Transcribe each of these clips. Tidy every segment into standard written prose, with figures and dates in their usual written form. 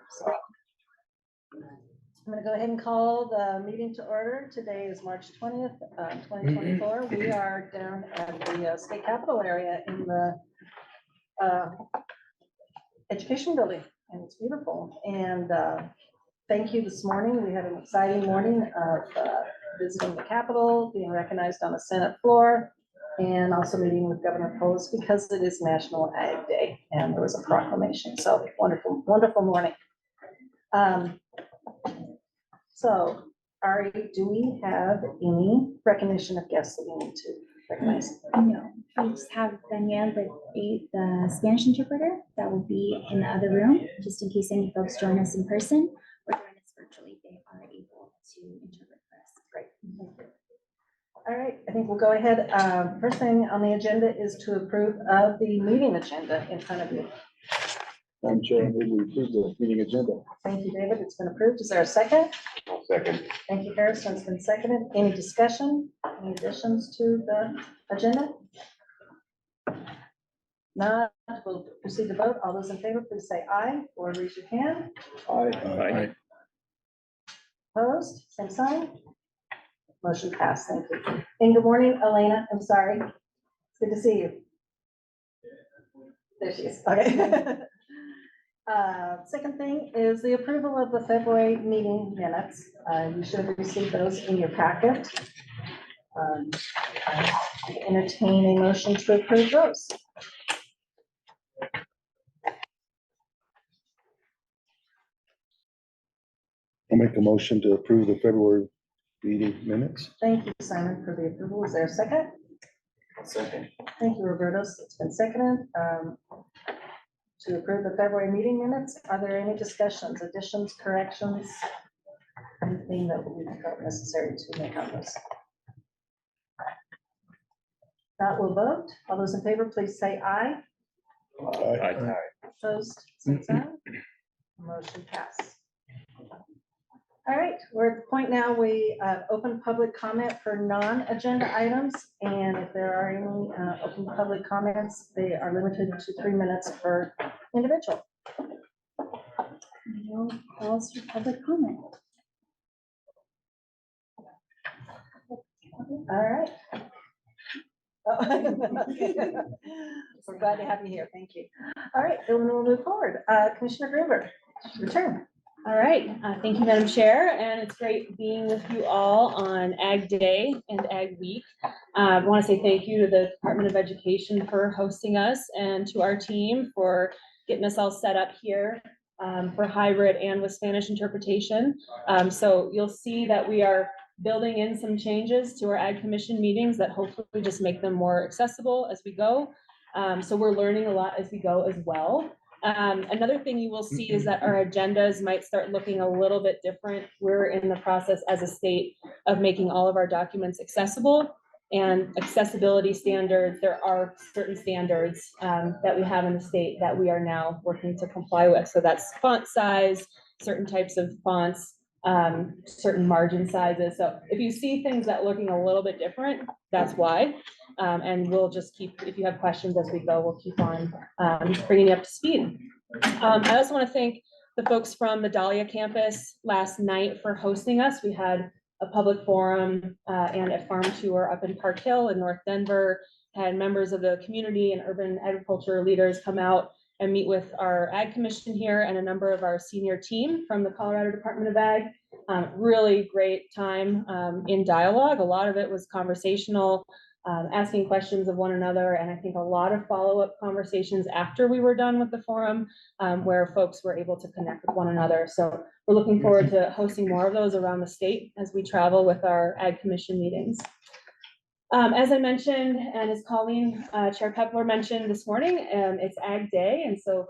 So I'm going to go ahead and call the meeting to order. Today is March 20th, 2024. We are down at the state capitol area in the education building, and it's beautiful. And thank you this morning. We had an exciting morning of visiting the Capitol, being recognized on the Senate floor, and also meeting with Governor Polis because it is National Ag Day, and there was a proclamation. So wonderful, wonderful morning. So, Ari, do we have any recognition of guests that we need to recognize? No, we just have Danielle, the Spanish interpreter that will be in the other room, just in case any folks join us in person or join us virtually, they are able to interpret for us. Great. All right, I think we'll go ahead. First thing on the agenda is to approve of the meeting agenda in front of you. Madam Chair, I move we approve the meeting agenda. Thank you, David. It's been approved. Is there a second? I'll second. Thank you, Harrison. It's been seconded. Any discussion? Any additions to the agenda? Not, we'll proceed to vote. All those in favor, please say aye or raise your hand. Aye. Opposed? Same sign. Motion passed. Thank you. And good morning, Elena. I'm sorry. It's good to see you. There she is. Okay. Second thing is the approval of the February meeting minutes. You should have received those in your packet. I entertain a motion to approve those. I'll make a motion to approve the February meeting minutes. Thank you, Simon, for the approval. Is there a second? Second. Thank you, Robertus. It's been seconded. To approve the February meeting minutes, are there any discussions, additions, corrections? Anything that we felt necessary to make on this? That will vote. All those in favor, please say aye. Aye. Opposed, same sign. Motion passed. All right, we're at the point now we open public comment for non-agenda items. And if there are any open public comments, they are limited to 3 minutes per individual. No calls for public comment. All right. Oh. We're glad to have you here. Thank you. All right, then we'll move forward. Commissioner Gruber, your turn. All right, thank you, Madam Chair, and it's great being with you all on Ag Day and Ag Week. I want to say thank you to the Department of Education for hosting us and to our team for getting us all set up here for hybrid and with Spanish interpretation. So you'll see that we are building in some changes to our Ag Commission meetings that hopefully just make them more accessible as we go. So we're learning a lot as we go as well. Another thing you will see is that our agendas might start looking a little bit different. We're in the process as a state of making all of our documents accessible, and accessibility standards. There are certain standards that we have in the state that we are now working to comply with. So that's font size, certain types of fonts, certain margin sizes. So if you see things that are looking a little bit different, that's why. And we'll just keep, if you have questions as we go, we'll keep on bringing you up to speed. I also want to thank the folks from the Dahlia campus last night for hosting us. We had a public forum and a farm tour up in Park Hill in North Denver, had members of the community and urban agriculture leaders come out and meet with our Ag Commission here and a number of our senior team from the Colorado Department of Ag. Really great time in dialogue. A lot of it was conversational, asking questions of one another, and I think a lot of follow-up conversations after we were done with the forum where folks were able to connect with one another. So we're looking forward to hosting more of those around the state as we travel with our Ag Commission meetings. As I mentioned, and as Colleen, Chair Pepler mentioned this morning, it's Ag Day, and so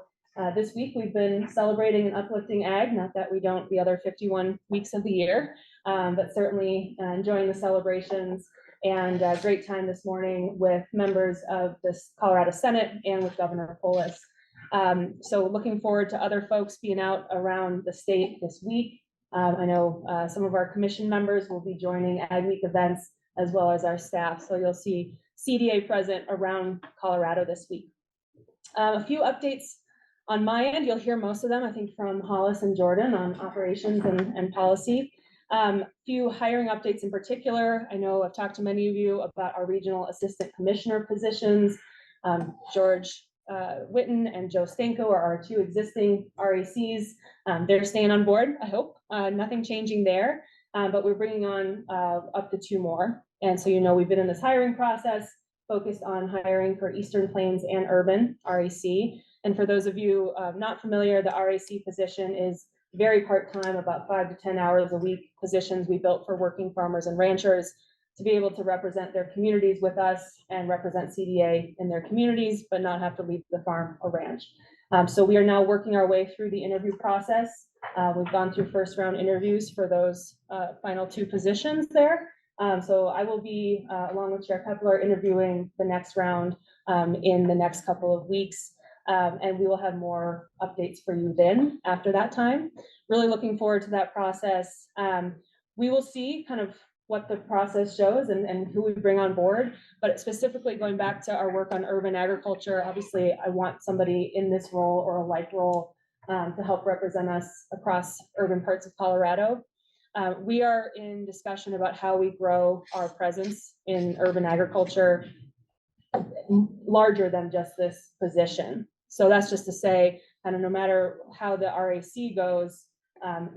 this week we've been celebrating and uplifting ag, not that we don't the other 51 weeks of the year, but certainly enjoying the celebrations. And a great time this morning with members of the Colorado Senate and with Governor Polis. So looking forward to other folks being out around the state this week. I know some of our commission members will be joining Ag Week events as well as our staff. So you'll see CDA present around Colorado this week. A few updates On my end, you'll hear most of them, I think, from Hollis and Jordan on operations and policy. Few hiring updates in particular. I know I've talked to many of you about our regional assistant commissioner positions. George Witten and Joe Stanko are our two existing RACs. They're staying on board, I hope. Nothing changing there, but we're bringing on up to 2 more. And so, we've been in this hiring process, focused on hiring for Eastern Plains and Urban RAC. And for those of you not familiar, the RAC position is very part-time, about 5 to 10 hours a week positions we built for working farmers and ranchers to be able to represent their communities with us and represent CDA in their communities, but not have to leave the farm or ranch. So we are now working our way through the interview process. We've gone through first round interviews for those final 2 positions there. So I will be, along with Chair Kepler, interviewing the next round in the next couple of weeks. And we will have more updates for you then after that time. Really looking forward to that process. We will see kind of what the process shows and who we bring on board, but specifically going back to our work on urban agriculture, obviously I want somebody in this role or a like role to help represent us across urban parts of Colorado. We are in discussion about how we grow our presence in urban agriculture larger than just this position. So that's just to say, kind of no matter how the RAC goes,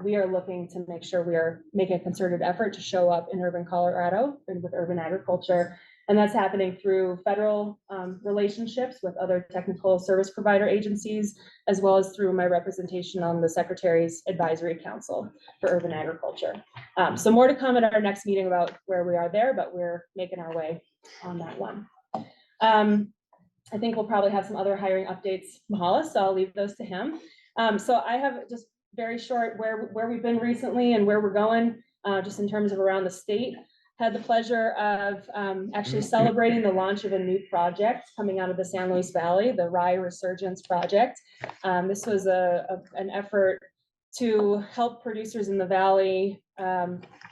we are looking to make sure we are making a concerted effort to show up in urban Colorado and with urban agriculture. And that's happening through federal relationships with other technical service provider agencies, as well as through my representation on the Secretary's Advisory Council for Urban Agriculture. So more to come at our next meeting about where we are there, but we're making our way on that one. I think we'll probably have some other hiring updates from Hollis, so I'll leave those to him. So I have just very short where we've been recently and where we're going, just in terms of around the state. Had the pleasure of actually celebrating the launch of a new project coming out of the San Luis Valley, the Rye Resurgence Project. This was an effort to help producers in the valley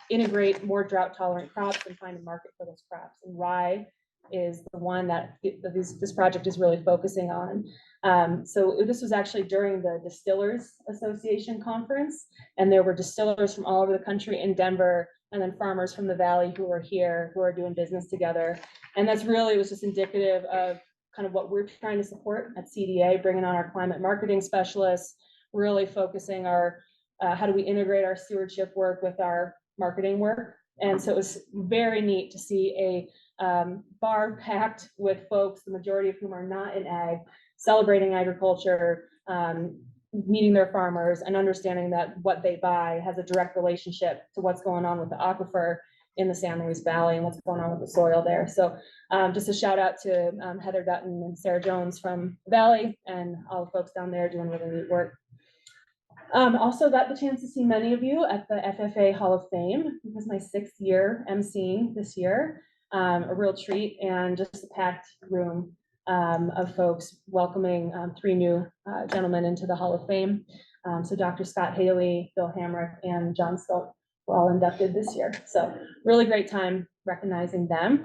integrate more drought-tolerant crops and find a market for those crops. And rye is the one that this project is really focusing on. So this was actually during the Distillers Association conference, and there were distillers from all over the country in Denver, and then farmers from the valley who are here, who are doing business together. And that's really, it was just indicative of kind of what we're trying to support at CDA, bringing on our climate marketing specialists, really focusing our, how do we integrate our stewardship work with our marketing work. And so it was very neat to see a bar packed with folks, the majority of whom are not in ag, celebrating agriculture, meeting their farmers and understanding that what they buy has a direct relationship to what's going on with the aquifer in the San Luis Valley and what's going on with the soil there. So just a shout out to Heather Dutton and Sarah Jones from the Valley and all the folks down there doing really neat work. Also got the chance to see many of you at the FFA Hall of Fame. It was my 6th year emceeing this year. A real treat and just a packed room of folks welcoming 3 new gentlemen into the Hall of Fame. So Dr. Scott Haley, Bill Hamrick, and John Stoltz were all inducted this year. So really great time recognizing them.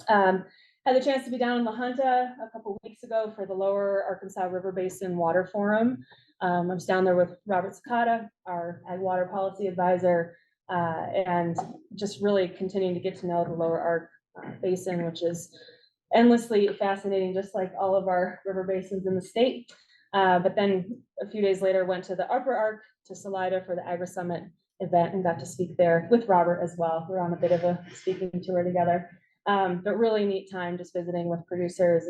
Had the chance to be down in La Junta a couple of weeks ago for the Lower Arkansas River Basin Water Forum. I was down there with Robert Sakata, our Ag Water Policy Advisor, and just really continuing to get to know the Lower Ark Basin, which is endlessly fascinating, just like all of our river basins in the state. But then a few days later, went to the Upper Ark to Salida for the Agri Summit event and got to speak there with Robert as well. We're on a bit of a speaking tour together. But really neat time just visiting with producers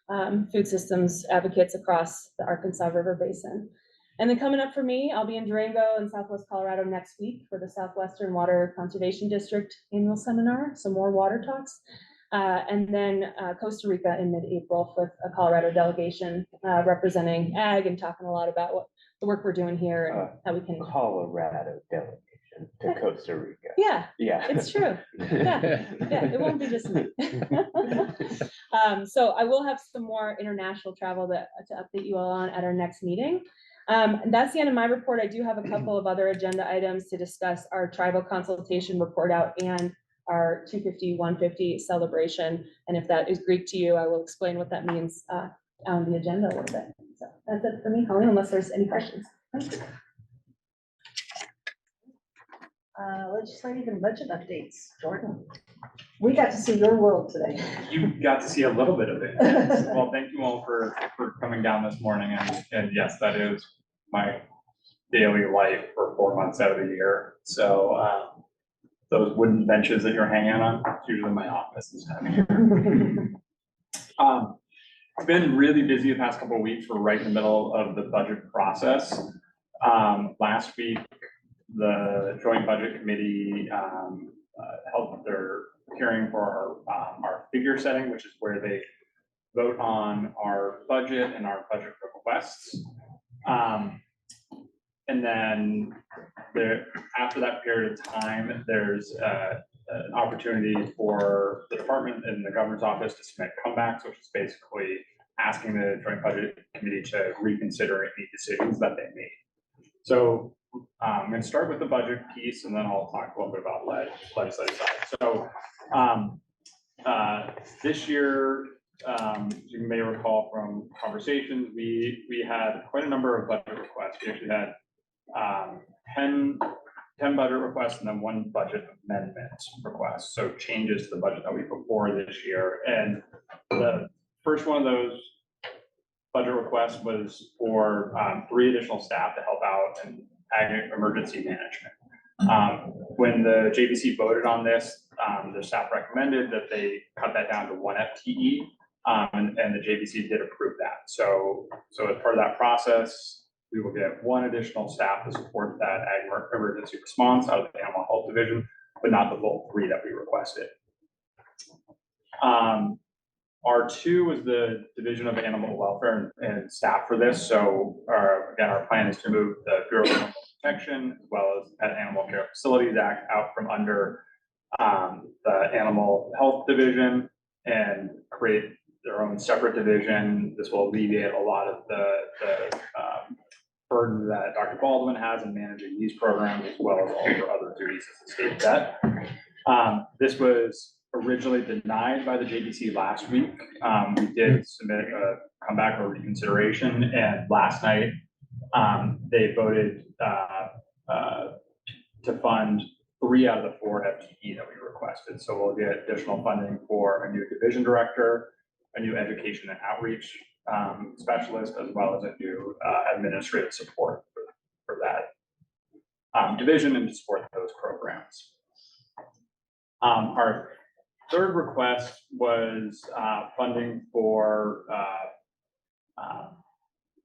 and food systems advocates across the Arkansas River Basin. And then coming up for me, I'll be in Durango in Southwest Colorado next week for the Southwestern Water Conservation District annual seminar, some more water talks. And then Costa Rica in mid-April with a Colorado delegation representing ag and talking a lot about what the work we're doing here and how we can. Colorado delegation to Costa Rica. Yeah, Yeah, it's true. Yeah, it won't be just me. So I will have some more international travel to update you all on at our next meeting. That's the end of my report. I do have a couple of other agenda items to discuss our tribal consultation report out and our 250-150 celebration. And if that is Greek to you, I will explain what that means on the agenda a little bit. So that's it for me, Colleen, unless there's any questions. Legislative and budget updates, Jordan. We got to see your world today. You got to see a little bit of it. Well, thank you all for coming down this morning, and yes, that is my daily life for 4 months out of the year. So, those wooden benches that you're hanging on, it's usually my office this time of year. I've been really busy the past couple of weeks. We're right in the middle of the budget process. Last week, the Joint Budget Committee held their hearing for our figure setting, which is where they vote on our budget and our budget requests. And then after that period of time, there's an opportunity for the department and the governor's office to submit comebacks, which is basically asking the Joint Budget Committee to reconsider any decisions that they made. So I'm going to start with the budget piece, and then I'll talk a little bit about legislative side. So this year, you may recall from conversations, we had quite a number of budget requests. We actually had 10 budget requests and then 1 budget amendment request. So changes to the budget that we put forward this year. And the first one of those budget requests was for 3 additional staff to help out in ag emergency management. When the JBC voted on this, the staff recommended that they cut that down to 1 FTE, and the JBC did approve that. So as part of that process, we will get 1 additional staff to support that ag emergency response out of the animal health division, but not the full 3 that we requested. R2 is the Division of Animal Welfare and staff for this. So again, our plan is to move the Bureau of Animal Protection as well as Pet Animal Care Facilities Act out from under the Animal Health Division and create their own separate division. This will alleviate a lot of the burden that Dr. Baldwin has in managing these programs, as well as all the other duties as a state vet. This was originally denied by the JBC last week. We did submit a comeback or reconsideration, and last night they voted to fund 3 out of the 4 FTE that we requested. So we'll get additional funding for a new division director, a new education and outreach specialist, as well as a new administrative support for that division and to support those programs. Our third request was funding for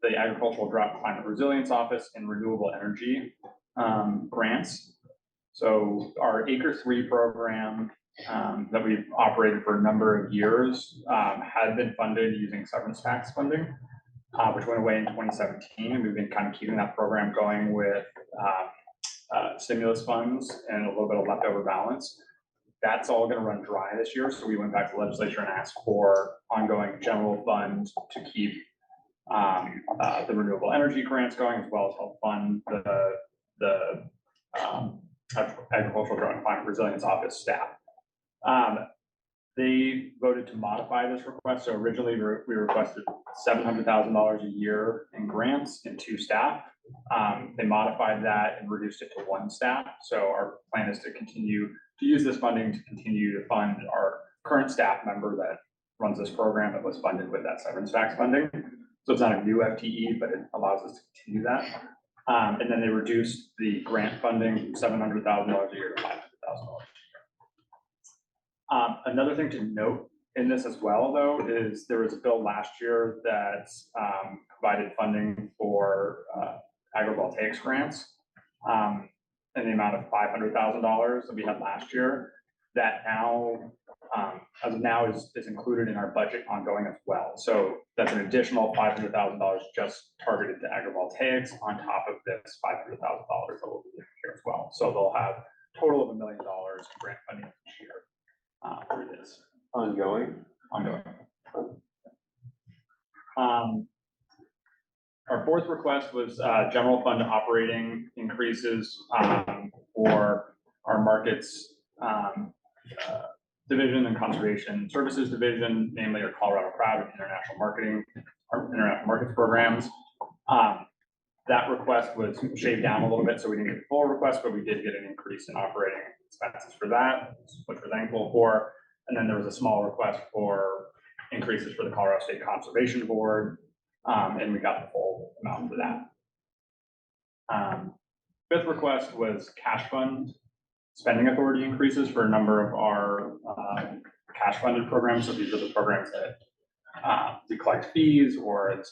the Agricultural Drought and Climate Resilience Office and renewable energy grants. So our Acre 3 program that we've operated for a number of years had been funded using severance tax funding, which went away in 2017. And we've been kind of keeping that program going with stimulus funds and a little bit of leftover balance. That's all going to run dry this year. So we went back to the legislature and asked for ongoing general funds to keep the renewable energy grants going, as well as help fund the Agricultural Drought and Climate Resilience Office staff. They voted to modify this request. So originally we requested $700,000 a year in grants and 2 staff. They modified that and reduced it to 1 staff. So our plan is to continue to use this funding to continue to fund our current staff member that runs this program that was funded with that severance tax funding. So it's not a new FTE, but it allows us to continue that. And then they reduced the grant funding from $700,000 a year to $500,000 a year. Another thing to note in this as well, though, is there was a bill last year that provided funding for agrivoltaics grants in the amount of $500,000 that we had last year. That now, as of now, is included in our budget ongoing as well. So that's an additional $500,000 just targeted to agrivoltaics on top of this $500,000 that we'll be giving here as well. So they'll have a total of $1 million in grant funding each year for this. Ongoing. Our fourth request was general fund operating increases for our markets division and conservation services division, namely our Colorado Crab and international marketing our international markets programs. That request was shaved down a little bit, so we didn't get the full request, but we did get an increase in operating expenses for that, which we're thankful for. And then there was a small request for increases for the Colorado State Conservation Board, and we got the full amount for that. Fifth request was cash fund spending authority increases for a number of our cash funded programs. So these are the programs that we collect fees, or the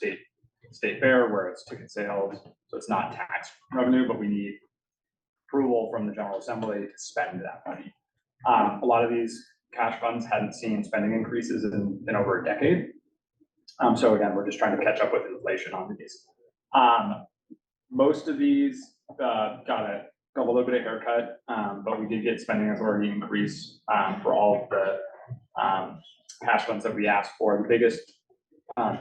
state fair where it's ticket sales. So it's not tax revenue, but we need approval from the General Assembly to spend that money. A lot of these cash funds hadn't seen spending increases in over a decade. So again, we're just trying to catch up with inflation on these. Most of these got a little bit of haircut, but we did get spending authority increase for all of the cash funds that we asked for. The biggest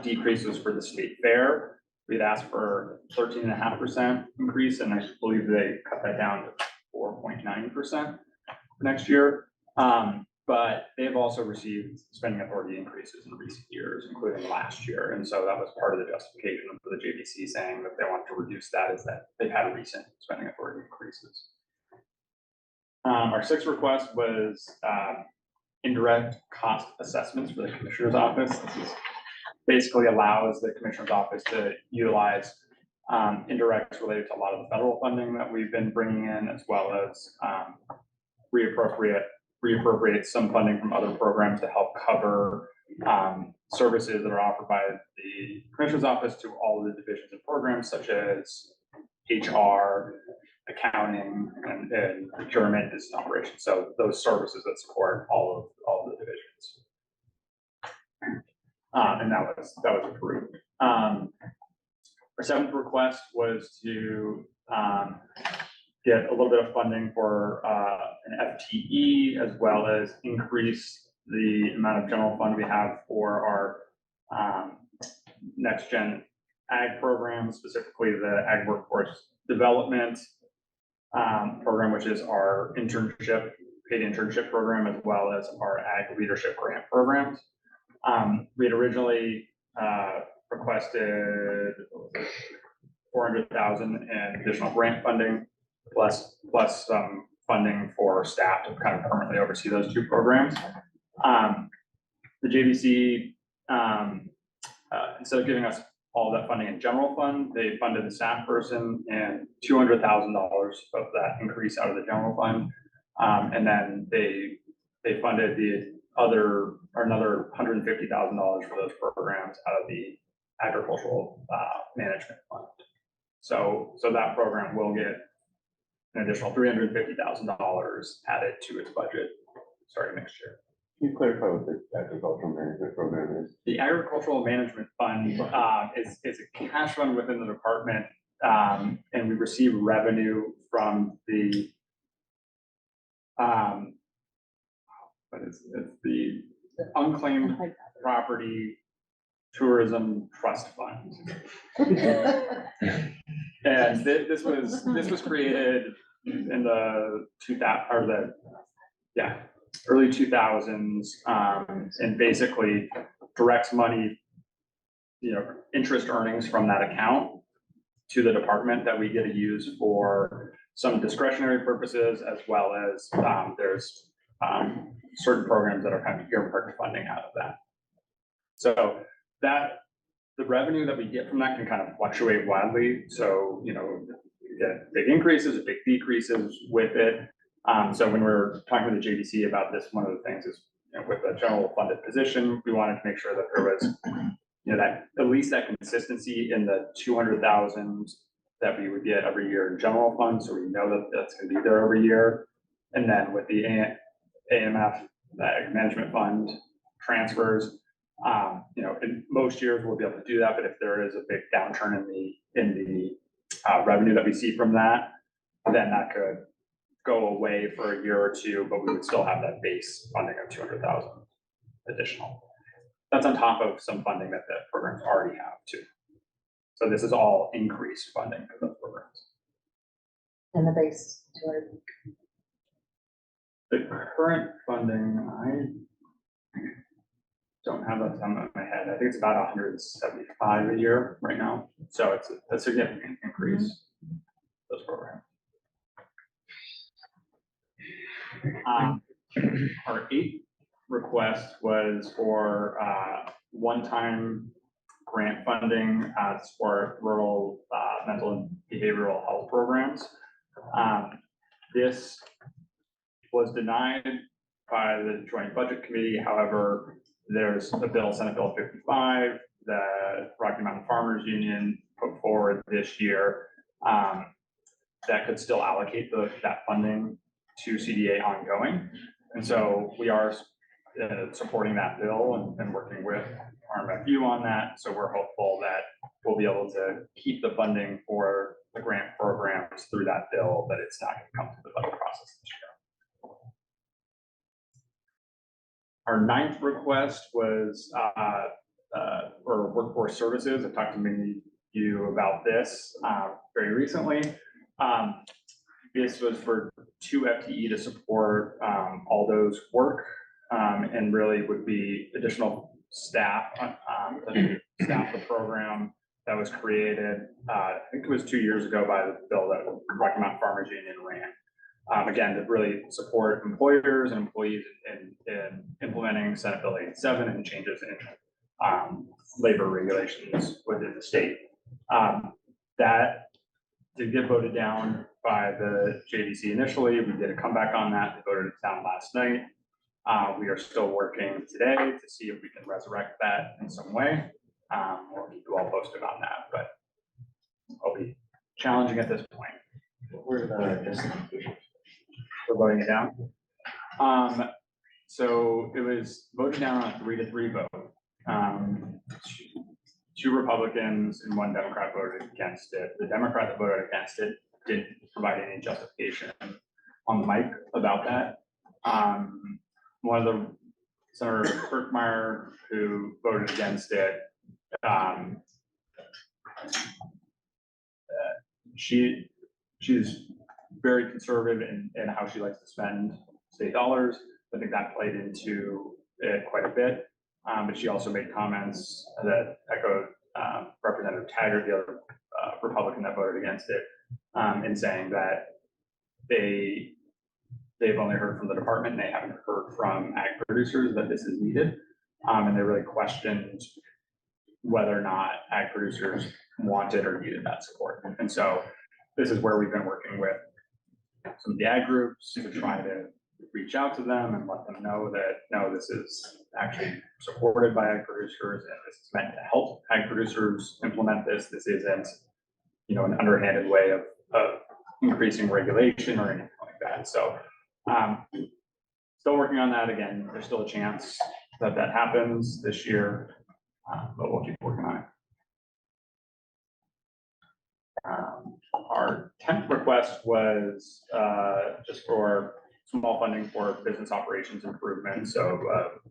decrease was for the state fair. We'd asked for 13.5% increase, and I believe they cut that down to 4.9% next year. But they've also received spending authority increases in recent years, including last year. And so that was part of the justification for the JBC saying that they want to reduce that, is that they've had recent spending authority increases. Our sixth request was indirect cost assessments for the Commissioner's Office. This is basically allows the Commissioner's Office to utilize indirects related to a lot of the federal funding that we've been bringing in, as well as reappropriate some funding from other programs to help cover services that are offered by the Commissioner's Office to all of the divisions and programs, such as HR, accounting, and procurement, business operations. So those services that support all of the divisions. And that was approved. Our seventh request was to get a little bit of funding for an FTE, as well as increase the amount of general fund we have for our next gen ag program, specifically the ag workforce development program, which is our internship, paid internship program, as well as our ag leadership grant programs. We had originally requested 400,000 in additional grant funding, plus some funding for staff to kind of permanently oversee those two programs. The JVC, instead of giving us all that funding in general fund, they funded the staff person and $200,000 of that increase out of the general fund. And then they funded another $150,000 for those programs out of the agricultural management fund. So that program will get an additional $350,000 added to its budget starting next year. Can you clarify what the agricultural management program is? The agricultural management fund is a cash fund within the department, and we receive revenue from the it's the unclaimed property tourism trust fund. And this was created in the early 2000s, and basically directs money, interest earnings from that account to the department that we get to use for some discretionary purposes, as well as there's certain programs that are kind of earmarked funding out of that. So that the revenue that we get from that can kind of fluctuate wildly. So, you get big increases or big decreases with it. So when we're talking with the JDC about this, one of the things is, with the general funded position, we wanted to make sure that there was, that at least that consistency in the 200,000 that we would get every year in general fund. So we know that that's going to be there every year. And then with the AMF, the Ag Management Fund transfers, in most years we'll be able to do that. But if there is a big downturn in the revenue that we see from that, then that could go away for a year or two, but we would still have that base funding of 200,000 additional. That's on top of some funding that the programs already have too. So this is all increased funding for those programs. And the base 200. The current funding, don't have that on my head. I think it's about 175 a year right now. So it's a significant increase. Those programs. Our 8th request was for one-time grant funding for rural mental and behavioral health programs. This was denied by the Joint Budget Committee. However, there's a bill, Senate Bill 55, that Rocky Mountain Farmers Union put forward this year that could still allocate that funding to CDA ongoing. And so we are supporting that bill and working with RMFU on that. So we're hopeful that we'll be able to keep the funding for the grant programs through that bill, but it's not going to come through the budget process this year. Our 9th request was for workforce services. I've talked to many of you about this very recently. This was for 2 FTE to support all those work and really would be additional staff to staff the program that was created. I think it was 2 years ago by the bill that Rocky Mountain Farmers Union ran. Again, to really support employers and employees in implementing Senate Bill 87 and changes in labor regulations within the state. That did get voted down by the JDC initially. We did a comeback on that. They voted it down last night. We are still working today to see if we can resurrect that in some way. We'll keep you all posted on that, but it'll be challenging at this point. We're voting it down. So it was voted down on a 3-3 vote. 2 Republicans and 1 Democrat voted against it. The Democrat that voted against it didn't provide any justification on the mic about that. One of the Senator Kirkmeyer, who voted against it, she's very conservative in how she likes to spend state dollars. I think that played into it quite a bit. But she also made comments that echoed Representative Taggart, the other Republican that voted against it, in saying that they've only heard from the department and they haven't heard from ag producers that this is needed. And they really questioned whether or not ag producers wanted or needed that support. And so this is where we've been working with some of the ag groups to try to reach out to them and let them know that, no, this is actually supported by ag producers and this is meant to help ag producers implement this. This isn't, an underhanded way of increasing regulation or anything like that. So still working on that. Again, there's still a chance that happens this year, but we'll keep working on it. Our 10th request was just for small funding for business operations improvement, so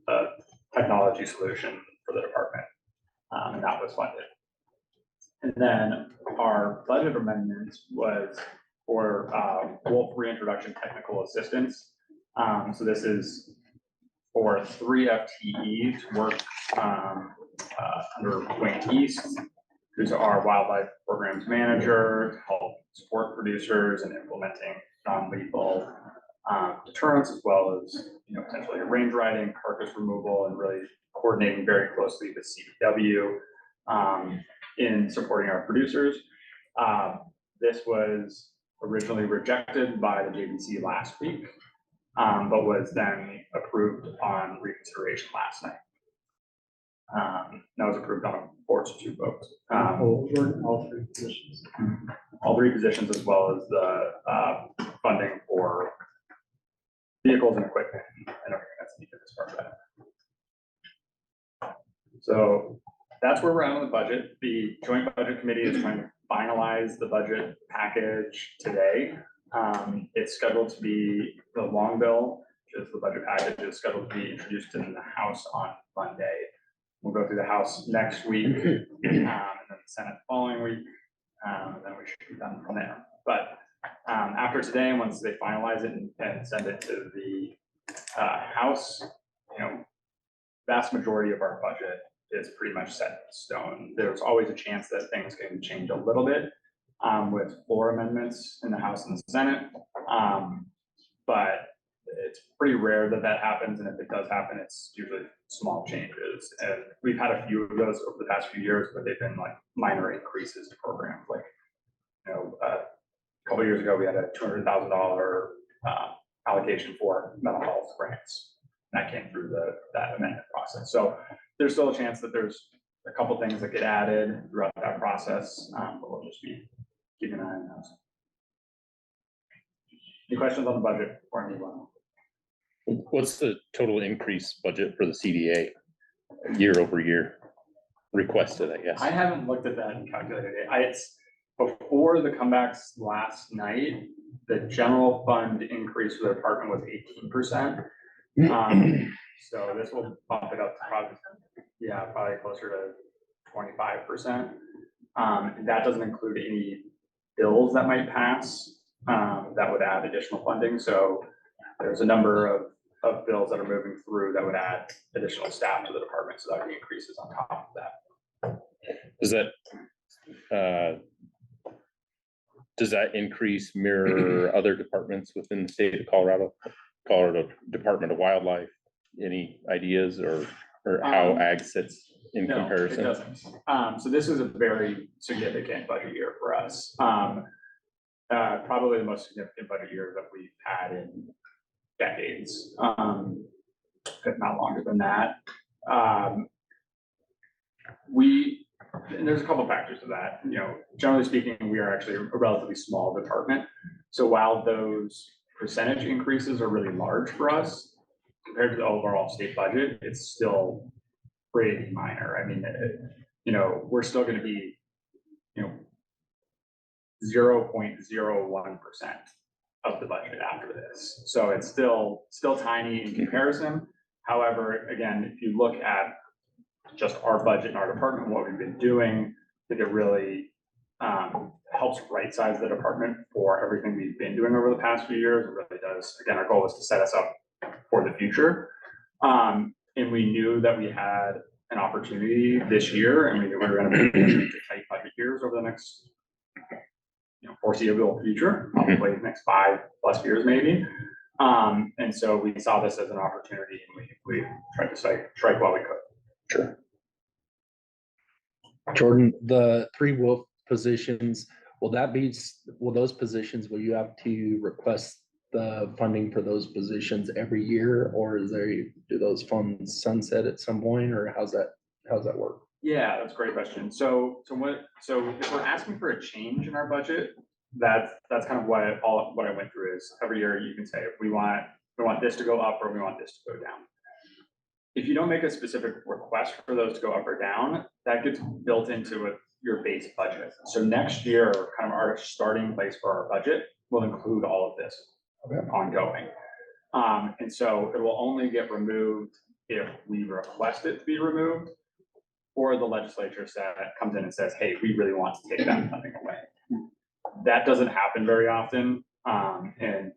a technology solution for the department, and that was funded. And then our budget amendment was for Wolf reintroduction technical assistance. So this is for 3 FTE to work under Wayne East, who's our wildlife programs manager, to help support producers in implementing non-lethal deterrence, as well as potentially range riding, carcass removal, and really coordinating very closely with CPW in supporting our producers. This was originally rejected by the JDC last week, but was then approved on reconsideration last night. That was approved on a 4-2 vote. all 3 positions. All 3 positions, as well as the funding for vehicles and equipment and everything that's needed as part of that. So that's where we're at on the budget. The Joint Budget Committee is trying to finalize the budget package today. It's scheduled to be the long bill, which is the budget package, is scheduled to be introduced in the House on Monday. We'll go through the House next week, and then the Senate the following week, and then we should be done from there. But after today, once they finalize it and send it to the House, vast majority of our budget is pretty much set in stone. There's always a chance that things can change a little bit with floor amendments in the House and the Senate. But it's pretty rare that that happens, and if it does happen, it's usually small changes. And we've had a few of those over the past few years, but they've been like minor increases to programs. Like, a couple of years ago, we had a $200,000 allocation for mental health grants. That came through that amendment process. So there's still a chance that there's a couple things that get added throughout that process, but we'll just be keeping an eye on those. Any questions on the budget before I move on? What's the total increase budget for the CDA year over year requested, I guess? I haven't looked at that and calculated it. It's before the comebacks last night, the general fund increase for the department was 18%. So this will bump it up to probably closer to 25%. That doesn't include any bills that might pass that would add additional funding. So there's a number of bills that are moving through that would add additional staff to the department. So that would be increases on top of that. Does that increase mirror other departments within the state of Colorado Department of Wildlife? Any ideas or how ag sits in No, comparison? it doesn't. So this is a very significant budget year for us. Probably the most significant budget year that we've had in decades, if not longer than that. And there's a couple of factors to that. Generally speaking, we are actually a relatively small department. So while those percentage increases are really large for us compared to the overall state budget, it's still pretty minor. I mean, we're still going to be, 0.01% of the budget after this. So it's still tiny in comparison. However, again, if you look at just our budget in our department, what we've been doing, I think it really helps right size the department for everything we've been doing over the past few years. It really does. Again, our goal is to set us up for the future. And we knew that we had an opportunity this year, and we knew we were going to be tight budget years over the next foreseeable future, probably the next 5+ years maybe. And so we saw this as an opportunity, and we tried to strike while we could. Sure. Jordan, the 3 WILF positions, will those positions, will you have to request the funding for those positions every year, or do those funds sunset at some point, or how's that work? Yeah, that's a great question. So if we're asking for a change in our budget, that's kind of what I went through is every year you can say, if we want this to go up or we want this to go down. If you don't make a specific request for those to go up or down, that gets built into your base budget. So next year, kind of our starting place for our budget will include all of this ongoing. And so it will only get removed if we request it to be removed, or the legislature comes in and says, hey, we really want to take that funding away. That doesn't happen very often. And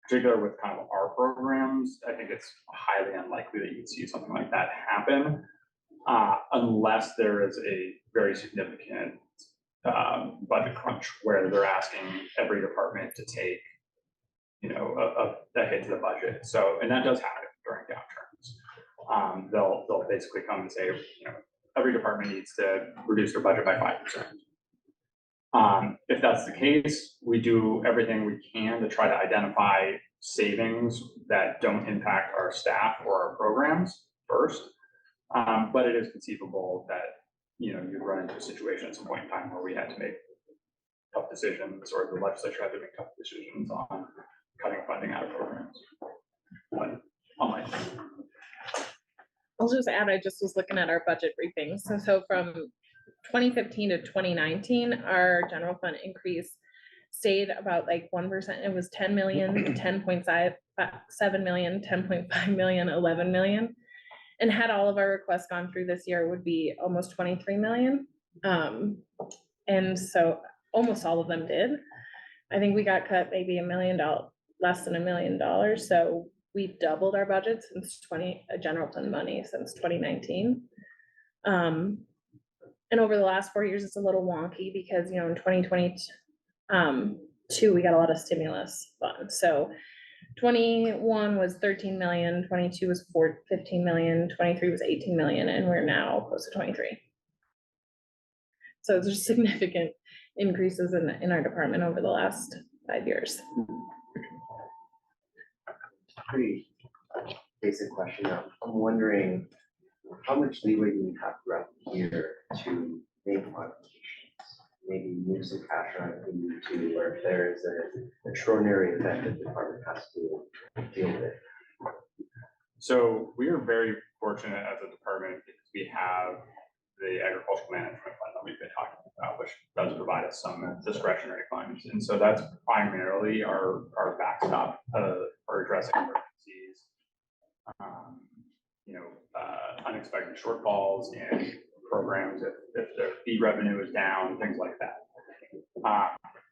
particular with kind of our programs, I think it's highly unlikely that you'd see something like that happen, unless there is a very significant budget crunch where they're asking every department to take, a hit to the budget. So, and that does happen during downturns. They'll basically come and say, every department needs to reduce their budget by 5%. If that's the case, we do everything we can to try to identify savings that don't impact our staff or our programs first. But it is conceivable that, you run into a situation at some point in time where we had to make tough decisions, or the legislature had to make tough decisions on cutting funding out of programs. But unlikely. I'll just add, I just was looking at our budget briefings. So from 2015 to 2019, our general fund increase stayed about like 1%. It was 10 million, 10.7 million, 10.5 million, 11 million. And had all of our requests gone through this year, would be almost 23 million. And so almost all of them did. I think we got cut maybe $1 million, less than $1 million. So we've doubled our budget since general fund money since 2019. And over the last 4 years, it's a little wonky because, in 2022, we got a lot of stimulus funds. So 21 was 13 million, 22 was 15 million, 23 was 18 million, and we're now close to 23. So there's significant increases in our department over the last 5 years. Pretty basic question now. I'm wondering how much leeway do we have throughout the year to make modifications? Maybe move some cash around if we need to, or if there is an extraordinary event that the department has to deal with. So we are very fortunate as a department because we have the agricultural management fund that we've been talking about, which does provide us some discretionary funds. And so that's primarily our backstop for addressing emergencies, unexpected shortfalls in programs if their fee revenue is down, things like that.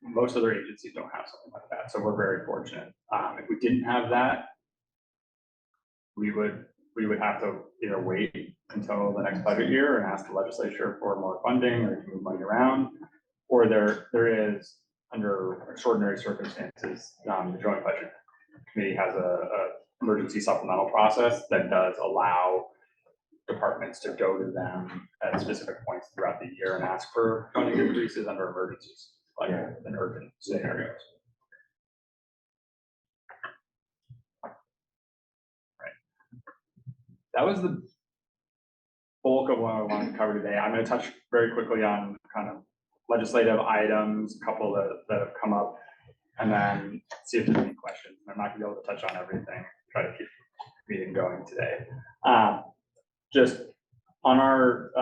Most other agencies don't have something like that, so we're very fortunate. If we didn't have that, we would have to either wait until the next budget year and ask the legislature for more funding or to move money around, or there is, under extraordinary circumstances, the Joint Budget Committee has a emergency supplemental process that does allow departments to go to them at specific points throughout the year and ask for funding increases under emergencies, like in urgent scenarios. That was the bulk of what I wanted to cover today. I'm going to touch very quickly on kind of legislative items, a couple that have come up, and then see if there's any questions. I'm not going to be able to touch on everything. Try to keep the meeting going today. Just on our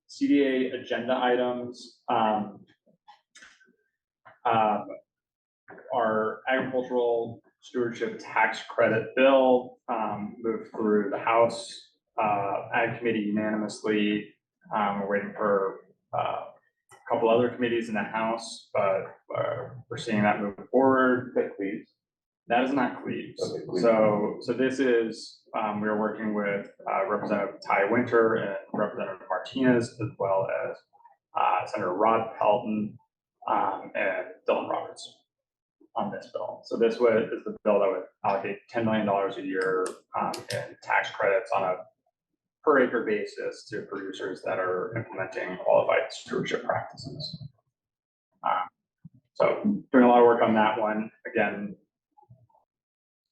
CDA agenda items, our agricultural stewardship tax credit bill moved through the House Ag Committee unanimously. We're waiting for a couple other committees in the House, but we're seeing that move forward. That is not Cleves. Okay, Cleves. So this is, we are working with Representative Ty Winter and Representative Martinez, as well as Senator Rod Pelton and Dylan Roberts on this bill. So this is the bill that would allocate $10 million a year in tax credits on a per acre basis to producers that are implementing qualified stewardship practices. So doing a lot of work on that one. Again,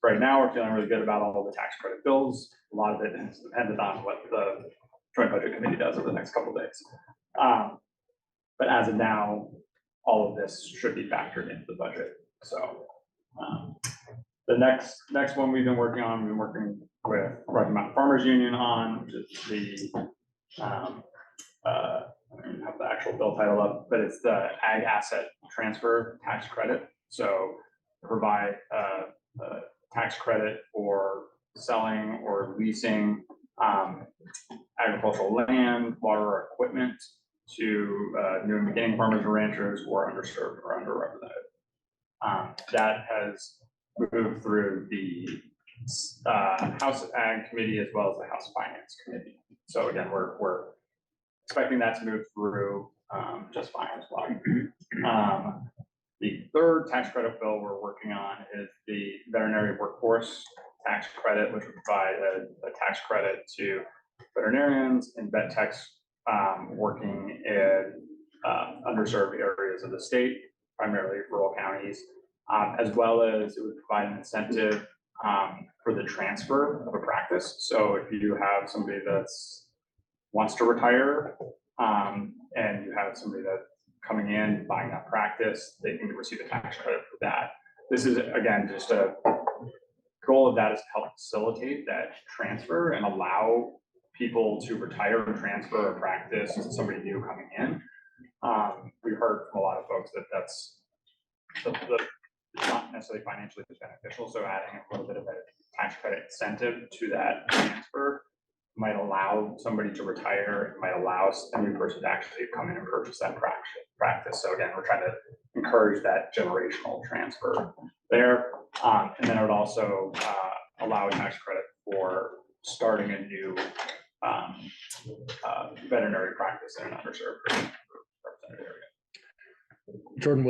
right now we're feeling really good about all the tax credit bills. A lot of it is dependent on what the Joint Budget Committee does over the next couple of days. But as of now, all of this should be factored into the budget. So the next one we've been working with Rocky Mountain Farmers Union on, which is I don't have the actual bill title up, but it's the ag asset transfer tax credit. So provide a tax credit for selling or leasing agricultural land, water, or equipment to new and beginning farmers and ranchers who are underserved or underrepresented. That has moved through the House Ag Committee as well as the House Finance Committee. So again, we're expecting that to move through just fine as well. The third tax credit bill we're working on is the veterinary workforce tax credit, which would provide a tax credit to veterinarians and vet techs working in underserved areas of the state, primarily rural counties, as well as it would provide an incentive for the transfer of a practice. So if you have somebody that's wants to retire and you have somebody that coming in, buying that practice, they can receive a tax credit for that. This is, again, just a goal of that is to help facilitate that transfer and allow people to retire and transfer a practice to somebody new coming in. We've heard from a lot of folks that that's it's not necessarily financially beneficial. So adding a little bit of a tax credit incentive to that transfer might allow somebody to retire, it might allow a new person to actually come in and purchase that practice. So again, we're trying to encourage that generational transfer there. And then it would also allow a tax credit for starting a new veterinary practice in an underserved represented area. Jordan,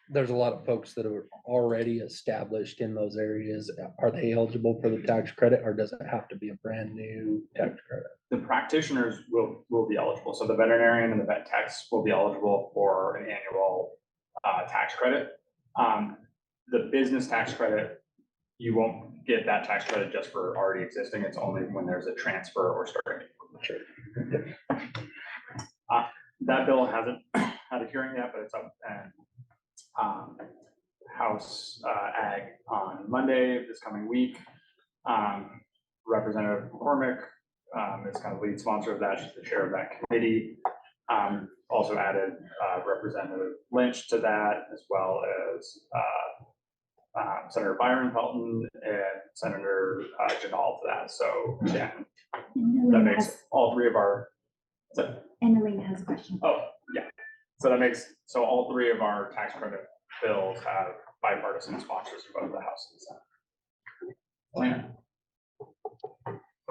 there's a lot of folks that are already established in those areas. Are they eligible for the tax credit, or does it have to be a brand new tax credit? The practitioners will be eligible. So the veterinarian and the vet techs will be eligible for an annual tax credit. The business tax credit, you won't get that tax credit just for already existing. It's only when there's a transfer or starting. That bill hasn't had a hearing yet, but it's up and House Ag on Monday this coming week. Representative McCormick is kind of lead sponsor of that. She's the chair of that committee. Also added Representative Lynch to that, as well as Senator Byron Felton and Senator Janal to that. So yeah, that makes all three of our. And Elena has a question. Oh, yeah. So that makes, so all three of our tax credit bills have bipartisan sponsors in both the House and the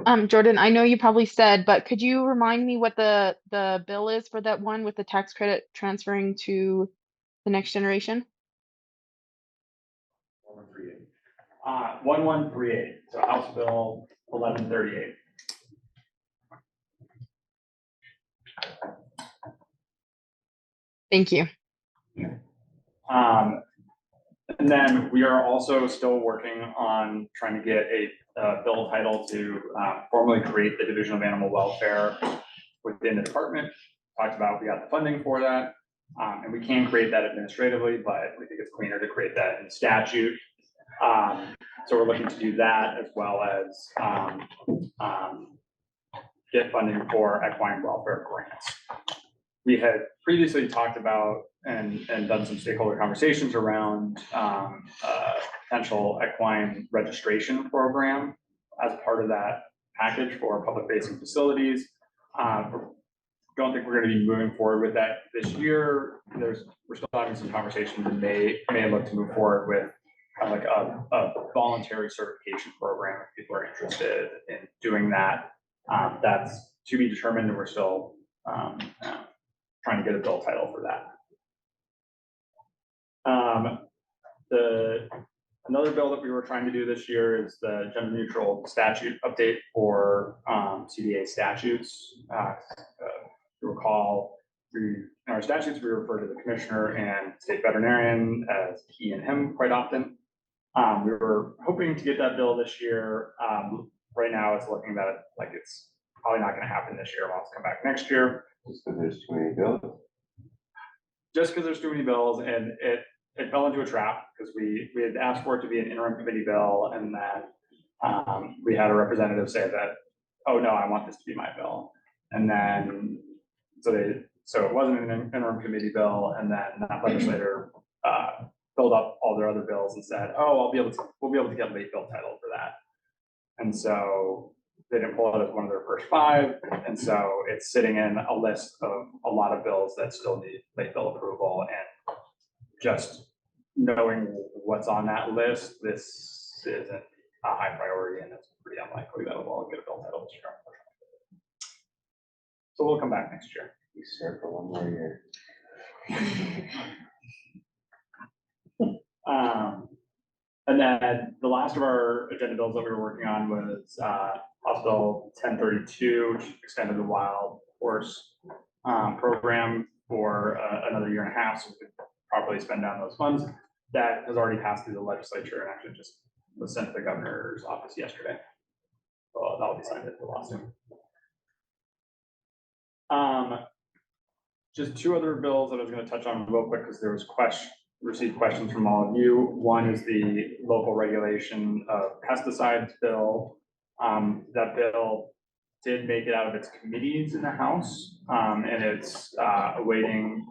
Senate. Jordan, I know you probably said, but could you remind me what the bill is for that one with the tax credit transferring to the next generation? 1138, so House Bill 1138. Thank you. And then we are also still working on trying to get a bill title to formally create the Division of Animal Welfare within the department. Talked about, we got the funding for that, and we can create that administratively, but we think it's cleaner to create that in statute. So we're looking to do that, as well as get funding for equine welfare grants. We had previously talked about and done some stakeholder conversations around potential equine registration program as part of that package for public facing facilities. Don't think we're going to be moving forward with that this year. We're still having some conversations and may look to move forward with kind of like a voluntary certification program if people are interested in doing that. That's to be determined, and we're still trying to get a bill title for that. Another bill that we were trying to do this year is the gender neutral statute update for CDA statutes. You recall, in our statutes, we refer to the commissioner and state veterinarian as he and him quite often. We were hoping to get that bill this year. Right now, it's looking that like it's probably not going to happen this year. We'll have to come back next year. Just because there's too many bills. Just because there's too many bills, and it fell into a trap because we had asked for it to be an interim committee bill, and then we had a representative say that, oh no, I want this to be my bill. And then so it wasn't an interim committee bill, and then that legislator filled up all their other bills and said, oh, we'll be able to get late bill title for that. And so they didn't pull it as one of their first 5, and so it's sitting in a list of a lot of bills that still need late bill approval. And just knowing what's on that list, this isn't a high priority, and it's pretty unlikely that we'll get a bill title this year. So we'll come back next year. You serve for 1 more year. And then the last of our agenda bills that we were working on was House Bill 1032, which extended the wild horse program for another 1.5 years, so we could properly spend down those funds. That has already passed through the legislature and actually just was sent to the governor's office yesterday. So that'll be signed into law soon. Just 2 other bills that I was going to touch on real quick because there was received questions from all of you. One is the local regulation of pesticides bill. That bill did make it out of its committees in the House, and it's awaiting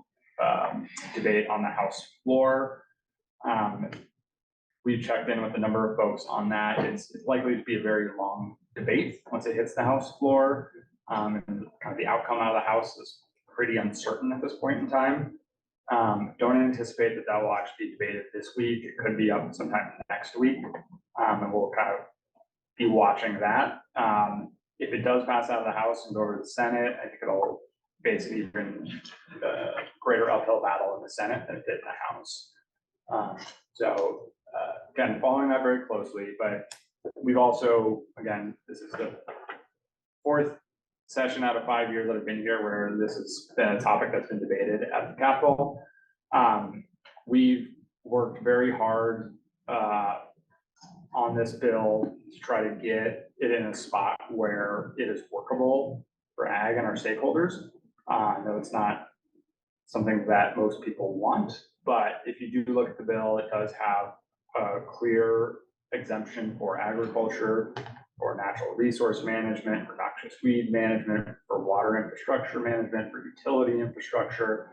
debate on the House floor. We checked in with a number of folks on that. It's likely to be a very long debate once it hits the House floor. And kind of the outcome out of the House is pretty uncertain at this point in time. Don't anticipate that will actually be debated this week. It could be up sometime next week. And we'll kind of be watching that. If it does pass out of the House and go over to the Senate, I think it'll basically bring a greater uphill battle in the Senate than it did in the House. Again, following that very closely, but we've also, again, this is the fourth session out of 5 years that I've been here where this has been a topic that's been debated at the Capitol. We've worked very hard on this bill to try to get it in a spot where it is workable for ag and our stakeholders. I know it's not something that most people want, but if you do look at the bill, it does have a clear exemption for agriculture, for natural resource management, for noxious weed management, for water infrastructure management, for utility infrastructure.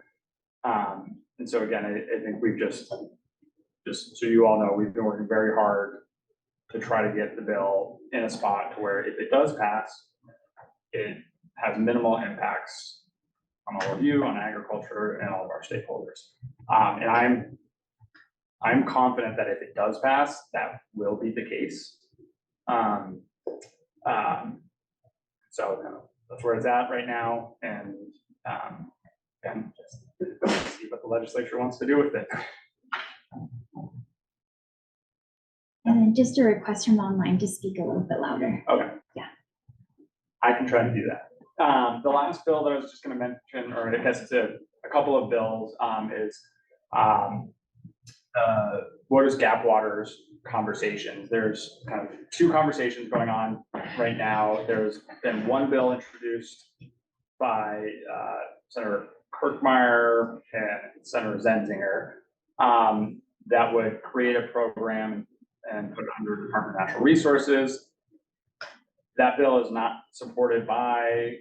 And so again, I think we've just so you all know, we've been working very hard to try to get the bill in a spot to where if it does pass, it has minimal impacts on all of you, on agriculture and all of our stakeholders. And I'm confident that if it does pass, that will be the case. So that's where it's at right now, and just see what the legislature wants to do with it. And then just a request from online to speak a little bit louder. Okay. Yeah. I can try to do that. The last bill that I was just going to mention, or I guess it's a couple of bills, is Waters Gap Waters conversations. There's kind of two conversations going on right now. There's been one bill introduced by Senator Kirkmeyer and Senator Zenzinger that would create a program and put it under Department of Natural Resources. That bill is not supported by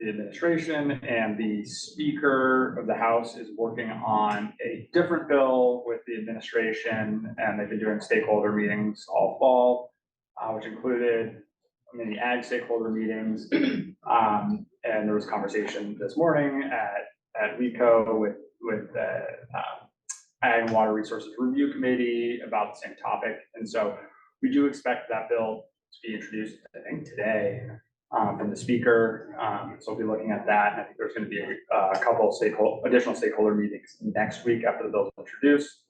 the administration, and the Speaker of the House is working on a different bill with the administration, and they've been doing stakeholder meetings all fall, which included many ag stakeholder meetings. And there was conversation this morning at WECO with the Ag and Water Resources Review Committee about the same topic. And so we do expect that bill to be introduced, I think, today from the Speaker. So we'll be looking at that. And I think there's going to be a couple of additional stakeholder meetings next week after the bill is introduced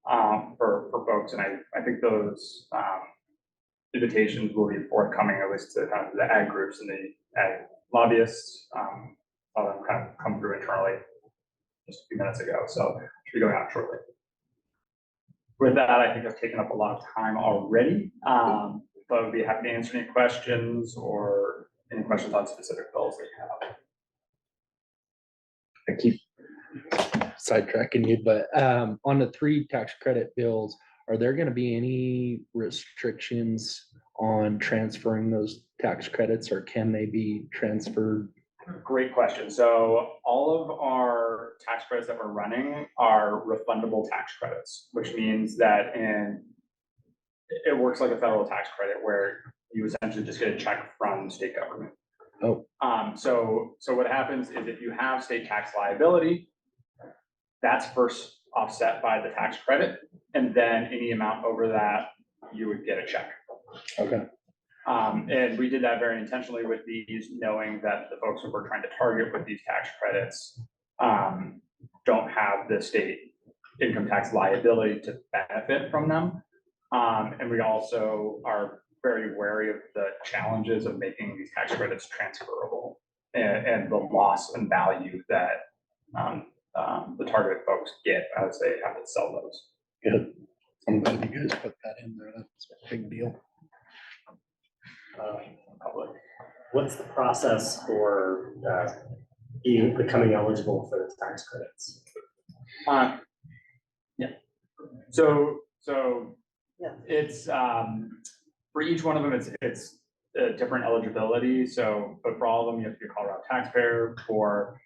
for folks. And I think those invitations will be forthcoming, at least to kind of the ag groups and the ag lobbyists. Saw them kind of come through internally just a few minutes ago. So should be going out shortly. With that, I think I've taken up a lot of time already, but I'd be happy to answer any questions or any questions on specific bills that you have. I keep sidetracking you, but on the 3 tax credit bills, are there going to be any restrictions on transferring those tax credits, or can they be transferred? Great question. So all of our tax credits that we're running are refundable tax credits, which means that it works like a federal tax credit where you essentially just get a check from the state government. Oh. So what happens is if you have state tax liability, that's first offset by the tax credit, and then any amount over that, you would get a check. Okay. And we did that very intentionally with these, knowing that the folks who we're trying to target with these tax credits don't have the state income tax liability to benefit from them. And we also are very wary of the challenges of making these tax credits transferable and the loss in value that the targeted folks get as they have to sell those. Good. I'm glad you guys put that in there. That's a big deal. What's the process for becoming eligible for the tax credits? Yeah. So Yeah. it's for each one of them, it's a different eligibility. So, but for all of them, you have to be a Colorado taxpayer. For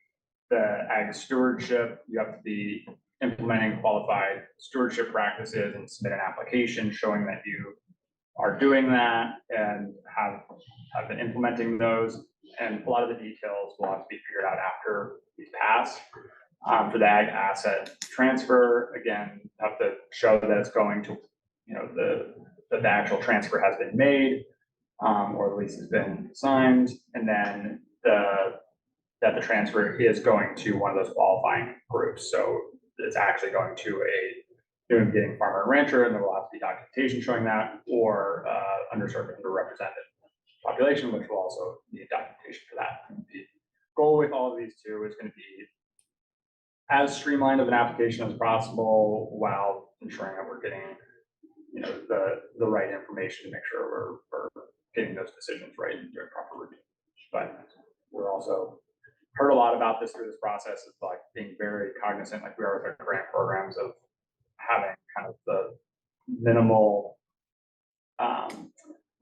the ag stewardship, you have to be implementing qualified stewardship practices and submit an application showing that you are doing that and have been implementing those. And a lot of the details will have to be figured out after these pass. For the ag asset transfer, again, have to show that it's going to, that the actual transfer has been made, or the lease has been signed, and then that the transfer is going to one of those qualifying groups. So it's actually going to a New Beginning farmer and rancher, and there will have to be documentation showing that, or underserved, underrepresented population, which will also need documentation for that. The goal with all of these two is going to be as streamlined of an application as possible, while ensuring that we're getting, the right information to make sure we're getting those decisions right and doing proper review. But we're also heard a lot about this through this process. It's like being very cognizant, like we are with our grant programs, of having kind of the minimal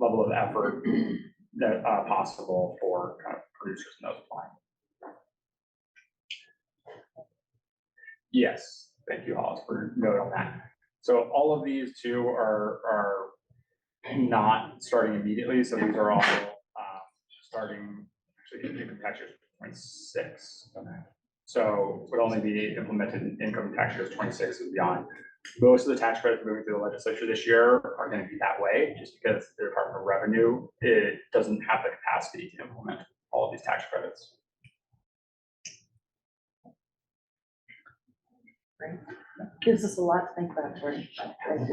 level of effort that possible for kind of producers and those applying. Yes, thank you, Hollis, for note on that. So all of these two are not starting immediately. So these are all starting actually in income tax year 26. So would only be implemented in income tax years 26 and beyond. Most of the tax credits moving through the legislature this year are going to be that way, just because the Department of Revenue, it doesn't have the capacity to implement all of these tax credits. Great. Gives us a lot to think about, Jordan. Thanks.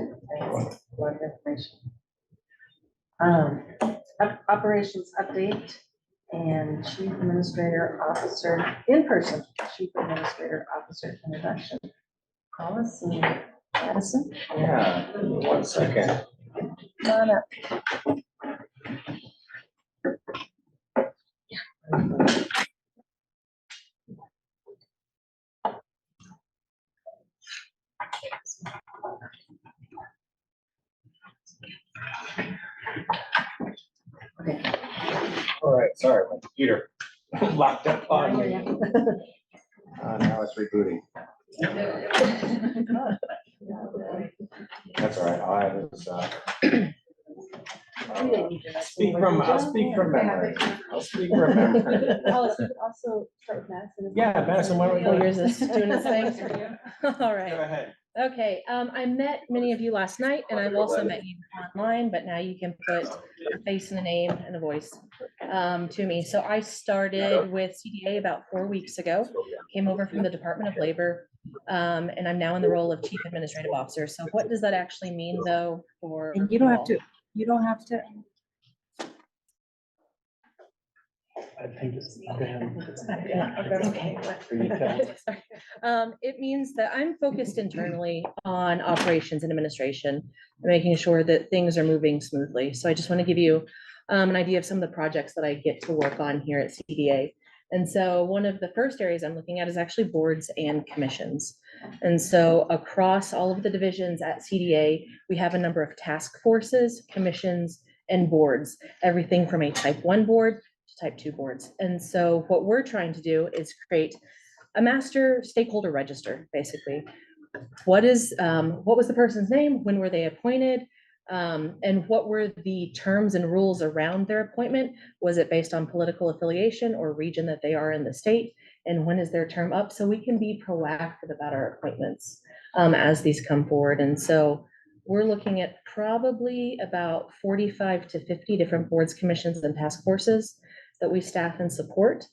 A lot of information. Operations update and Chief Administrator Officer, in-person Chief Administrator Officer introduction. Hollis and Madison. Yeah, 1 second. Come on up. Okay. All right, sorry, my computer locked up on me. Now it's rebooting. That's all right. I'll speak from memory. Hollis, you could also start with Madison. Yeah, Madison, why don't we go? Yours is doing its thing. All Go right. ahead. Okay, I met many of you last night, and I've also met you online, but now you can put a face and a name and a voice to me. So I started with CDA about 4 weeks ago, came over from the Department of Labor, and I'm now in the role of Chief Administrative Officer. So what does that actually mean, though, for And you don't have all? to, you don't have to. I think it's. Okay. Sorry. It means that I'm focused internally on operations and administration, making sure that things are moving smoothly. So I just want to give you an idea of some of the projects that I get to work on here at CDA. And so one of the first areas I'm looking at is actually boards and commissions. And so across all of the divisions at CDA, we have a number of task forces, commissions, and boards, everything from a type 1 board to type 2 boards. And so what we're trying to do is create a master stakeholder register, basically. What was the person's name? When were they appointed? And what were the terms and rules around their appointment? Was it based on political affiliation or region that they are in the state? And when is their term up? So we can be proactive about our appointments as these come forward. And so we're looking at probably about 45 to 50 different boards, commissions, and task forces that we staff and support.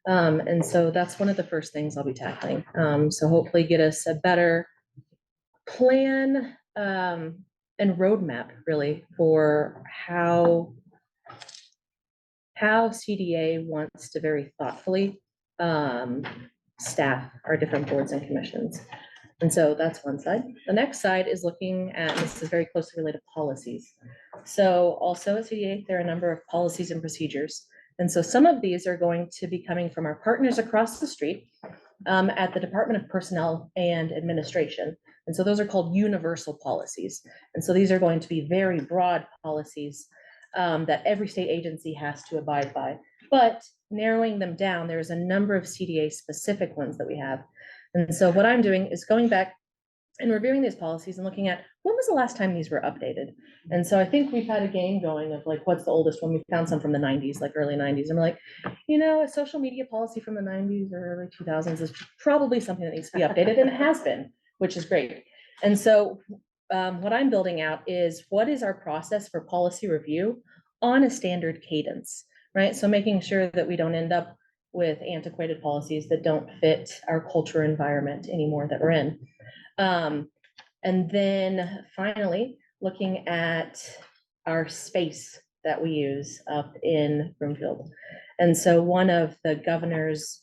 And so that's one of the first things I'll be tackling. So hopefully get us a better plan and roadmap really for how CDA wants to very thoughtfully staff our different boards and commissions. And so that's one side. The next side is looking at, this is very closely related to policies. So also at CDA, there are a number of policies and procedures. And so some of these are going to be coming from our partners across the street at the Department of Personnel and Administration. And so those are called universal policies. And so these are going to be very broad policies that every state agency has to abide by. But narrowing them down, there's a number of CDA specific ones that we have. And so what I'm doing is going back and reviewing these policies and looking at when was the last time these were updated. And so I think we've had a game going of like, what's the oldest one? We found some from the 90s, like early 90s. And we're like, a social media policy from the 90s or early 2000s is probably something that needs to be updated, and it has been, which is great. And so what I'm building out is what is our process for policy review on a standard cadence, right? So making sure that we don't end up with antiquated policies that don't fit our culture environment anymore that we're in. And then finally, looking at our space that we use up in Broomfield. And so one of the governor's,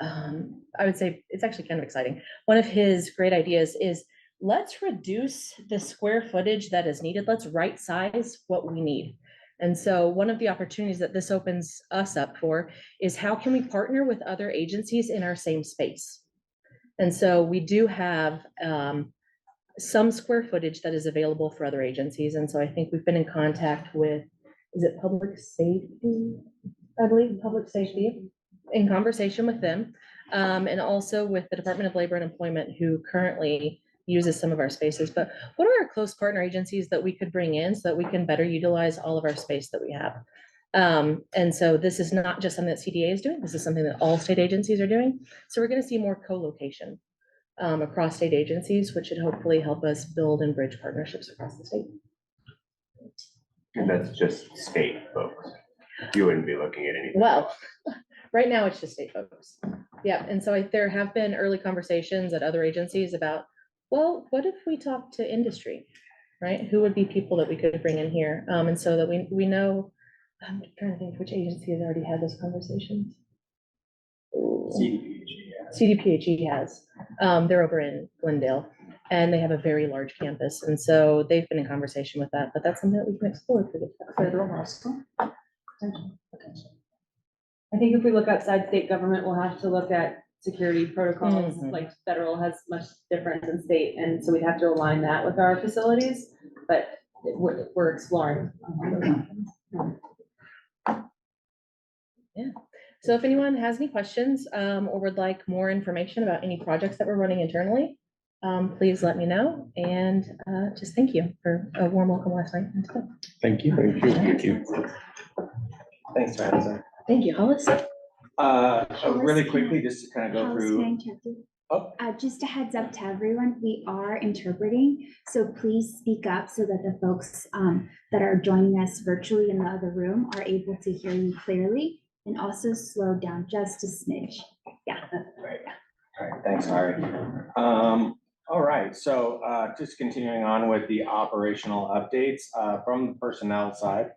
I would say it's actually kind of exciting. One of his great ideas is let's reduce the square footage that is needed. Let's right size what we need. And so one of the opportunities that this opens us up for is how can we partner with other agencies in our same space? And so we do have some square footage that is available for other agencies. And so I think we've been in contact with, is it public safety? I believe public safety, in conversation with them. And also with the Department of Labor and Employment, who currently uses some of our spaces. But what are our close partner agencies that we could bring in so that we can better utilize all of our space that we have? And so this is not just something that CDA is doing. This is something that all state agencies are doing. So we're going to see more co-location across state agencies, which should hopefully help us build and bridge partnerships across the state. And that's just state folks. You wouldn't be looking at anything. Well, right now it's just state folks. Yeah, and so there have been early conversations at other agencies about, well, what if we talk to industry, right? Who would be people that we could bring in here? And so that we know, I'm trying to think which agency has already had those conversations. CDPHE has. They're over in Glendale, and they have a very large campus. And so they've been in conversation with that, but that's something that we can explore for the Federal hospital. Potentially. I think if we look outside state government, we'll have to look at security protocols, like federal has much different than state, and so we'd have to align that with our facilities, but we're exploring. Yeah. So if anyone has any questions or would like more information about any projects that we're running internally, please let me know. And just thank you for a warm welcome last night and today. Thank you. Thank you. Thank you. Thanks, Madison. Thank you, Hollis. Really quickly, just to kind of go Alice, can I through. interrupt you? Oh. Just a heads up to everyone, we are interpreting, so please speak up so that the folks that are joining us virtually in the other room are able to hear you clearly, and also slow down just a smidge. Yeah. Right. All right, thanks, Ari. All right, so just continuing on with the operational updates from the personnel side.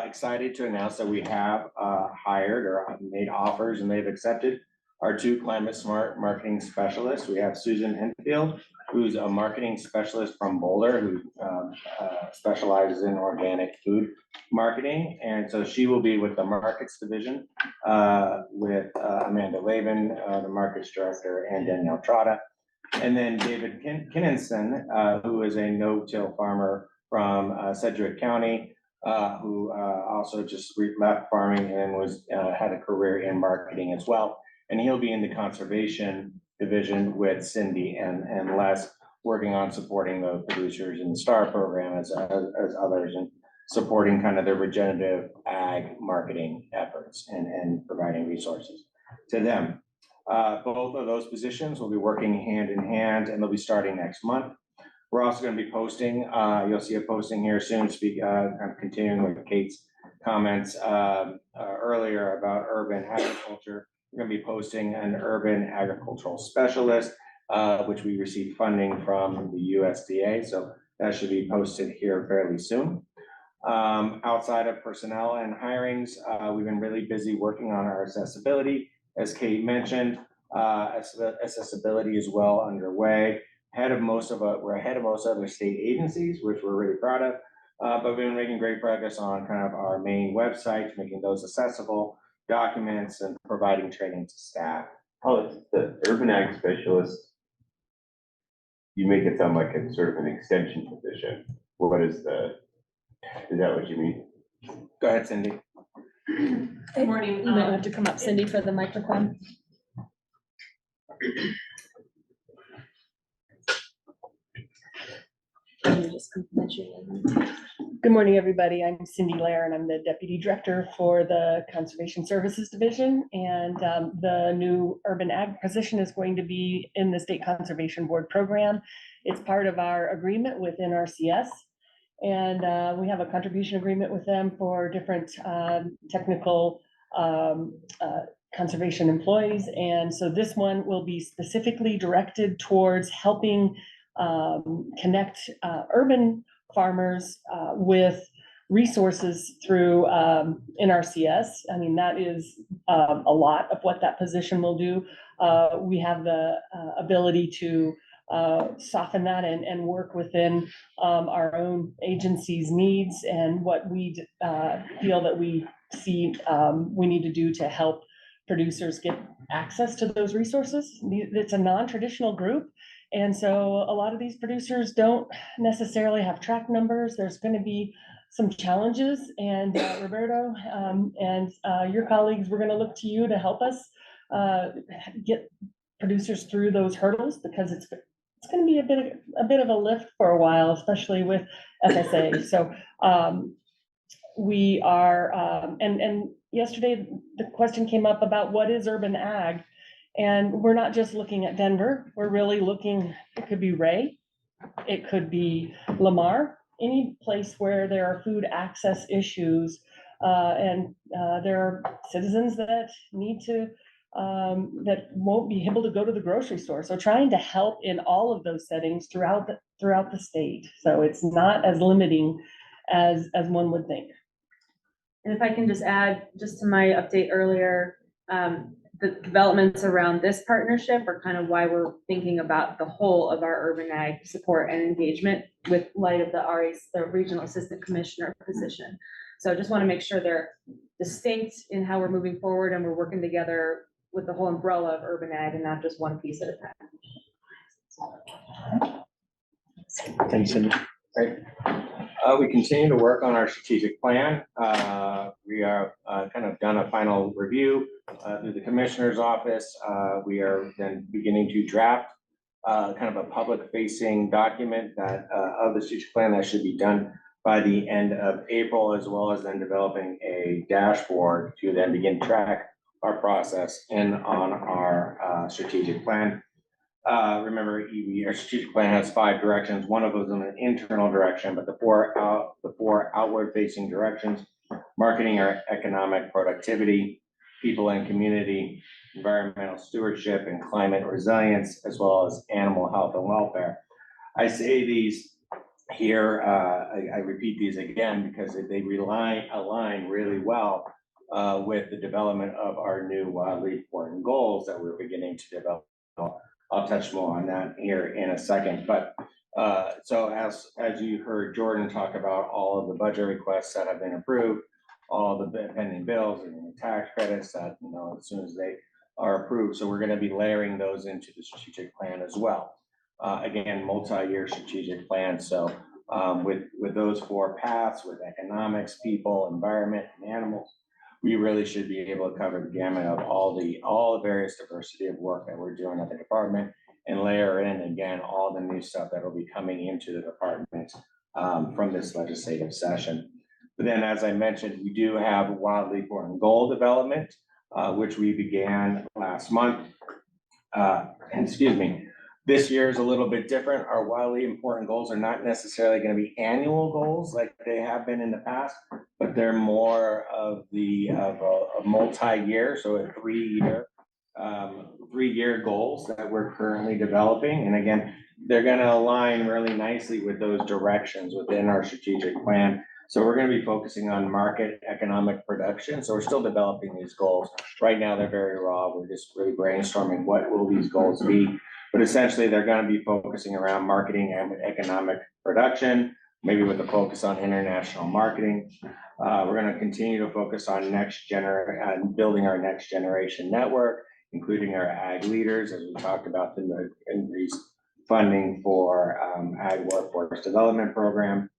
Excited to announce that we have hired or made offers and they've accepted our 2 climate smart marketing specialists. We have Susan Enfield, who's a marketing specialist from Boulder, who specializes in organic food marketing. And so she will be with the markets division with Amanda Laban, the markets director, and Danielle Trotta. And then David Kinninson, who is a no-till farmer from Sedgwick County, who also just left farming and was had a career in marketing as well. And he'll be in the conservation division with Cindy and Les, working on supporting the producers in the STAR program as others, and supporting kind of the regenerative ag marketing efforts and providing resources to them. Both of those positions will be working hand in hand, and they'll be starting next month. We're also going to be posting, you'll see a posting here soon, kind of continuing with Kate's comments earlier about urban agriculture. We're going to be posting an urban agricultural specialist, which we received funding from the USDA. So that should be posted here fairly soon. Outside of personnel and hirings, we've been really busy working on our accessibility. As Kate mentioned, accessibility is well underway. We're ahead of most other state agencies, which we're really proud of. But we've been making great progress on kind of our main website, making those accessible, documents, and providing training to staff. Oh, it's the urban ag specialist. You make it sound like it's sort of an extension position. Is that what you mean? Go ahead, Cindy. Good morning. You might have to come up, Cindy, for the microphone. to just compliment you. Good morning, everybody. I'm Cindy Lair, and I'm the Deputy Director for the Conservation Services Division. And the new urban ag position is going to be in the State Conservation Board program. It's part of our agreement with NRCS. And we have a contribution agreement with them for different technical conservation employees. And so this one will be specifically directed towards helping connect urban farmers with resources through NRCS. I mean, that is a lot of what that position will do. We have the ability to soften that and work within our own agency's needs and what we feel that we see we need to do to help producers get access to those resources. It's a non-traditional group. And so a lot of these producers don't necessarily have track numbers. There's going to be some challenges. And Roberto and your colleagues, we're going to look to you to help us get producers through those hurdles, because it's going to be a bit of a lift for a while, especially with FSA. So we are, and yesterday the question came up about what is urban ag. And we're not just looking at Denver, we're really looking, it could be Ray, it could be Lamar, any place where there are food access issues. And there are citizens that need to, that won't be able to go to the grocery store. So trying to help in all of those settings throughout the state. So it's not as limiting as one would think. And if I can just add, just to my update earlier, the developments around this partnership are kind of why we're thinking about the whole of our urban ag support and engagement with light of the regional assistant commissioner position. So I just want to make sure they're distinct in how we're moving forward and we're working together with the whole umbrella of urban ag and not just one piece at a time. Thanks, Cindy. Great. We continue to work on our strategic plan. We are kind of done a final review through the commissioner's office. We are then beginning to draft kind of a public facing document that of the strategic plan that should be done by the end of April, as well as then developing a dashboard to then begin to track our process and on our strategic plan. Remember, our strategic plan has 5 directions. One of them is an internal direction, but the four outward-facing directions: marketing or economic productivity, people and community, environmental stewardship and climate resilience, as well as animal health and welfare. I say these here, I repeat these again because they align really well with the development of our new wildly important goals that we're beginning to develop. I'll touch more on that here in a second, but so as you heard Jordan talk about all of the budget requests that have been approved, all the pending bills and the tax credits that, as soon as they are approved. So we're going to be layering those into the strategic plan as well. Again, multi-year strategic plan. So with those 4 paths, with economics, people, environment, and animals, we really should be able to cover the gamut of all the various diversity of work that we're doing at the department, and layer in again all the new stuff that will be coming into the department from this legislative session. But then, as I mentioned, we do have wildly important goal development, which we began last month. Excuse me. This year is a little bit different. Our wildly important goals are not necessarily going to be annual goals like they have been in the past, but they're more of a multi-year, so a 3-year goals that we're currently developing. And again, they're going to align really nicely with those directions within our strategic plan. So we're going to be focusing on market economic production. So we're still developing these goals. Right now, they're very raw. We're just really brainstorming what will these goals be. But essentially, they're going to be focusing around marketing and economic production, maybe with a focus on international marketing. We're going to continue to focus on building our next generation network, including our ag leaders, as we talked about the increased funding for ag workforce development program.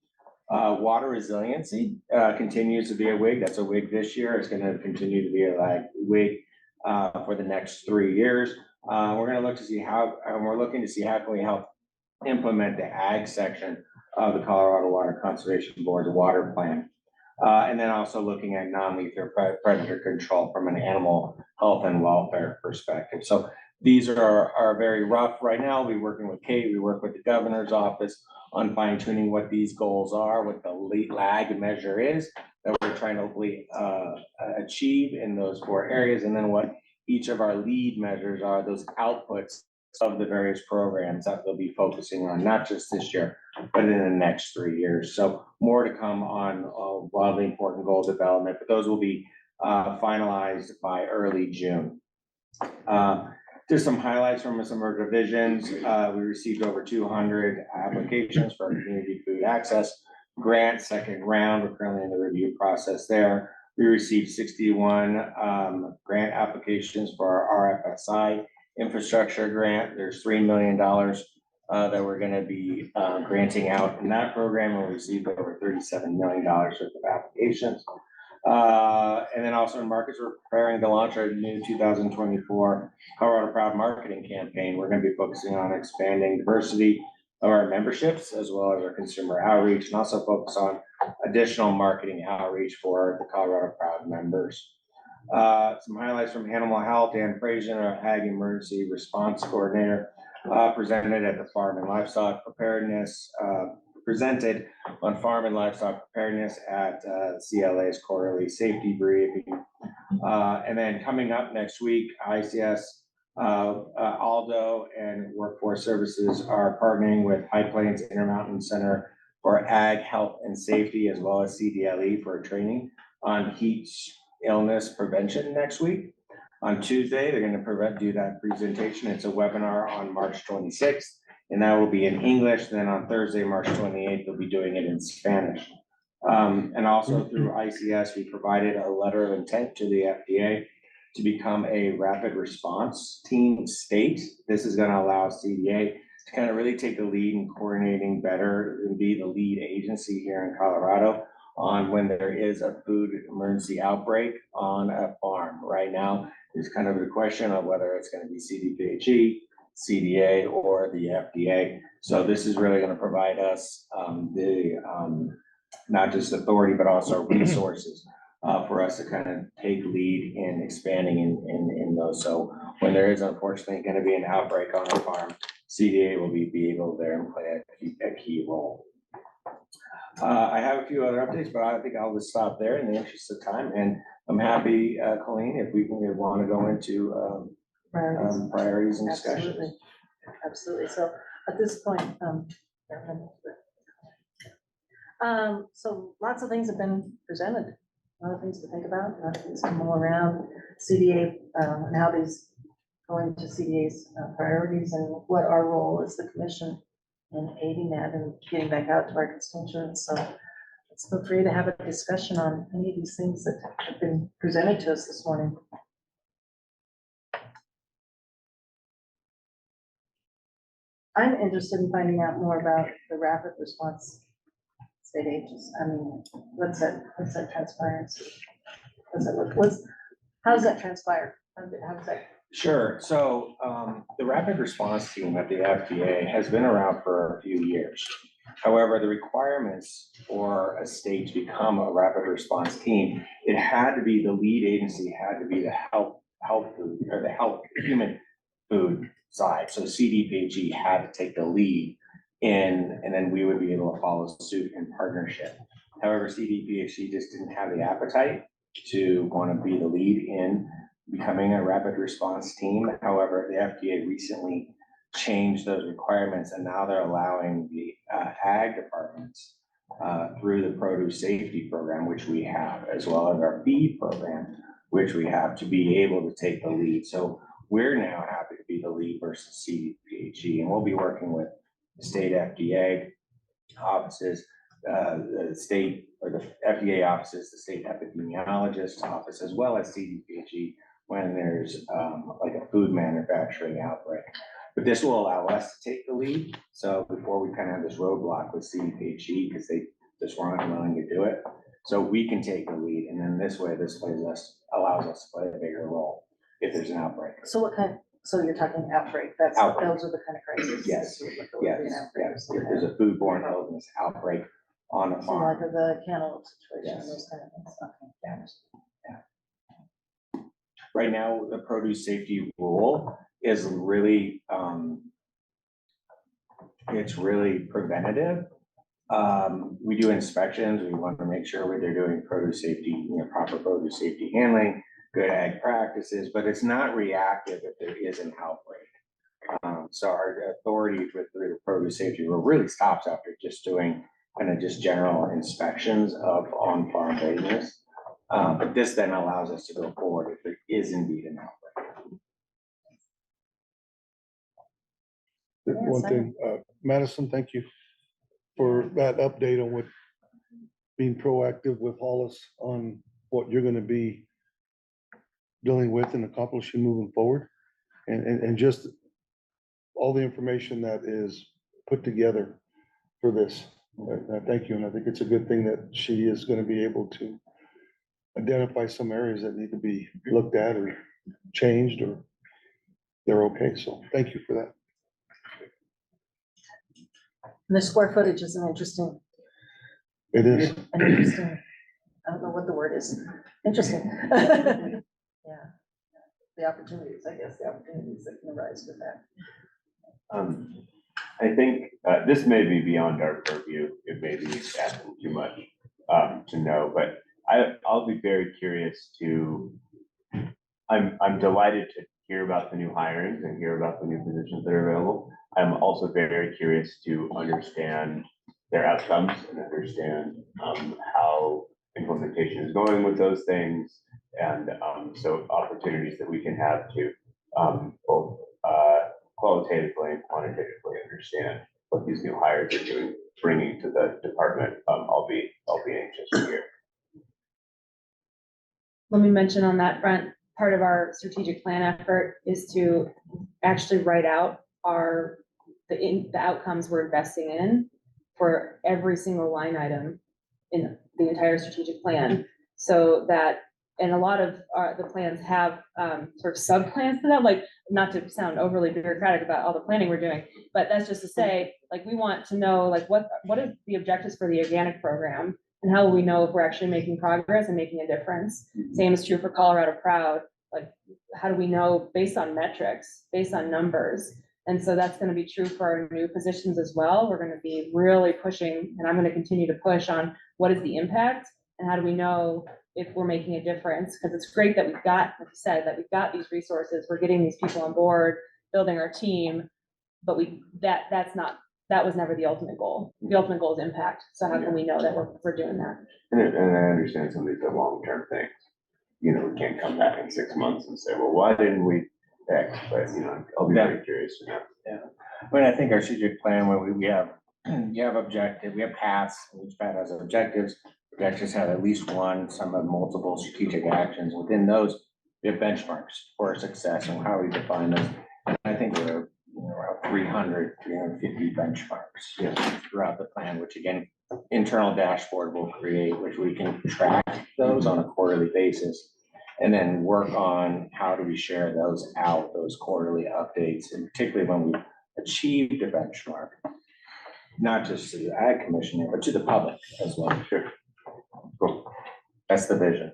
Water resiliency continues to be a WIG. That's a WIG this year. It's going to continue to be a WIG for the next 3 years. We're going to look to see how, and we're looking to see how can we help implement the ag section of the Colorado Water Conservation Board's water plan. And then also looking at non-lethal predator control from an animal health and welfare perspective. So these are very rough right now. We're working with Kate, we work with the governor's office on fine tuning what these goals are, what the lag measure is that we're trying to hopefully achieve in those 4 areas, and then what each of our lead measures are, those outputs of the various programs that they'll be focusing on, not just this year, but in the next 3 years. So more to come on wildly important goal development, but those will be finalized by early June. Just some highlights from some of our divisions. We received over 200 applications for our community food access grant, second round. We're currently in the review process there. We received 61 grant applications for our RFSI infrastructure grant. There's $3 million that we're going to be granting out in that program. We'll receive over $37 million worth of applications. And then also in markets, we're preparing to launch our new 2024 Colorado Proud marketing campaign. We're going to be focusing on expanding diversity of our memberships as well as our consumer outreach, and also focus on additional marketing outreach for the Colorado Proud members. Some highlights from Animal Health. Dan Frazier, our Ag Emergency Response Coordinator, presented at the Farm and Livestock Preparedness, presented on farm and livestock preparedness at CLA's quarterly safety briefing. And then coming up next week, ICS, Aldo and Workforce Services are partnering with High Plains Intermountain Center for Ag Health and Safety, as well as CDLE for a training on heat illness prevention next week. On Tuesday, they're going to do that presentation. It's a webinar on March 26th, and that will be in English. Then on Thursday, March 28th, they'll be doing it in Spanish. And also through ICS, we provided a letter of intent to the FDA to become a rapid response team state. This is going to allow CDA to kind of really take the lead in coordinating better and be the lead agency here in Colorado on when there is a food emergency outbreak on a farm. Right now, there's kind of a question of whether it's going to be CDPHE, CDA, or the FDA. So this is really going to provide us not just authority, but also resources for us to kind of take lead in expanding in those. So when there is unfortunately going to be an outbreak on a farm, CDA will be able there and play a key role. I have a few other updates, but I think I'll just stop there in the interest of time. And I'm happy, Colleen, if we want to go into priorities and discussions. Absolutely. So at this point, so lots of things have been presented, a lot of things to think about, a lot of things to mull around CDA and how these go into CDA's priorities and what our role as the commission in aiding that and getting back out to our constituents. So let's feel free to have a discussion on any of these things that have been presented to us this morning. I'm interested in finding out more about the rapid response state agents. I mean, what's that transparency? How does that transpire? How does that? Sure. So the rapid response team at the FDA has been around for a few years. However, the requirements for a state to become a rapid response team, it had to be the lead agency, had to be the health food or the health human food side. So CDPHE had to take the lead in, and then we would be able to follow suit in partnership. However, CDPHE just didn't have the appetite to want to be the lead in becoming a rapid response team. However, the FDA recently changed those requirements, and now they're allowing the ag departments through the produce safety program, which we have, as well as our feed program, which we have, to be able to take the lead. So we're now happy to be the lead versus CDPHE, and we'll be working with the state FDA offices, the state or the FDA offices, the state epidemiologist office, as well as CDPHE when there's like a food manufacturing outbreak. But this will allow us to take the lead. So before we kind of have this roadblock with CDPHE because they just weren't willing to do it. So we can take the lead, and then this way, allows us to play a bigger role if there's an outbreak. So what kind So you're talking outbreak, that's, Outbreak. those are the kind of crises. Yes, that you would look at would be an yes, outbreak. yes. If there's a foodborne illness outbreak on a So like farm. the cantaloupe situation, Yes. those kind of things. Okay. Right now, the produce safety rule is really, it's really preventative. We do inspections, we want to make sure they're doing produce safety, proper produce safety handling, good ag practices, but it's not reactive if there is an outbreak. So our authority with the produce safety rule really stops after just doing kind of just general inspections of on-farm business. But this then allows us to go forward if there is indeed an outbreak. One thing, Madison, thank you for that update on what being proactive with Hollis on what you're gonna be dealing with and accomplishing moving forward. And just all the information that is put together for this. Thank you, and I think it's a good thing that she is gonna be able to identify some areas that need to be looked at or changed, or they're okay, so thank you for that. And the square footage is an interesting, It is. I don't know what the word is, interesting. Yeah, the opportunities, I guess, the opportunities that can arise with that. I think, this may be beyond our purview, it may be asking too much, to know, but I'll be very curious I'm delighted to hear about the new hirings and hear about the new positions that are available. I'm also very curious to understand their outcomes and understand, how implementation is going with those things. And, so opportunities that we can have to, both, qualitatively and quantitatively understand what these new hires are doing, bringing to the department. I'll be anxious to hear. Let me mention on that front, part of our strategic plan effort is to actually write out the outcomes we're investing in for every single line item in the entire strategic plan. So that, and a lot of the plans have sort of sub-plans to that, like, not to sound overly bureaucratic about all the planning we're doing, but that's just to say, like, we want to know, like, what is the objectives for the organic program? And how will we know if we're actually making progress and making a difference? Same is true for Colorado Proud. Like, how do we know based on metrics, based on numbers? And so that's gonna be true for our new positions as well. We're gonna be really pushing, and I'm gonna continue to push on what is the impact and how do we know if we're making a difference? Because it's great that we've got, like you said, that we've got these resources, we're getting these people on board, building our team, but that was never the ultimate goal. The ultimate goal is impact. So how can we know that we're doing that? And I understand some of these are long-term things. We can't come back in 6 months and say, well, why didn't we X? But, I'll be very curious to know. Yeah, I mean, I think our strategic plan, when we have, you have objective, we have paths, each path has objectives. Objectives have at least one, some have multiple strategic actions. Within those, we have benchmarks for success and how we define those. And I think we're, around 350 benchmarks throughout the plan, which again, internal dashboard will create, which we can track those on a quarterly basis. And then work on how do we share those out, those quarterly updates, and particularly when we achieved a benchmark, not just to the Ag Commissioner, but to the public as well. Sure. Cool. That's the vision.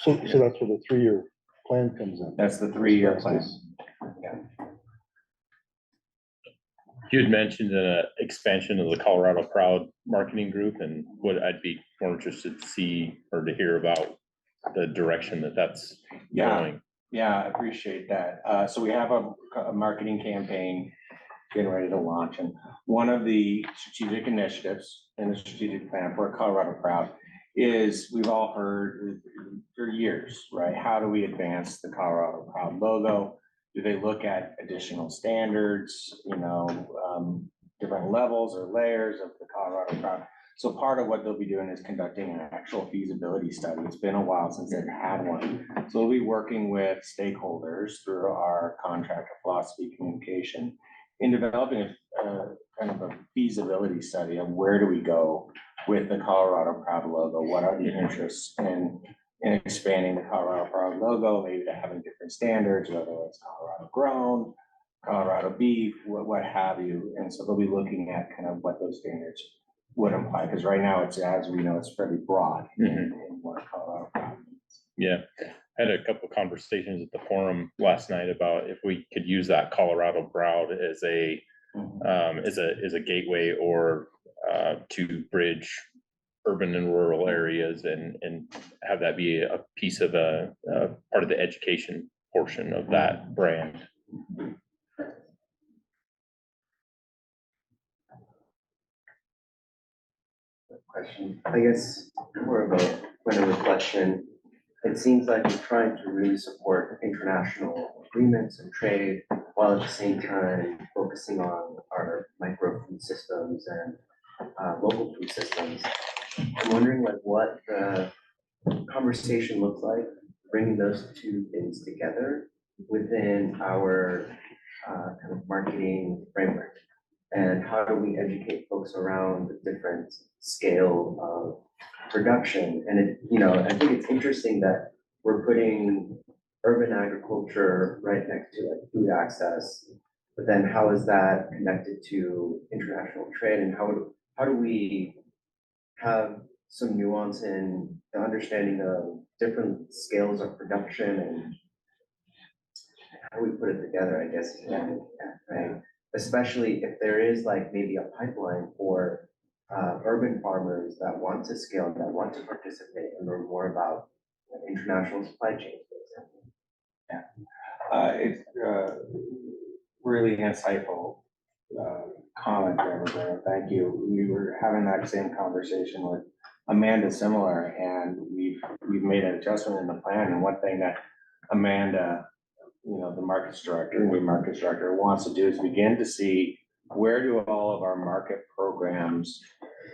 So that's where the 3-year plan comes in. That's the 3-year plan. Yeah. You had mentioned an expansion of the Colorado Proud marketing group, and what I'd be more interested to see or to hear about the direction that's going. Yeah, I appreciate that. So we have a marketing campaign getting ready to launch, and one of the strategic initiatives in the strategic plan for Colorado Proud is, we've all heard for years, right? How do we advance the Colorado Proud logo? Do they look at additional standards, different levels or layers of the Colorado Proud? So part of what they'll be doing is conducting an actual feasibility study. It's been a while since they've had one. So we'll be working with stakeholders through our contract of philosophy communication in developing a kind of a feasibility study of where do we go with the Colorado Proud logo? What are the interests? And and expanding the Colorado Proud logo, maybe to having different standards, whether it's Colorado grown, Colorado beef, what have you. And so they'll be looking at kind of what those standards would imply, because right now it's, as we know, it's fairly broad in what Colorado Proud means. Yeah, I had a couple of conversations at the forum last night about if we could use that Colorado Proud as a gateway or to bridge urban and rural areas and have that be a piece of a part of the education portion of that brand. Question, I guess more of a point of reflection. It seems like we're trying to really support international agreements and trade while at the same time focusing on our micro food systems and local food systems. I'm wondering like what the conversation looks like, bringing those two things together within our kind of marketing framework. And how do we educate folks around the different scale of production? And it, you know, I think it's interesting that we're putting urban agriculture right next to like food access. But then how is that connected to international trade? And how do we have some nuance in the understanding of different scales of production and how we put it together, I guess, right? Especially if there is like maybe a pipeline for urban farmers that want to scale, that want to participate and learn more about international supply chains, for example. It's really insightful comment there. Thank you. We were having that same conversation with Amanda Similar, and we've made an adjustment in the plan. And one thing that Amanda, you know, the markets director, new markets director, wants to do is begin to see where do all of our market programs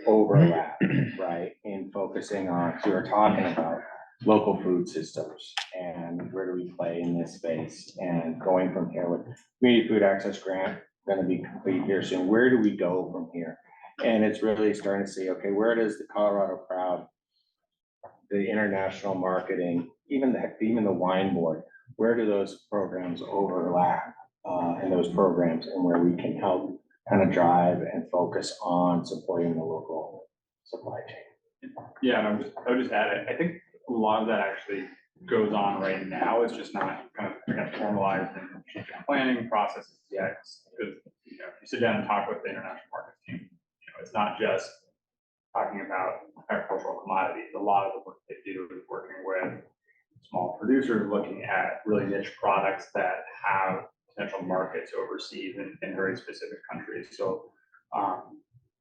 overlap, right? In focusing on, so we're talking about local food systems and where do we play in this space, and going from here with community food access grant going to be complete here soon. Where do we go from here? And it's really starting to see, okay, where does the Colorado Proud, the international marketing, even the wine board, where do those programs overlap in those programs, and where we can help kind of drive and focus on supporting the local supply chain? Yeah, and I would just add, I think a lot of that actually goes on right now. It's just not kind of formalized in strategic planning processes yet. Because, you know, if you sit down and talk with the international markets team, you know, it's not just talking about agricultural commodities. A lot of the work they do is working with small producers, looking at really niche products that have potential markets overseas in very specific countries. So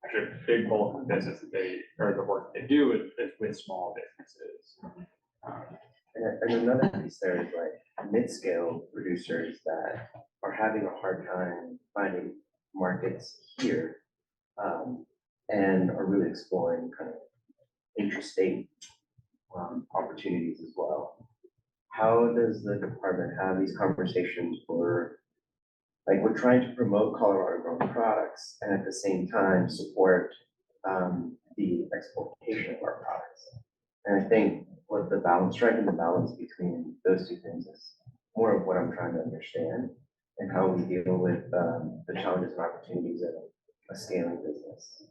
actually a big bulk of the business that the work that they do is with small businesses. And another piece there is like mid-scale producers that are having a hard time finding markets here and are really exploring kind of interstate opportunities as well. How does the department have these conversations for, like, we're trying to promote Colorado grown products and at the same time support the exportation of our products? And I think what the balance, striking the balance between those two things is more of what I'm trying to understand, and how we deal with the challenges and opportunities of a scaling business.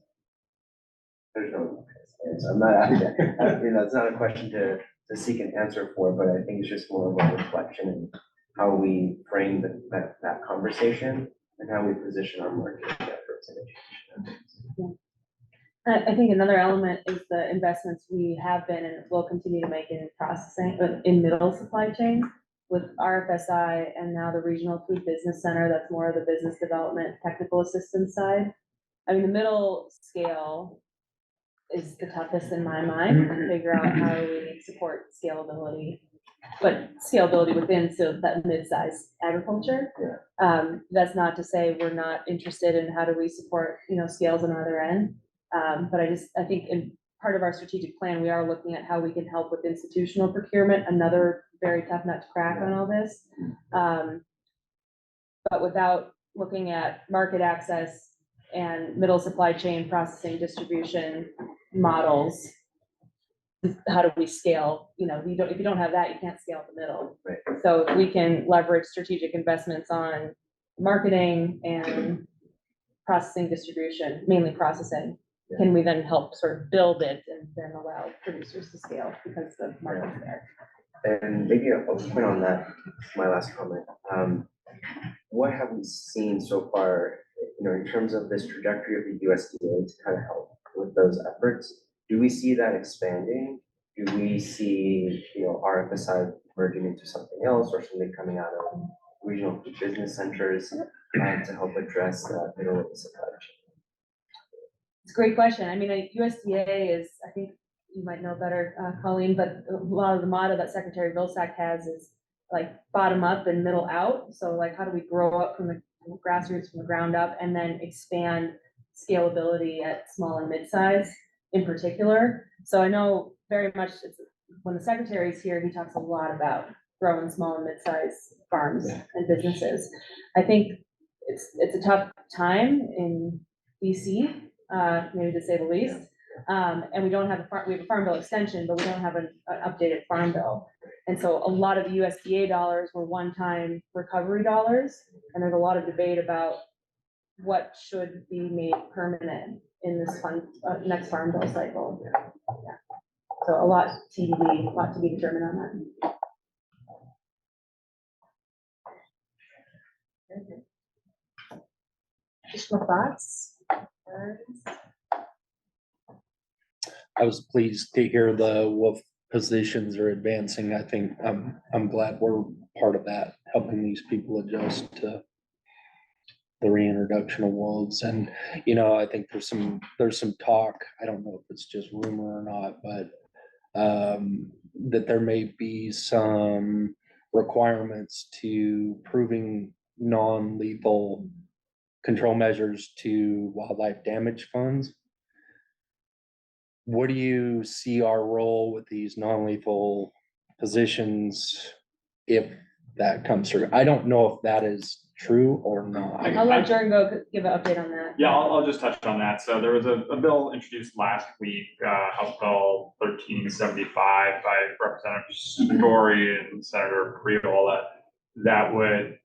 There's no answer. I'm not, you know, it's not a question to seek an answer for, but I think it's just more of a reflection in how we frame that conversation and how we position our marketing efforts in education. I think another element is the investments we have been and will continue to make in processing, in middle supply chain with RFSI and now the Regional Food Business Center. That's more of the business development, technical assistance side. I mean, the middle scale is the toughest in my mind to figure out how we support scalability, but scalability within that mid-sized agriculture. That's not to say we're not interested in how do we support, you know, scales on the other end. But I think in part of our strategic plan, we are looking at how we can help with institutional procurement, another very tough nut to crack on all this. But without looking at market access and middle supply chain processing distribution models, how do we scale, if you don't have that, you can't scale in the middle. Right. So if we can leverage strategic investments on marketing and processing distribution, mainly processing, can we then help sort of build it and then allow producers to scale because the market's there? And maybe a point on that, my last comment. What have we seen so far, in terms of this trajectory of the USDA to kind of help with those efforts? Do we see that expanding? Do we see, RFSI merging into something else or something coming out of regional food business centers to help address the middle of the supply chain? It's a great question. I mean, USDA is, I think you might know better, Colleen, but a lot of the motto that Secretary Vilsack has is like bottom up and middle out. So like, how do we grow up from the grassroots, from the ground up, and then expand scalability at small and mid-size in particular? So I know very much when the secretary's here, he talks a lot about growing small and mid-size farms and businesses. I think it's a tough time in DC, maybe to say the least. And we don't have we have a farm bill extension, but we don't have an updated farm bill. And so a lot of the USDA dollars were one-time recovery dollars. And there's a lot of debate about what should be made permanent in this next farm bill cycle. Yeah. So a lot TBD, a lot to be determined on that. Additional thoughts? I was pleased to hear the wolf positions are advancing. I think I'm glad we're part of that, helping these people adjust to the reintroduction of wolves. And, I think there's some talk, I don't know if it's just rumor or not, but that there may be some requirements to proving non-lethal control measures to wildlife damage funds. What do you see our role with these non-lethal positions if that comes through? I don't know if that is true or not. I'll let Jordan go give an update on that. Yeah, I'll just touch on that. So there was a bill introduced last week, House Bill 1375 by Representative Story and Senator Priola, that would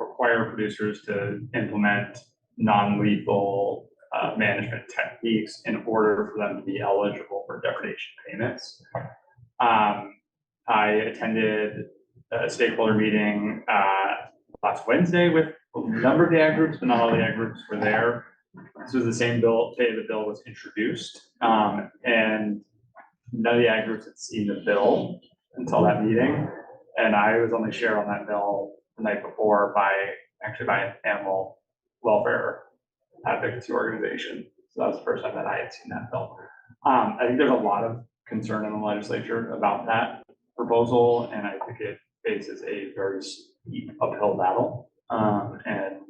require producers to implement non-lethal management techniques in order for them to be eligible for degradation payments. I attended a stakeholder meeting last Wednesday with a number of the ag groups, but not all the ag groups were there. This was the same day the bill was introduced, and none of the ag groups had seen the bill until that meeting. And I was only shared on that bill the night before by an animal welfare advocacy organization. So that was the first time that I had seen that bill. I think there's a lot of concern in the legislature about that proposal, and I think it faces a very steep uphill battle. And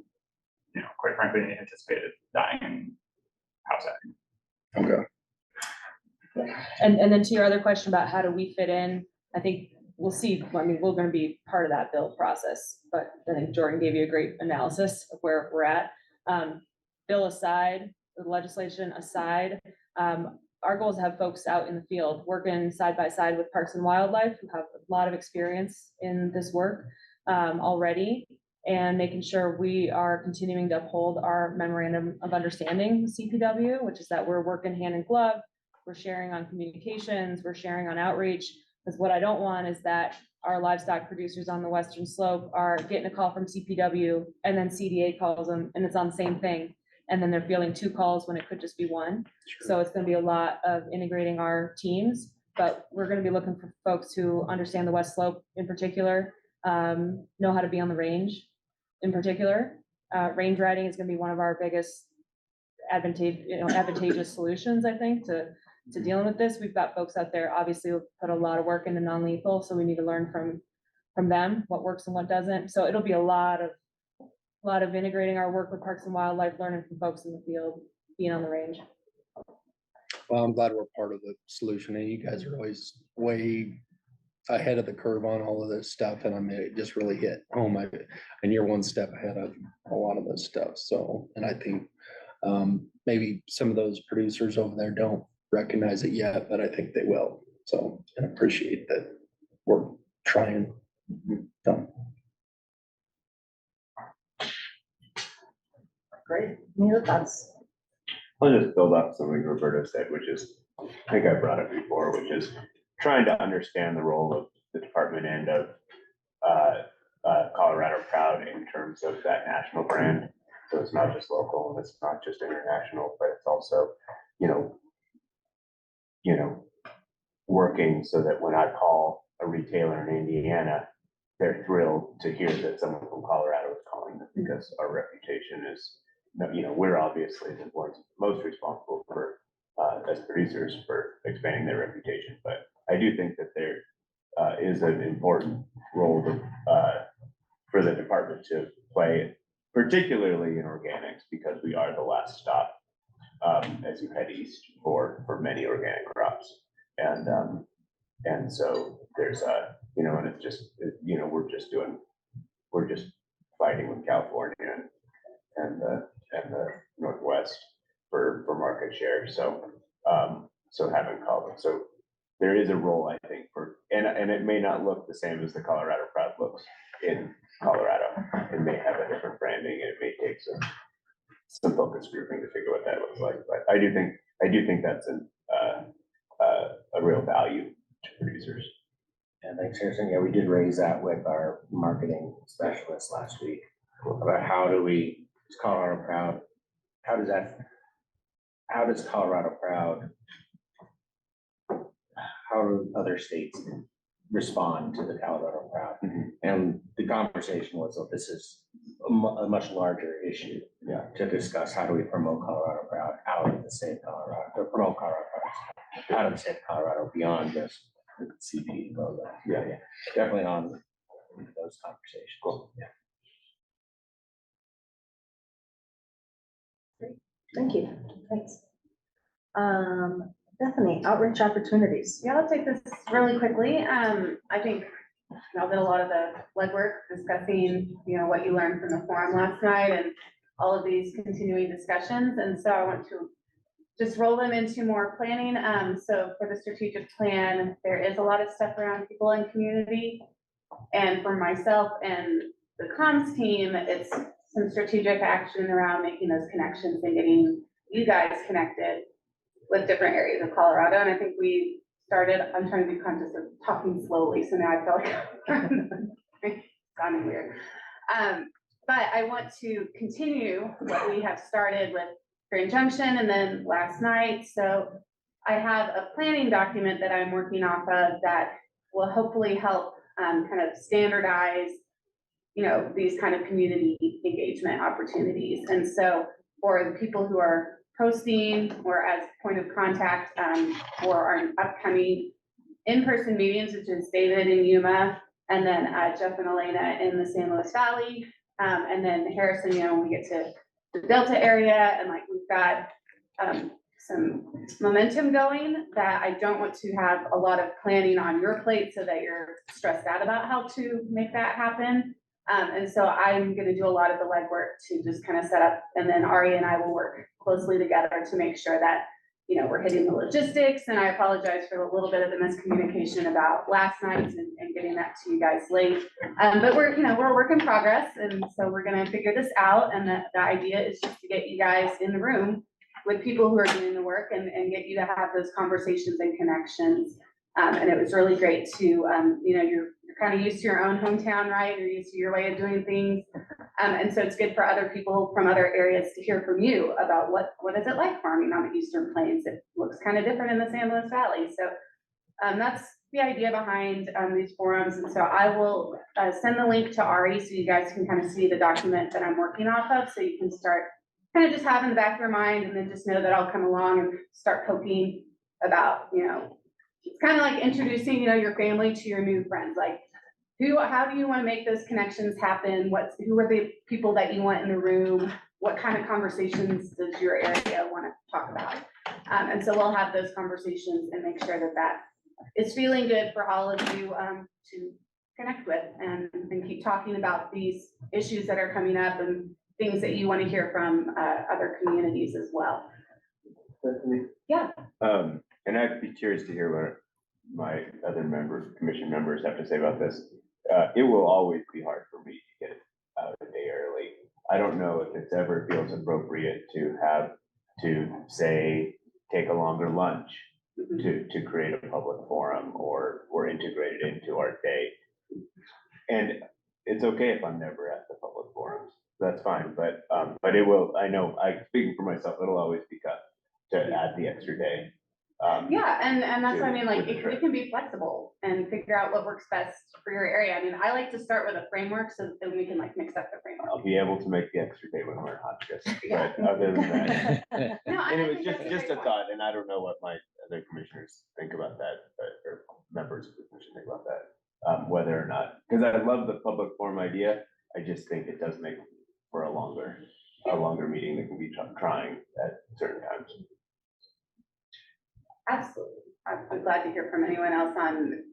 quite frankly, anticipated dying in House Ag. Okay. And then to your other question about how do we fit in, I think we'll see. I mean, we're going to be part of that bill process, but I think Jordan gave you a great analysis of where we're at. Bill aside, the legislation aside, our goal is to have folks out in the field working side by side with Parks and Wildlife, who have a lot of experience in this work already, and making sure we are continuing to uphold our memorandum of understanding with CPW, which is that we're working hand in glove, we're sharing on communications, we're sharing on outreach, because what I don't want is that our livestock producers on the Western Slope are getting a call from CPW and then CDA calls them and it's on the same thing. And then they're fielding 2 calls when it could just be 1. Sure. So it's going to be a lot of integrating our teams, but we're going to be looking for folks who understand the West Slope in particular, know how to be on the range in particular. Range riding is going to be one of our biggest advantageous solutions, I think, to dealing with this. We've got folks out there, obviously, who put a lot of work into non-lethal, so we need to learn from them what works and what doesn't. So it'll be a lot of integrating our work with Parks and Wildlife, learning from folks in the field, being on the range. Well, I'm glad we're part of the solution, and you guys are always way ahead of the curve on all of this stuff, and I mean, it just really hit home. And you're one step ahead of a lot of this stuff. So, and I think maybe some of those producers over there don't recognize it yet, but I think they will. So, and appreciate that we're trying. So, Great. Any other thoughts? I'll just build up something Roberta said, which is, I think I brought it before, which is trying to understand the role of the department and of Colorado Proud in terms of that national brand. So it's not just local and it's not just international, but it's also, you know, working so that when I call a retailer in Indiana, they're thrilled to hear that someone from Colorado is calling them because our reputation is, we're obviously the ones most responsible for, as producers, for expanding their reputation. But I do think that there is an important role for the department to play, particularly in organics, because we are the last stop as you head east for many organic crops. And so there's and it's just, we're just fighting with California and the Northwest for market share. So, so having Colorado, so there is a role, I think, and it may not look the same as the Colorado Proud looks in Colorado. It may have a different branding and it may take some focus grouping to figure what that looks like. But I do think that's a real value to producers. Yeah, thanks, Harrison. Yeah, we did raise that with our marketing specialist last week about how do we, is Colorado Proud, how does Colorado Proud, how do other states respond to the Colorado Proud? And the conversation was, oh, this is a much larger issue to discuss. How do we promote Colorado Proud out of the state of Colorado, or promote Colorado Proud out of the state of Colorado beyond just the CP program? Yeah, definitely on those conversations. Cool. Yeah. Thank you. Thanks. Bethany, outreach opportunities. Yeah, I'll take this really quickly. I think I'll did a lot of the legwork discussing, what you learned from the forum last night and all of these continuing discussions. And so I want to just roll them into more planning. So for the strategic plan, there is a lot of stuff around people and community. And for myself and the comms team, it's some strategic action around making those connections and getting you guys connected with different areas of Colorado. And I think we started, I'm trying to be conscious of talking slowly, so now I feel like sounding weird. But I want to continue what we have started with Grand Junction and then last night. So I have a planning document that I'm working off of that will hopefully help kind of standardize, these kind of community engagement opportunities. And so for the people who are posting or as point of contact for our upcoming in-person meetings, which is David in Yuma, and then Jeff and Elena in the San Luis Valley, and then Harrison, when we get to the Delta area, and we've got some momentum going that I don't want to have a lot of planning on your plate so that you're stressed out about how to make that happen. And so I'm going to do a lot of the legwork to just kind of set up, and then Ari and I will work closely together to make sure that, we're hitting the logistics. And I apologize for a little bit of the miscommunication about last night and getting that to you guys late. But we're a work in progress. And so we're going to figure this out. And the idea is just to get you guys in the room with people who are doing the work and get you to have those conversations and connections. And it was really great to, you're kind of used to your own hometown, right? You're used to your way of doing things. And so it's good for other people from other areas to hear from you about what is it like farming on the Eastern Plains. It looks kind of different in the San Luis Valley. So that's the idea behind these forums. And so I will send the link to Ari so you guys can kind of see the document that I'm working off of. So you can start kind of just have in the back of your mind, and then just know that I'll come along and start poking about, it's kind of like introducing, your family to your new friends. Like, how do you want to make those connections happen? Who are the people that you want in the room? What kind of conversations does your area want to talk about? And so we'll have those conversations and make sure that is feeling good for all of you to connect with and keep talking about these issues that are coming up and things that you want to hear from other communities as well. Yeah. And I'd be curious to hear my other commission members have to say about this. It will always be hard for me to get out a day early. I don't know if it's ever feels appropriate to have to say, take a longer lunch to create a public forum or integrate it into our day. And it's okay if I'm never at the public forums, that's fine, but it will, I know, speaking for myself, it'll always be tough to add the extra day. Yeah, and that's what I mean, like, with the it can be flexible and figure out what works best for your area. I mean, I like to start with a framework so that we can like mix up the framework. I'll be able to make the extra day when we're in Hotchkiss, Yeah. but other than that. No, I And it was think that's a just a great point. thought, and I don't know what my other commissioners think about that, or members of the commission think about that. Whether or not, because I love the public forum idea, I just think it does make for a longer meeting that can be trying at certain times. Absolutely. I'm glad to hear from anyone else on,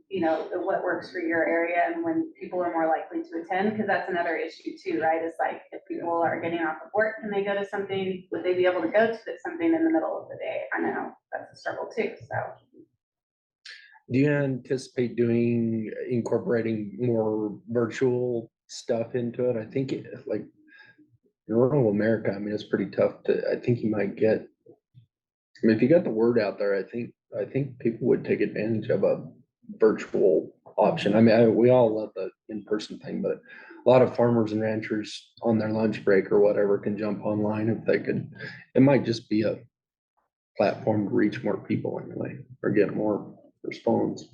what works for your area and when people are more likely to attend, because that's another issue too, right? It's like, if people are getting off of work, can they go to something? Would they be able to go to something in the middle of the day? I know that's a struggle too, so. Do you anticipate incorporating more virtual stuff into it? I think like in rural America, I mean, it's pretty tough I think you might get, I mean, if you got the word out there, I think people would take advantage of a virtual option. I mean, we all love the in-person thing, but a lot of farmers and ranchers on their lunch break or whatever can jump online if they could. It might just be a platform to reach more people anyway, or get more response.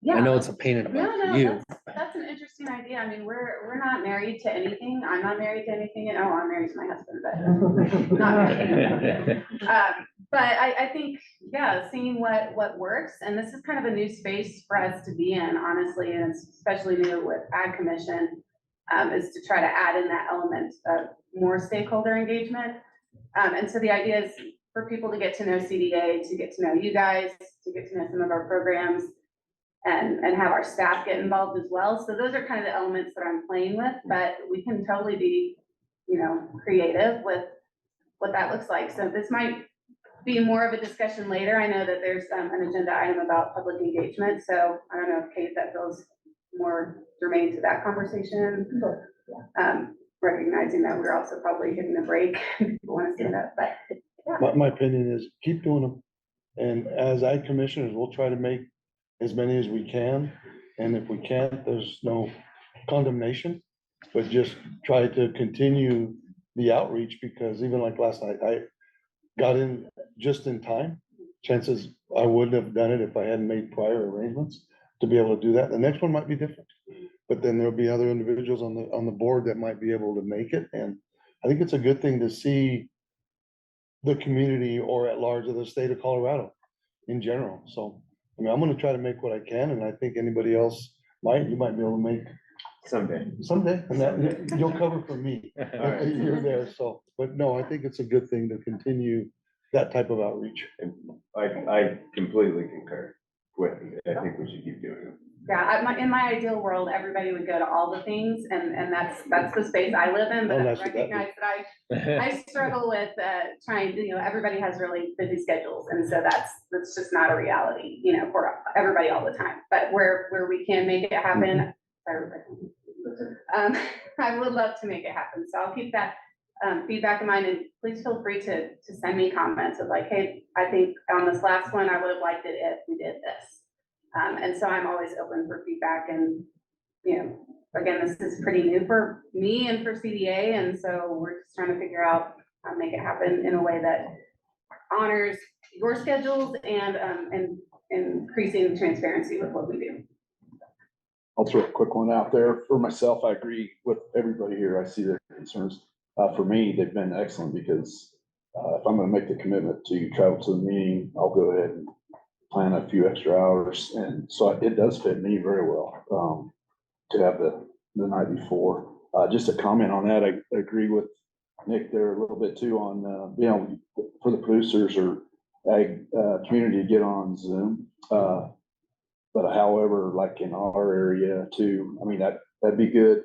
Yeah. I know it's a pain in the butt for you. That's an interesting idea. I mean, we're not married to anything. I'm not married to anything. I'm married to my husband, but not married. But I think, yeah, seeing what works, and this is kind of a new space for us to be in, honestly, and it's especially new with Ag Commission, is to try to add in that element of more stakeholder engagement. And so the idea is for people to get to know CDA, to get to know you guys, to get to know some of our programs, and have our staff get involved as well. So those are kind of the elements that I'm playing with, but we can totally be, creative with what that looks like. So this might be more of a discussion later. I know that there's an agenda item about public engagement. So I don't know if Kate, that feels more germane to that conversation. Recognizing that we're also probably hitting a break. People want to stand up, but yeah. My opinion is keep doing them. And as Ag commissioners, we'll try to make as many as we can. And if we can't, there's no condemnation, but just try to continue the outreach, because even like last night, I got in just in time. Chances I wouldn't have done it if I hadn't made prior arrangements to be able to do that. The next one might be different, but then there'll be other individuals on the board that might be able to make it. And I think it's a good thing to see the community or at large of the state of Colorado in general. So, I mean, I'm gonna try to make what I can, and I think anybody else you might be able to make Someday, and that you'll cover for me. right. You're there, so, but no, I think it's a good thing to continue that type of outreach. And I completely concur with, I think we should keep doing it. Yeah, in my ideal world, everybody would go to all the things, and that's the space I live in, but I recognize that I struggle with trying to, everybody has really busy schedules, and so that's just not a reality, for everybody all the time. But where we can make it happen, I would love to make it happen. So I'll keep that feedback in mind, and please feel free to send me comments of like, hey, I think on this last one, I would have liked it if we did this. And so I'm always open for feedback, and, again, this is pretty new for me and for CDA. And so we're just trying to figure out how to make it happen in a way that honors your schedules and increasing transparency with what we do. I'll throw a quick one out there. For myself, I agree with everybody here. I see their concerns. For me, they've been excellent, because if I'm gonna make the commitment to travel to the meeting, I'll go ahead and plan a few extra hours. And so it does fit me very well to have the night before. Just a comment on that, I agree with Nick there a little bit too on, for the producers or ag community to get on Zoom. But however, like in our area too, I mean, that'd be good.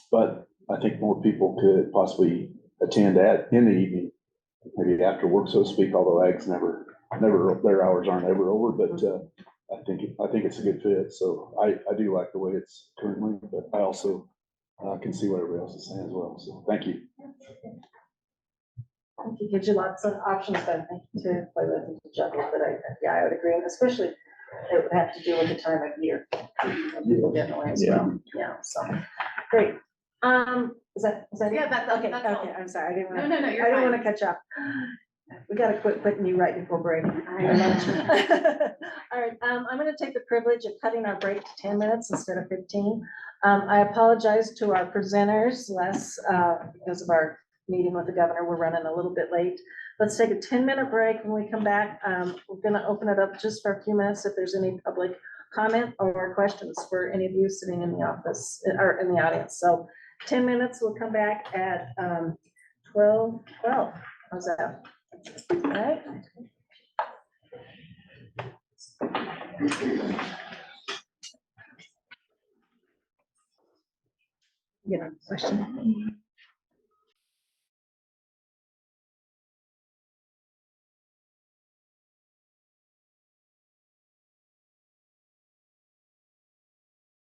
But I think more people could possibly attend in the evening, maybe after work, so to speak, although ag's never never, their hours aren't ever over, but, I think it's a good fit. So I do like the way it's currently, but I also, can see what everybody else is saying as well. So thank you. It gives you lots of options, I think, to play with and to juggle, but I would agree, and especially it would have to do with the time of year. People get away as well, yeah, so, great. Is that it? Yeah, that's Okay, all. okay, I'm sorry, I didn't want No, to. no, no, you're I didn't fine. want to catch up. We gotta quit putting you right before break. All right, I'm gonna take the privilege of cutting our break to 10 minutes instead of 15. I apologize to our presenters, because of our meeting with the governor, we're running a little bit late. Let's take a 10-minute break. When we come back, we're gonna open it up just for a few minutes if there's any public comment or questions for any of you sitting in the office or in the audience. So 10 minutes, we'll come back at 12:12. How's that? All right. Yeah, question.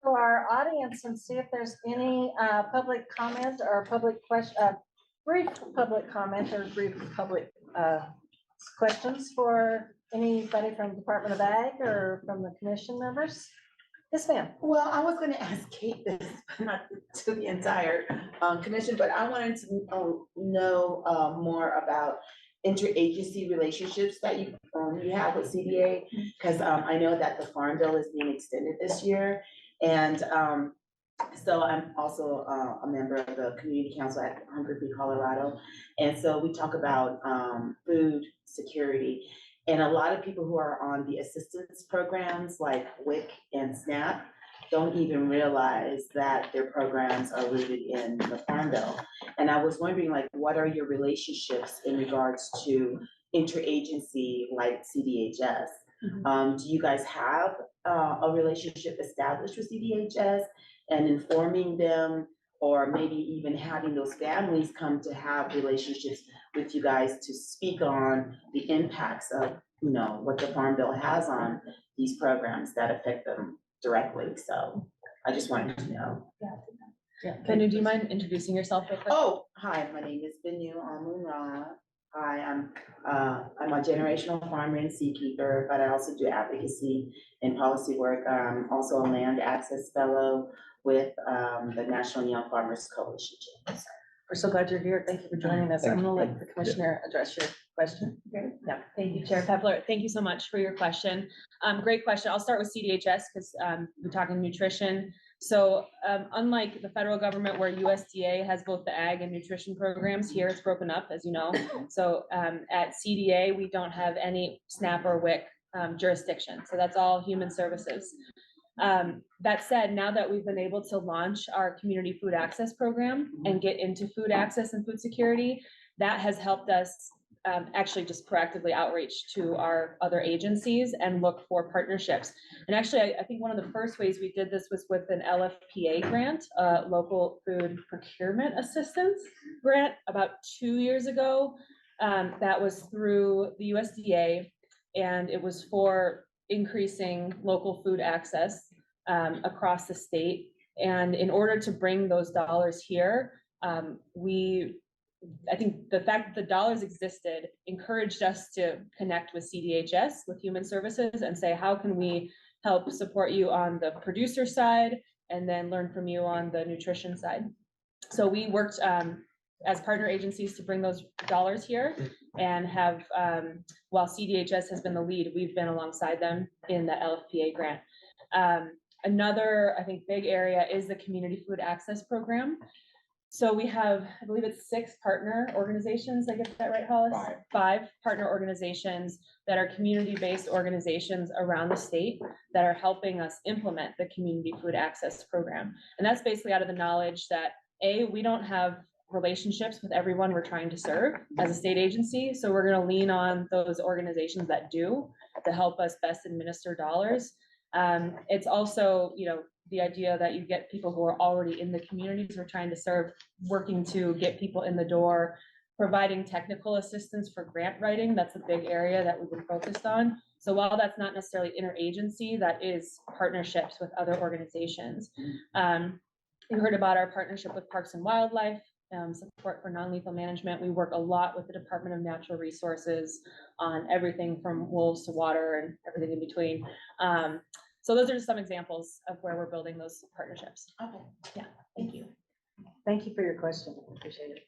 To our audience and see if there's any public comment or public question, brief public comment or brief public questions for anybody from Department of Ag or from the commission members. Yes, ma'am. Well, I was gonna ask Kate this, but not to the entire commission, but I wanted to know more about interagency relationships that you have with CDA, because I know that the Farm Bill is being extended this year. And so I'm also a member of the Community Council at Hunger Free Colorado. And so we talk about food security. And a lot of people who are on the assistance programs like WIC and SNAP don't even realize that their programs are rooted in the Farm Bill. And I was wondering, like, what are your relationships in regards to interagency like CDHS? Do you guys have a relationship established with CDHS and informing them, or maybe even having those families come to have relationships with you guys to speak on the impacts of, you know, what the Farm Bill has on these programs that affect them directly? So I just wanted to know. Yeah. Bennu, do you mind introducing yourself real quick? Oh, hi, my name is Bennu Amun-Ra. Hi, I'm a generational farmer and seakeeper, but I also do advocacy and policy work. I'm also a land access fellow with the National Young Farmers Coalition. We're so glad you're here. Thank you for joining us. I'm gonna let the commissioner address your question. Yeah, thank you, Chair Pepler. Thank you so much for your question. Great question. I'll start with CDHS because we're talking nutrition. So unlike the federal government where USDA has both the ag and nutrition programs, here it's broken up, as you know. So at CDA, we don't have any SNAP or WIC jurisdiction. So that's all human services. That said, now that we've been able to launch our community food access program and get into food access and food security, that has helped us actually just proactively outreach to our other agencies and look for partnerships. And actually, I think one of the first ways we did this was with an LFPA grant, Local Food Procurement Assistance grant, about 2 years ago. That was through the USDA, and it was for increasing local food access across the state. And in order to bring those dollars here, I think the fact that the dollars existed encouraged us to connect with CDHS, with Human Services, and say, how can we help support you on the producer side and then learn from you on the nutrition side? So we worked as partner agencies to bring those dollars here and have, while CDHS has been the lead, we've been alongside them in the LFPA grant. Another, I think, big area is the Community Food Access Program. So we have, I believe it's 6 partner organizations. I get that right, Hollis? 5 partner organizations that are community-based organizations around the state that are helping us implement the Community Food Access Program. And that's basically out of the knowledge that we don't have relationships with everyone we're trying to serve as a state agency. So we're going to lean on those organizations that do to help us best administer dollars. It's also, you know, the idea that you get people who are already in the communities we're trying to serve, working to get people in the door providing technical assistance for grant writing. That's a big area that we've been focused on. So while that's not necessarily interagency, that is partnerships with other organizations. You heard about our partnership with Parks and Wildlife, support for non-lethal management. We work a lot with the Department of Natural Resources on everything from wolves to water and everything in between. So those are just some examples of where we're building those partnerships. Okay. Yeah, thank you. Thank you for your question. Appreciate it.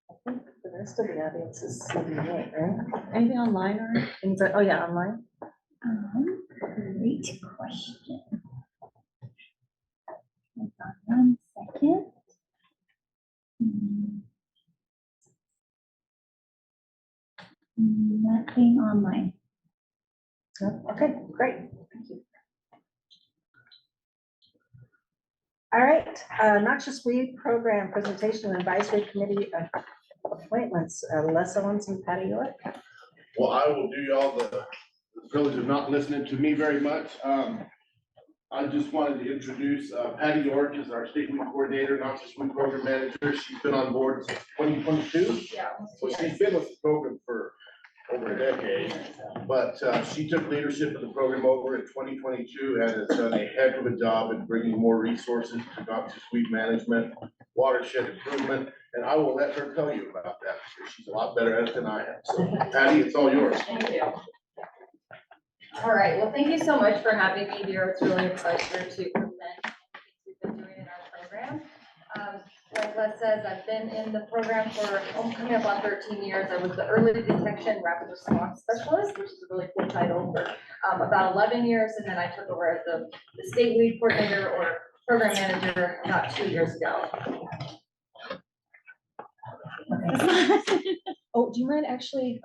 I think the rest of the audience is CBA, right? Anything online or? Oh, yeah, online. Great question. Hold on 1 second. Nothing online. Okay, great. Thank you. All right, Noxious Weed Program Presentation and Advisory Committee appointments, Les Owens and Patty York. Well, I will do y'all the privilege of not listening to me very much. I just wanted to introduce Patty York is our state weed coordinator, Noxious Weed Program Manager. She's been on board since 2022. Yeah. So she's been with the program for over a decade, but she took leadership of the program over in 2022 and has done a heck of a job in bringing more resources to Noxious Weed management, watershed improvement, and I will let her tell you about that because she's a lot better at it than I am. So Patty, it's all yours. Thank you. All right, well, thank you so much for having me here. It's really a pleasure to present the things we've been doing in our program. Like Les says, I've been in the program for coming up on 13 years. I was the Early Detection Rapid Response Specialist, which is a really cool title, for about 11 years. And then I took over as the State Weed Coordinator or Program Manager about 2 years ago. Oh, do you mind actually,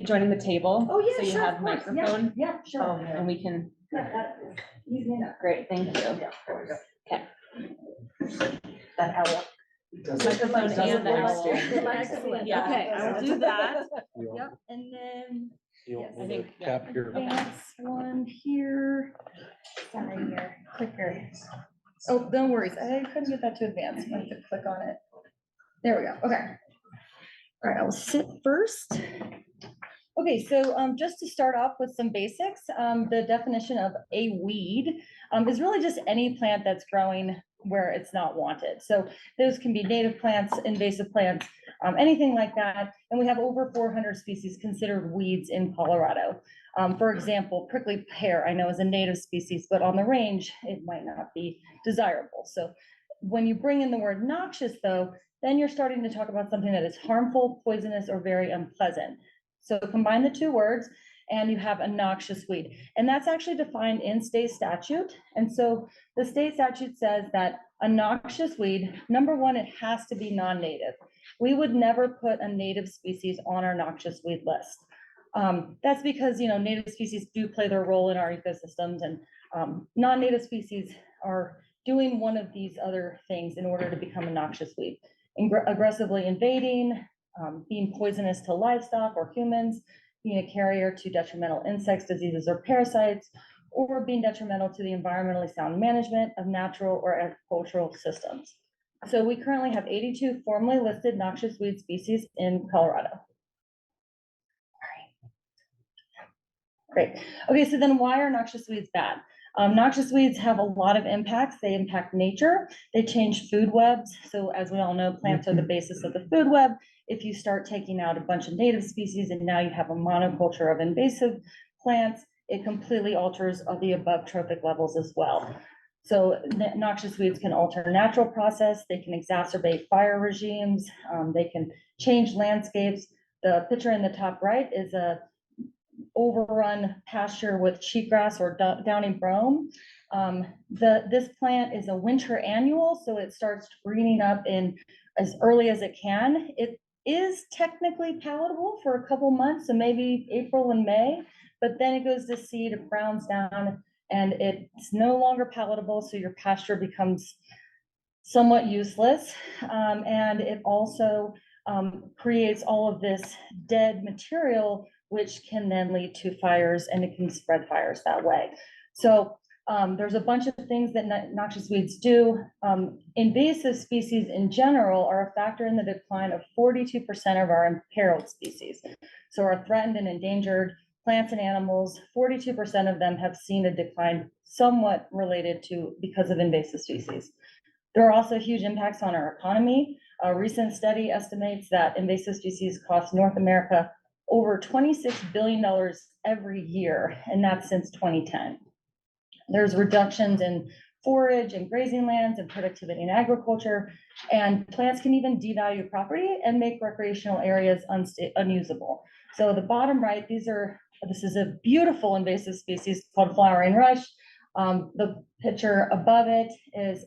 joining the table? Oh, yeah, So you sure, have of course. Yeah, microphone? yeah, sure. Oh, and we can, Yeah, that is easy enough. great, thank you. Yeah, there we go. Okay. That owl. Microphone and the owl. Excellent. Yeah. Okay, I will do that. You Yep, and then you Yes, want I me to think, yeah. cap your, advance one here. Sorry, your clicker. Oh, no worries. I couldn't get that to advance. I have to click on it. There we go. Okay. All right, I'll sit first. Okay, so just to start off with some basics, the definition of a weed is really just any plant that's growing where it's not wanted. So those can be native plants, invasive plants, anything like that. And we have over 400 species considered weeds in Colorado. For example, prickly pear, I know is a native species, but on the range, it might not be desirable. So when you bring in the word noxious though, then you're starting to talk about something that is harmful, poisonous, or very unpleasant. So combine the two words and you have a noxious weed. And that's actually defined in state statute. And so the state statute says that a noxious weed, number one, it has to be non-native. We would never put a native species on our noxious weed list. That's because, native species do play their role in our ecosystems, and non-native species are doing one of these other things in order to become a noxious weed. Aggressively invading, being poisonous to livestock or humans, being a carrier to detrimental insects, diseases, or parasites, or being detrimental to the environmentally sound management of natural or agricultural systems. So we currently have 82 formally listed noxious weed species in Colorado. Great. Okay, so then why are noxious weeds bad? Noxious weeds have a lot of impacts. They impact nature. They change food webs. So as we all know, plants are the basis of the food web. If you start taking out a bunch of native species and now you have a monoculture of invasive plants, it completely alters the above trophic levels as well. So noxious weeds can alter natural process. They can exacerbate fire regimes. They can change landscapes. The picture in the top right is a overrun pasture with cheatgrass or downy brome. This plant is a winter annual, so it starts greening up in as early as it can. It is technically palatable for a couple months, so maybe April and May, but then it goes to seed, it browns down, and it's no longer palatable, so your pasture becomes somewhat useless. And it also creates all of this dead material, which can then lead to fires, and it can spread fires that way. So There's a bunch of things that noxious weeds do. Invasive species in general are a factor in the decline of 42% of our imperiled species. So our threatened and endangered plants and animals, 42% of them have seen a decline somewhat related to because of invasive species. There are also huge impacts on our economy. A recent study estimates that invasive species cost North America over $26 billion every year, and that's since 2010. There's reductions in forage and grazing lands and productivity in agriculture, and plants can even devalue property and make recreational areas unusable. So the bottom right, this is a beautiful invasive species called flowering rush. The picture above it is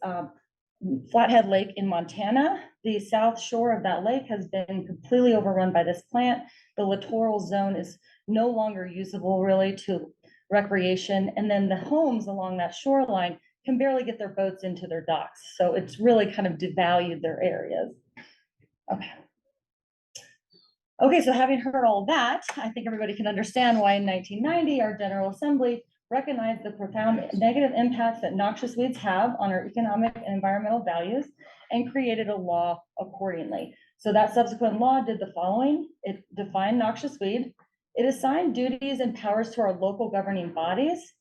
Flathead Lake in Montana. The south shore of that lake has been completely overrun by this plant. The littoral zone is no longer usable really to recreation. And then the homes along that shoreline can barely get their boats into their docks. So it's really kind of devalued their areas. Okay, so having heard all that, I think everybody can understand why in 1990, our General Assembly recognized the profound negative impacts that noxious weeds have on our economic and environmental values and created a law accordingly. So that subsequent law did the following. It defined noxious weed. It assigned duties and powers to our local governing bodies.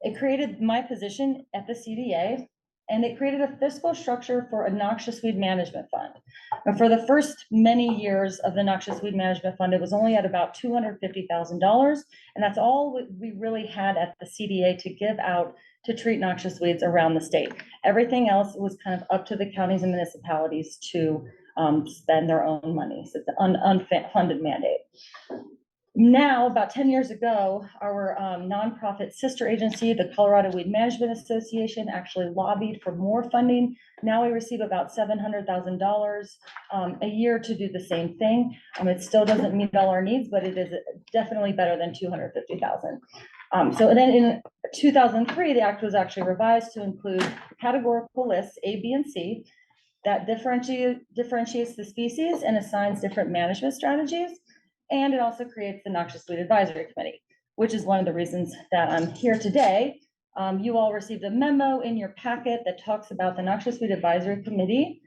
It created my position at the CDA, and it created a fiscal structure for a noxious weed management fund. And for the first many years of the noxious weed management fund, it was only at about $250,000, and that's all we really had at the CDA to give out to treat noxious weeds around the state. Everything else was kind of up to the counties and municipalities to spend their own money. So it's an unfunded mandate. Now, about 10 years ago, our nonprofit sister agency, the Colorado Weed Management Association, actually lobbied for more funding. Now we receive about $700,000 a year to do the same thing. It still doesn't meet all our needs, but it is definitely better than $250,000. So then in 2003, the act was actually revised to include categorical lists A, B, and C that differentiates the species and assigns different management strategies. And it also creates the Noxious Weed Advisory Committee, which is one of the reasons that I'm here today. You all received a memo in your packet that talks about the Noxious Weed Advisory Committee.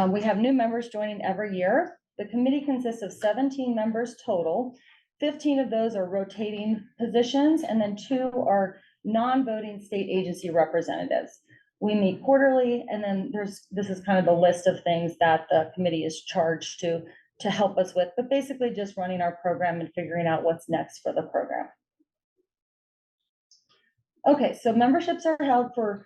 We have new members joining every year. The committee consists of 17 members total. 15 of those are rotating positions, and then 2 are non-voting state agency representatives. We meet quarterly, and then this is kind of the list of things that the committee is charged to help us with, but basically just running our program and figuring out what's next for the program. Okay, so memberships are held for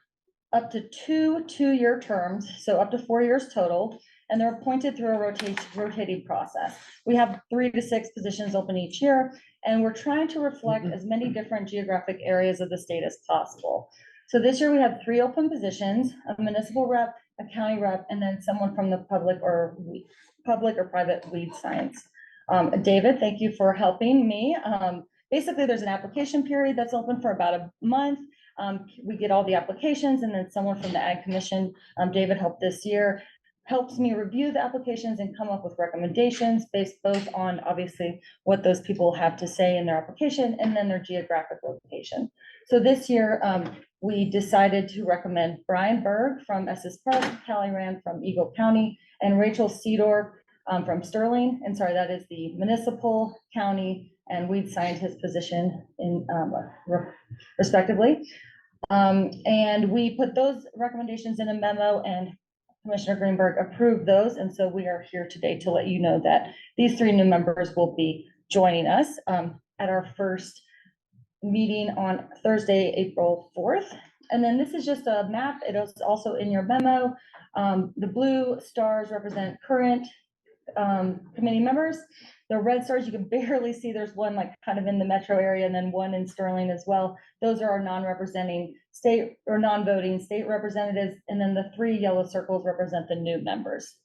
up to 2 two-year terms, so up to 4 years total, and they're appointed through a rotating process. We have 3 to 6 positions open each year, and we're trying to reflect as many different geographic areas of the state as possible. So this year we have 3 open positions, a municipal rep, a county rep, and then someone from the public or private weed science. David, thank you for helping me. Basically, there's an application period that's open for about a month. We get all the applications, and then someone from the Ag Commission, David helped this year, helps me review the applications and come up with recommendations based both on obviously what those people have to say in their application and then their geographic location. So this year, we decided to recommend Brian Berg from Estes Park, Callie Rand from Eagle County, and Rachel Seedorf from Sterling. And sorry, that is the municipal, county, and weed scientist position in respectively. And we put those recommendations in a memo, and Commissioner Greenberg approved those. And so we are here today to let you know that these 3 new members will be joining us at our first meeting on Thursday, April 4th. And then this is just a map. It is also in your memo. The blue stars represent current committee members. The red stars, you can barely see, there's one like kind of in the metro area and then one in Sterling as well. Those are our non-representing state or non-voting state representatives. And then the 3 yellow circles represent the new members.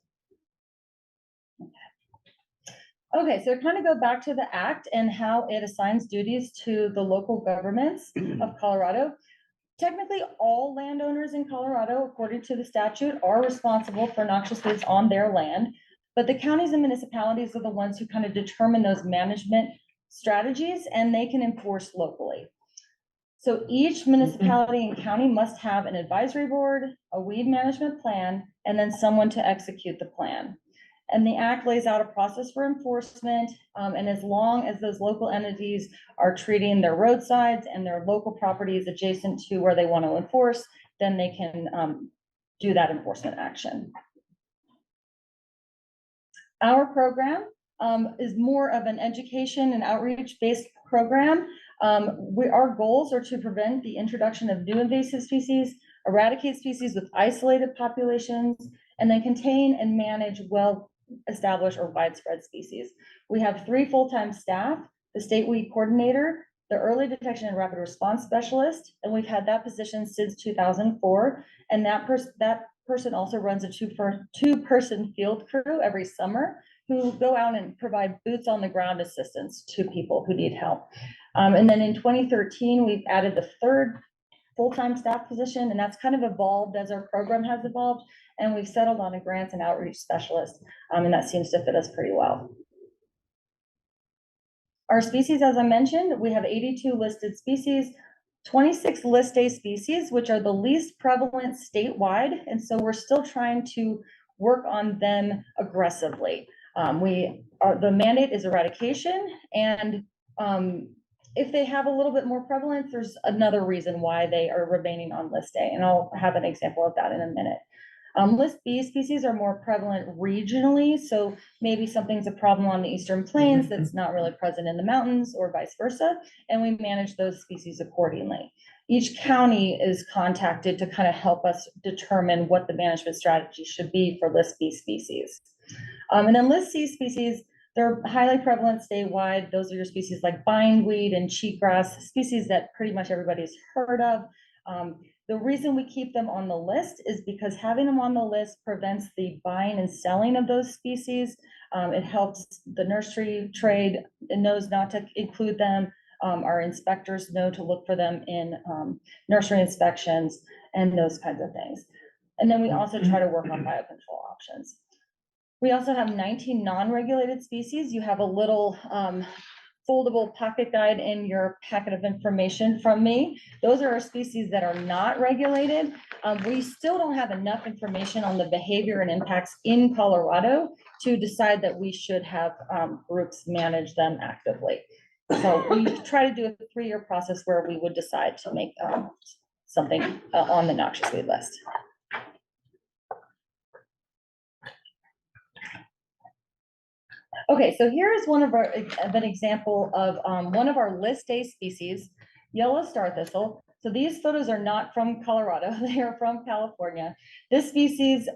Okay, so kind of go back to the act and how it assigns duties to the local governments of Colorado. Technically, all landowners in Colorado, according to the statute, are responsible for noxious weeds on their land, but the counties and municipalities are the ones who kind of determine those management strategies, and they can enforce locally. So each municipality and county must have an advisory board, a weed management plan, and then someone to execute the plan. And the act lays out a process for enforcement. And as long as those local entities are treating their roadsides and their local properties adjacent to where they want to enforce, then they can do that enforcement action. Our program is more of an education and outreach-based program. Our goals are to prevent the introduction of new invasive species, eradicate species with isolated populations, and then contain and manage well-established or widespread species. We have 3 full-time staff, the state weed coordinator, the early detection and rapid response specialist, and we've had that position since 2004. And that person also runs a two-person field crew every summer who go out and provide boots on the ground assistance to people who need help. And then in 2013, we've added the 3rd full-time staff position, and that's kind of evolved as our program has evolved. And we've settled on a grants and outreach specialist, and that seems to fit us pretty well. Our species, as I mentioned, we have 82 listed species, 26 list A species, which are the least prevalent statewide. And so we're still trying to work on them aggressively. The mandate is eradication, and if they have a little bit more prevalence, there's another reason why they are remaining on list A, and I'll have an example of that in a minute. List B species are more prevalent regionally, so maybe something's a problem on the Eastern Plains that's not really present in the mountains or vice versa, and we manage those species accordingly. Each county is contacted to kind of help us determine what the management strategy should be for list B species. And then list C species, they're highly prevalent statewide. Those are your species like bindweed and cheatgrass, species that pretty much everybody's heard of. The reason we keep them on the list is because having them on the list prevents the buying and selling of those species. It helps the nursery trade. It knows not to include them. Our inspectors know to look for them in nursery inspections and those kinds of things. And then we also try to work on biocontrol options. We also have 19 non-regulated species. You have a little foldable pocket guide in your packet of information from me. Those are our species that are not regulated. We still don't have enough information on the behavior and impacts in Colorado to decide that we should have groups manage them actively. So we try to do a 3-year process where we would decide to make something on the noxious weed list. Okay, so here is an example of one of our list A species, yellow star thistle. So these photos are not from Colorado, they are from California. This species,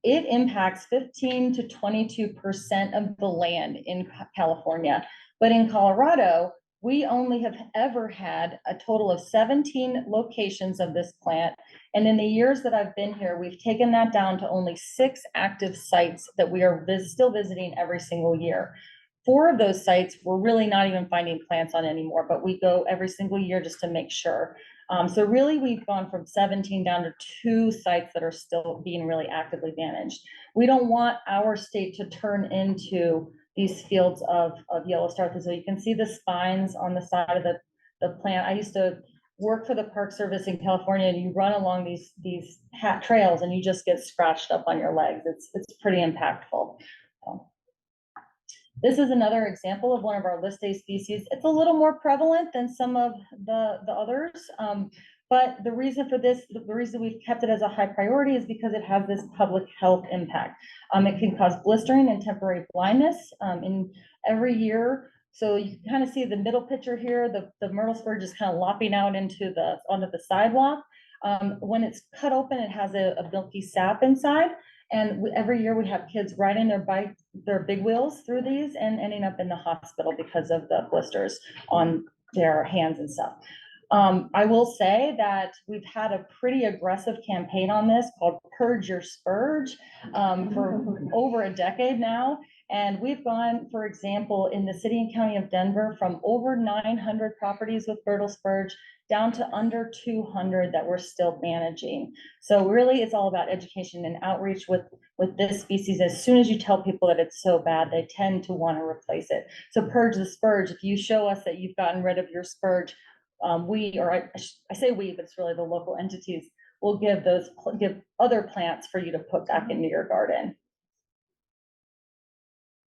it impacts 15 to 22% of the land in California. But in Colorado, we only have ever had a total of 17 locations of this plant. And in the years that I've been here, we've taken that down to only 6 active sites that we are still visiting every single year. 4 of those sites, we're really not even finding plants on anymore, but we go every single year just to make sure. So really, we've gone from 17 down to 2 sites that are still being really actively managed. We don't want our state to turn into these fields of yellow star thistle. You can see the spines on the side of the plant. I used to work for the Park Service in California, and you run along these hat trails and you just get scratched up on your legs. It's pretty impactful. This is another example of one of our list A species. It's a little more prevalent than some of the others, but the reason for this, the reason we've kept it as a high priority is because it has this public health impact. It can cause blistering and temporary blindness in every year. So you can kind of see the middle picture here, the myrtle spurge is kind of lopping out onto the sidewalk. When it's cut open, it has a milky sap inside. And every year we have kids riding their big wheels through these and ending up in the hospital because of the blisters on their hands and stuff. I will say that we've had a pretty aggressive campaign on this called Purge Your Spurge for over a decade now. And we've gone, for example, in the city and county of Denver from over 900 properties with brittle spurge down to under 200 that we're still managing. So really it's all about education and outreach with this species. As soon as you tell people that it's so bad, they tend to want to replace it. So Purge the Spurge, if you show us that you've gotten rid of your spurge, I say we, but it's really the local entities, will give other plants for you to put back into your garden.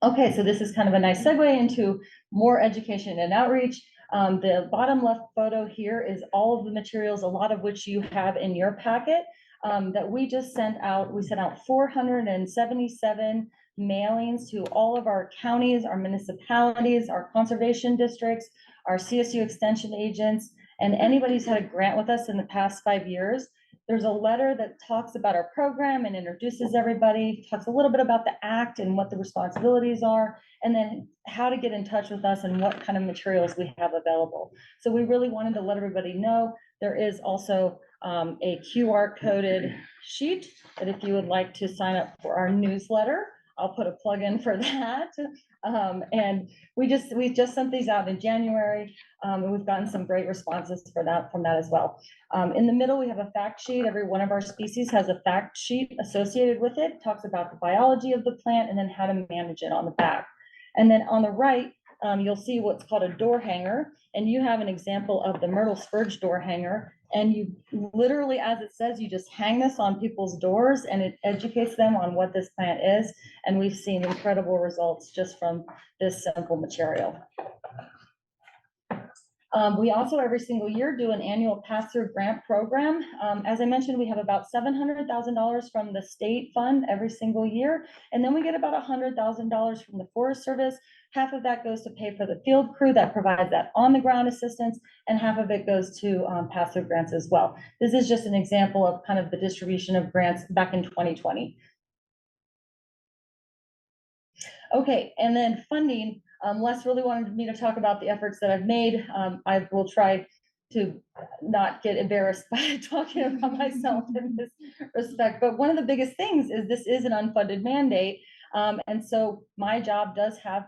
Okay, so this is kind of a nice segue into more education and outreach. The bottom left photo here is all of the materials, a lot of which you have in your packet, that we just sent out. We sent out 477 mailings to all of our counties, our municipalities, our conservation districts, our CSU extension agents, and anybody who's had a grant with us in the past 5 years. There's a letter that talks about our program and introduces everybody, talks a little bit about the act and what the responsibilities are, and then how to get in touch with us and what kind of materials we have available. So we really wanted to let everybody know there is also a QR coded sheet that if you would like to sign up for our newsletter, I'll put a plug in for that. And we just sent these out in January, and we've gotten some great responses from that as well. In the middle, we have a fact sheet. Every one of our species has a fact sheet associated with it, talks about the biology of the plant and then how to manage it on the back. And then on the right, you'll see what's called a door hanger, and you have an example of the myrtle spurge door hanger. And you literally, as it says, you just hang this on people's doors and it educates them on what this plant is. And we've seen incredible results just from this simple material. We also every single year do an annual pass-through grant program. As I mentioned, we have about $700,000 from the state fund every single year. And then we get about $100,000 from the Forest Service. Half of that goes to pay for the field crew that provides that on-the-ground assistance, and half of it goes to pass-through grants as well. This is just an example of kind of the distribution of grants back in 2020. Okay, and then funding. Les really wanted me to talk about the efforts that I've made. I will try to not get embarrassed by talking about myself in this respect. But one of the biggest things is this is an unfunded mandate. And so my job does have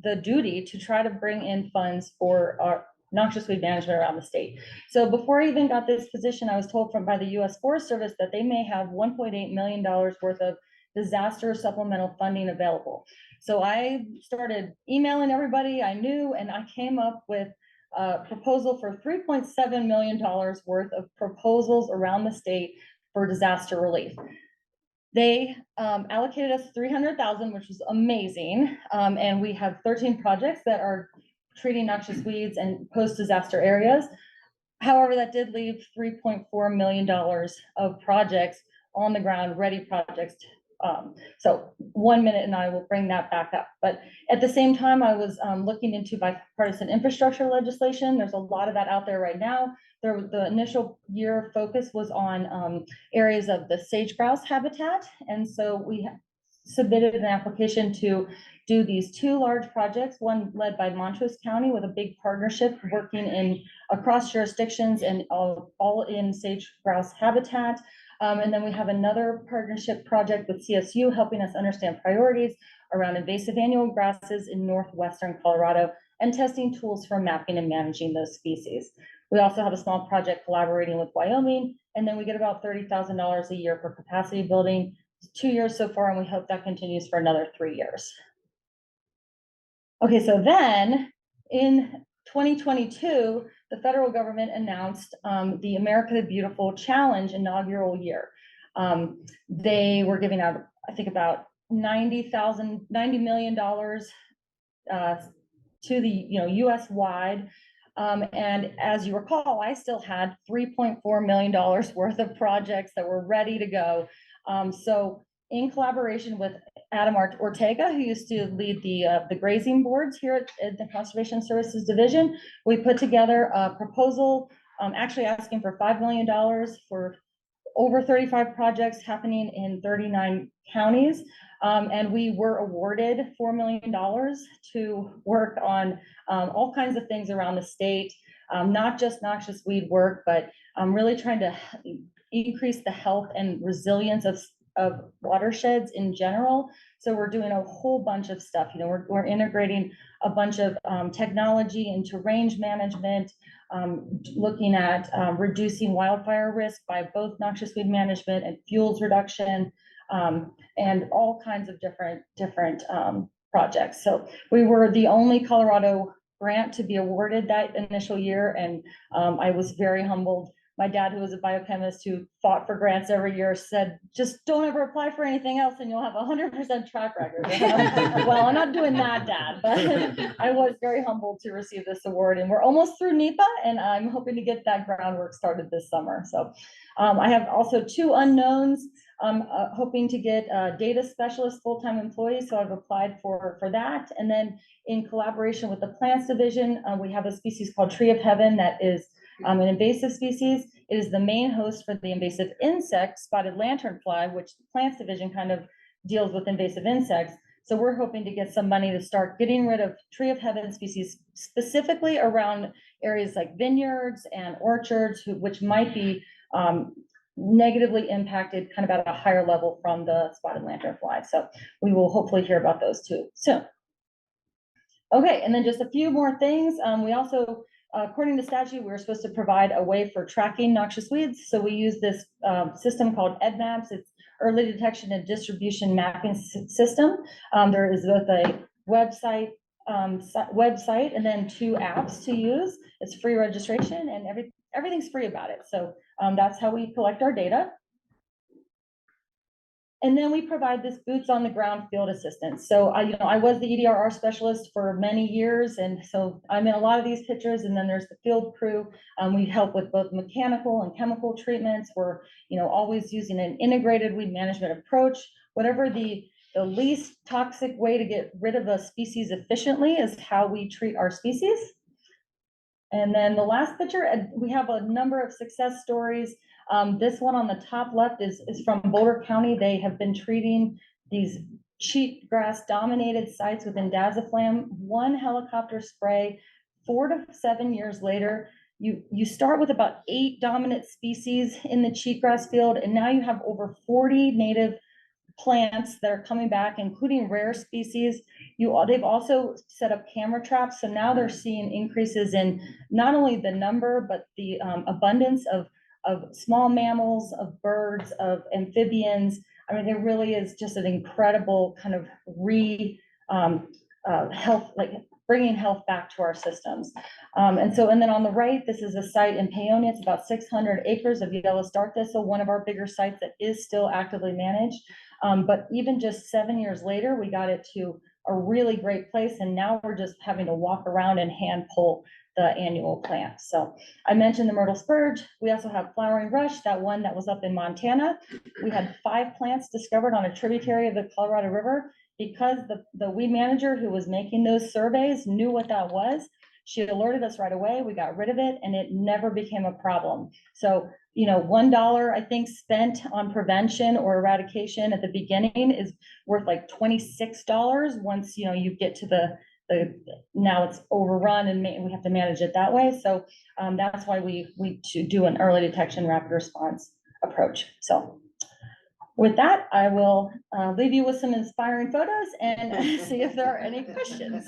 the duty to try to bring in funds for our noxious weed management around the state. So before I even got this position, I was told by the U.S. Forest Service that they may have $1.8 million worth of disaster supplemental funding available. So I started emailing everybody I knew, and I came up with a proposal for $3.7 million worth of proposals around the state for disaster relief. They allocated us $300,000, which was amazing. And we have 13 projects that are treating noxious weeds and post-disaster areas. However, that did leave $3.4 million of projects on the ground, ready projects. So 1 minute and I will bring that back up. But at the same time, I was looking into bipartisan infrastructure legislation. There's a lot of that out there right now. The initial year focus was on areas of the sage grouse habitat. And so we submitted an application to do these 2 large projects, one led by Montrose County with a big partnership working in across jurisdictions and all in sage grouse habitat. And then we have another partnership project with CSU helping us understand priorities around invasive annual grasses in northwestern Colorado and testing tools for mapping and managing those species. We also have a small project collaborating with Wyoming, and then we get about $30,000 a year for capacity building. It's 2 years so far, and we hope that continues for another 3 years. Okay, so then in 2022, the federal government announced the America the Beautiful Challenge inaugural year. They were giving out, I think, about $90 million to the US wide. And as you recall, I still had $3.4 million worth of projects that were ready to go. So in collaboration with Adam Ortega, who used to lead the grazing boards here at the Conservation Services Division, we put together a proposal actually asking for $5 million for over 35 projects happening in 39 counties. And we were awarded $4 million to work on all kinds of things around the state, not just noxious weed work, but really trying to increase the health and resilience of watersheds in general. So we're doing a whole bunch of stuff. We're integrating a bunch of technology into range management, looking at reducing wildfire risk by both noxious weed management and fuels reduction, and all kinds of different projects. So we were the only Colorado grant to be awarded that initial year, and I was very humbled. My dad, who was a biochemist who fought for grants every year, said, just don't ever apply for anything else and you'll have 100% track record. Well, I'm not doing that, Dad, but I was very humbled to receive this award, and we're almost through NEPA, and I'm hoping to get that groundwork started this summer. So I have also 2 unknowns. I'm hoping to get data specialist full-time employees, so I've applied for that. And then in collaboration with the plants division, we have a species called Tree of Heaven that is an invasive species. It is the main host for the invasive insect, spotted lanternfly, which the plants division kind of deals with invasive insects. So we're hoping to get some money to start getting rid of Tree of Heaven species, specifically around areas like vineyards and orchards, which might be negatively impacted kind of at a higher level from the spotted lanternfly. So we will hopefully hear about those too soon. Okay, and then just a few more things. We also, according to statute, we're supposed to provide a way for tracking noxious weeds. So we use this system called EDMAPS. It's Early Detection and Distribution Mapping System. There is both a website and then 2 apps to use. It's free registration and everything's free about it. So that's how we collect our data. And then we provide this boots on the ground field assistance. So I was the EDRR specialist for many years. And so I'm in a lot of these pictures, and then there's the field crew. We help with both mechanical and chemical treatments. We're, always using an integrated weed management approach. Whatever the least toxic way to get rid of a species efficiently is how we treat our species. And then the last picture, we have a number of success stories. This one on the top left is from Boulder County. They have been treating these cheatgrass dominated sites with Indaziflam, 1 helicopter spray, 4 to 7 years later. You start with about 8 dominant species in the cheatgrass field, and now you have over 40 native plants that are coming back, including rare species. They've also set up camera traps, so now they're seeing increases in not only the number, but the abundance of small mammals, of birds, of amphibians. I mean, there really is just an incredible kind of health, like bringing health back to our systems. And then on the right, this is a site in Paonia. It's about 600 acres of yellow star thistle, one of our bigger sites that is still actively managed. But even just 7 years later, we got it to a really great place. And now we're just having to walk around and hand pull the annual plant. So I mentioned the myrtle spurge. We also have flowering rush, that one that was up in Montana. We had 5 plants discovered on a tributary of the Colorado River. Because the weed manager who was making those surveys knew what that was, she alerted us right away. We got rid of it, and it never became a problem. So, $1 I think spent on prevention or eradication at the beginning is worth like $26 once you get to now it's overrun and we have to manage it that way. So that's why we do an early detection rapid response approach. So with that, I will leave you with some inspiring photos and see if there are any questions.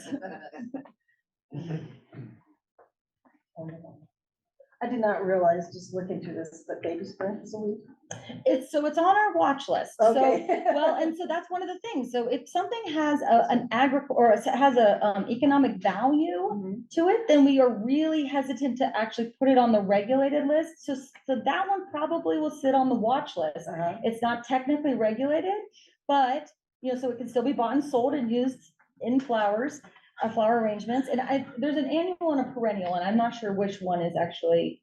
I did not realize, just looking through this, that baby sprint is a weed. It's on our watch list. Okay. So that's one of the things. So if something has has a economic value to it, then we are really hesitant to actually put it on the regulated list. So that one probably will sit on the watch list. It's not technically regulated, but so it can still be bought and sold and used in flowers. Flower arrangements, and there's an annual and a perennial, and I'm not sure which one is actually,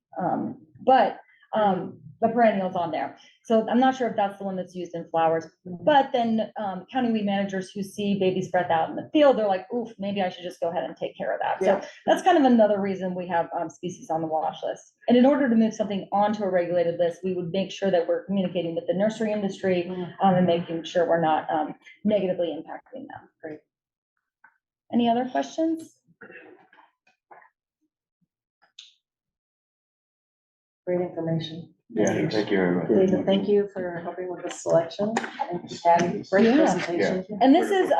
but the perennial's on there. So I'm not sure if that's the one that's used in flowers. But then county weed managers who see baby's breath out in the field, they're like, oof, maybe I should just go ahead and take care of that. Yeah. So that's kind of another reason we have species on the watch list. And in order to move something onto a regulated list, we would make sure that we're communicating with the nursery industry and making sure we're not negatively impacting them. Great. Any other questions? Great information. Yeah, thank you very much. David, thank you for helping with the selection. Thank you, Patty. Great presentation. And this is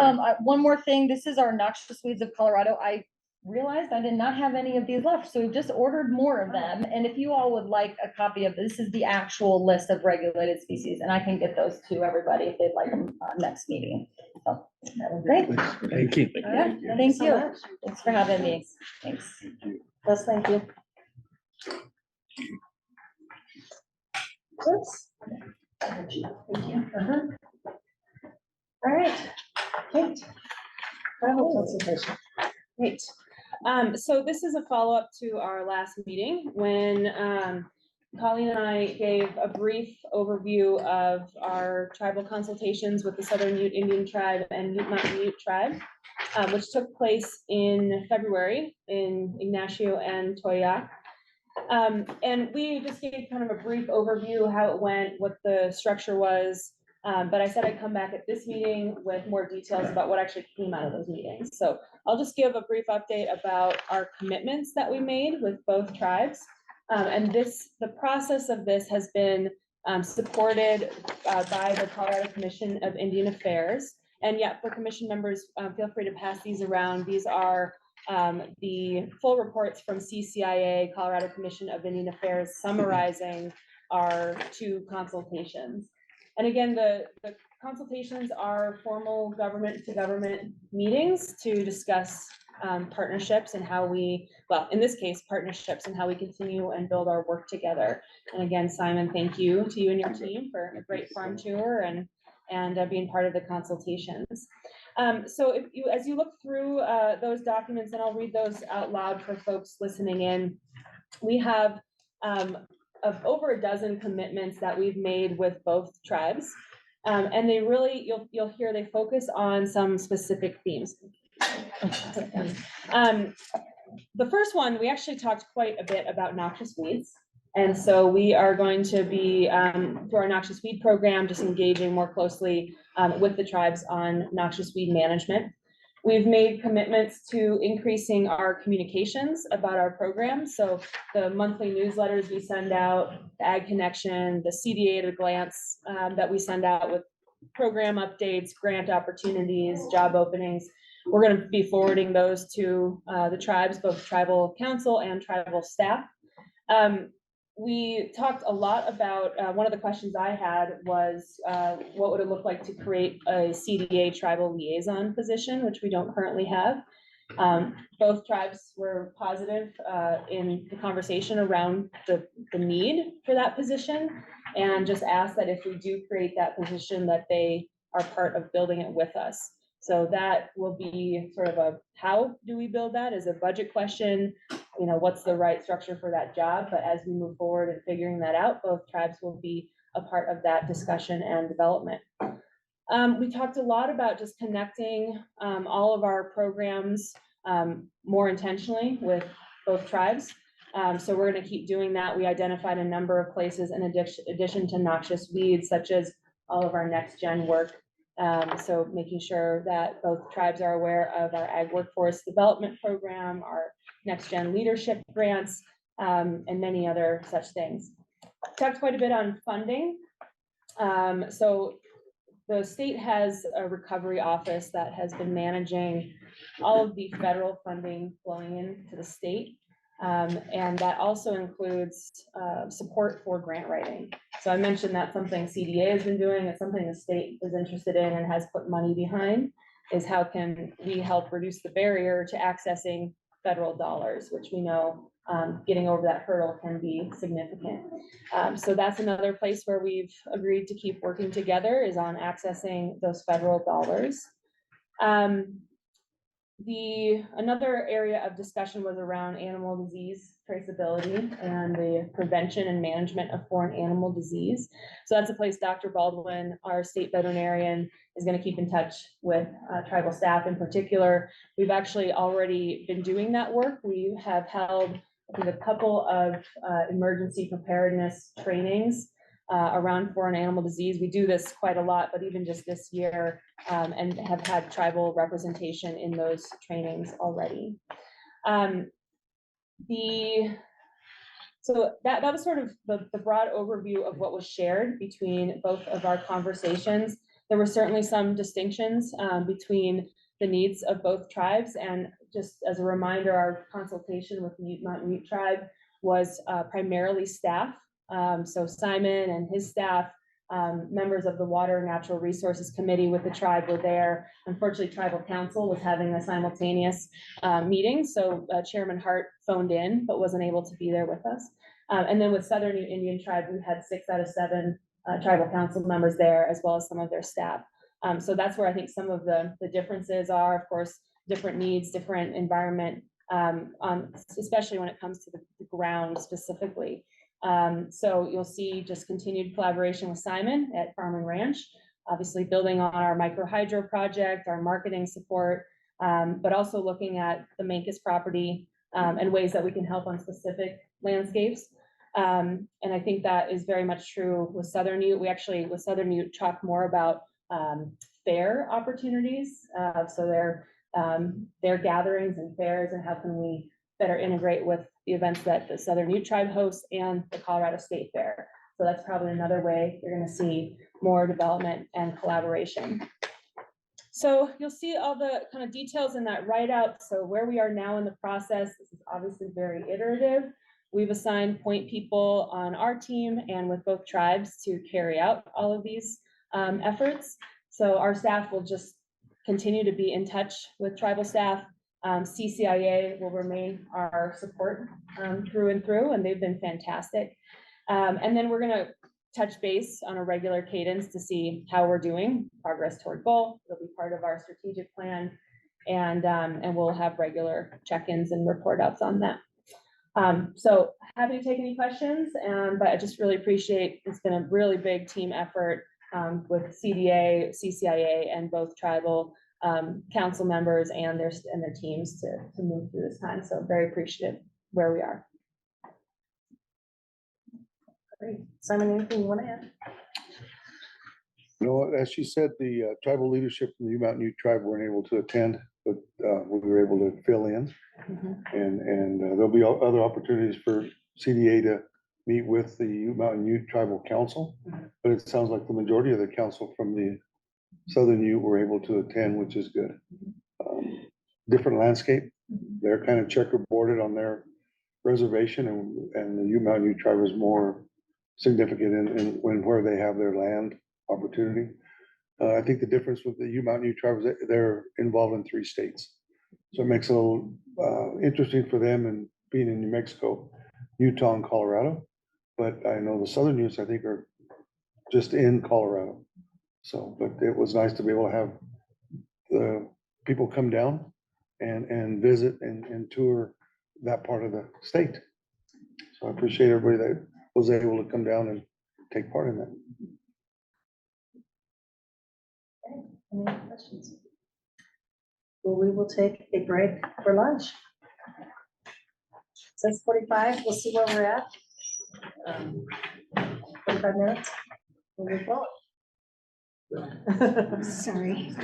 one more thing. This is our noxious weeds of Colorado. I realized I did not have any of these left, so we've just ordered more of them. And if you all would like a copy of this, is the actual list of regulated species, and I can get those to everybody if they'd like them next meeting. So, great. Thank you. Yeah, thank you. Thanks for having me. Thanks. Yes, thank you. Oops. Thank you. All right, Kate. Travel consultation. Great. So this is a follow-up to our last meeting when Colleen and I gave a brief overview of our tribal consultations with the Southern Ute Indian Tribe and Ute Mountain Ute Tribe, which took place in February in Ignacio and Toyac. And we just gave kind of a brief overview, how it went, what the structure was. But I said I'd come back at this meeting with more details about what actually came out of those meetings. So I'll just give a brief update about our commitments that we made with both tribes. And the process of this has been supported by the Colorado Commission of Indian Affairs. And yet for commission members, feel free to pass these around. These are the full reports from CCIA, Colorado Commission of Indian Affairs, summarizing our 2 consultations. And again, the consultations are formal government to government meetings to discuss partnerships and how we, well, in this case, partnerships and how we continue and build our work together. And again, Simon, thank you to you and your team for a great farm tour and being part of the consultations. So as you look through those documents, and I'll read those out loud for folks listening in, we have of over a dozen commitments that we've made with both tribes. And they really, you'll hear they focus on some specific themes. The first one, we actually talked quite a bit about noxious weeds. And so we are going to be, through our noxious weed program, just engaging more closely with the tribes on noxious weed management. We've made commitments to increasing our communications about our program. So the monthly newsletters we send out, the Ag Connection, the CDA at a glance that we send out with program updates, grant opportunities, job openings. We're going to be forwarding those to the tribes, both tribal council and tribal staff. We talked a lot about, one of the questions I had was, what would it look like to create a CDA tribal liaison position, which we don't currently have. Both tribes were positive in the conversation around the need for that position, and just asked that if we do create that position, that they are part of building it with us. So that will be sort of a, how do we build that is a budget question, you know, what's the right structure for that job? But as we move forward and figuring that out, both tribes will be a part of that discussion and development. We talked a lot about just connecting all of our programs more intentionally with both tribes. So we're going to keep doing that. We identified a number of places in addition to noxious weeds, such as all of our next gen work. So making sure that both tribes are aware of our ag workforce development program, our next gen leadership grants, and many other such things. Talked quite a bit on funding. So the state has a recovery office that has been managing all of the federal funding flowing into the state. And that also includes support for grant writing. So I mentioned that's something CDA has been doing. It's something the state is interested in and has put money behind, is how can we help reduce the barrier to accessing federal dollars, which we know getting over that hurdle can be significant. So that's another place where we've agreed to keep working together, is on accessing those federal dollars. Another area of discussion was around animal disease traceability and the prevention and management of foreign animal disease. So that's a place Dr. Baldwin, our state veterinarian, is going to keep in touch with tribal staff in particular. We've actually already been doing that work. We have held, I think, a couple of emergency preparedness trainings around foreign animal disease. We do this quite a lot, but even just this year, and have had tribal representation in those trainings already. So that was sort of the broad overview of what was shared between both of our conversations. There were certainly some distinctions between the needs of both tribes, and just as a reminder, our consultation with the Ute Mountain Ute Tribe was primarily staff. So Simon and his staff Members of the Water and Natural Resources Committee with the tribe were there. Unfortunately, Tribal Council was having a simultaneous meeting, so Chairman Hart phoned in but wasn't able to be there with us. And then with Southern Ute Indian Tribe, we had 6 out of 7 Tribal Council members there, as well as some of their staff. So that's where I think some of the differences are. Of course, different needs, different environment, especially when it comes to the ground specifically. So you'll see just continued collaboration with Simon at Farm and Ranch, obviously building on our micro hydro project, our marketing support, but also looking at the Mancus property and ways that we can help on specific landscapes. And I think that is very much true with Southern Ute. We actually, with Southern Ute, talk more about fair opportunities. So their gatherings and fairs, and how can we better integrate with the events that the Southern Ute Tribe hosts and the Colorado State Fair. So that's probably another way you're going to see more development and collaboration. So you'll see all the kind of details in that write-up. So where we are now in the process, this is obviously very iterative. We've assigned point people on our team and with both tribes to carry out all of these efforts. So our staff will just continue to be in touch with tribal staff. CCIA will remain our support through and through, and they've been fantastic. And then we're going to touch base on a regular cadence to see how we're doing, progress toward goal. It'll be part of our strategic plan, and we'll have regular check-ins and report outs on that. So happy to take any questions, but I just really appreciate, it's been a really big team effort with CDA, CCIA, and both tribal council members and their teams to move through this time. So very appreciative where we are. Great. Simon, anything you want to add? You know, as she said, the tribal leadership from the U-Mountain Ute Tribe weren't able to attend, but we were able to fill in. And there'll be other opportunities for CDA to meet with the U-Mountain Ute Tribal Council. But it sounds like the majority of the council from the Southern Ute were able to attend, which is good. Different landscape. They're kind of checkerboarded on their reservation, and the U-Mountain Ute Tribe is more significant in where they have their land opportunity. I think the difference with the U-Mountain Ute Tribe is that they're involved in 3 states. So it makes it a little interesting for them, and being in New Mexico, Utah, and Colorado. But I know the Southern Utes, I think, are just in Colorado. So, but it was nice to be able to have the people come down and visit and tour that part of the state. So I appreciate everybody that was able to come down and take part in that. Any questions? Well, we will take a break for lunch. 6:45, we'll see where we're at. 45 minutes. We'll move forward. Sorry.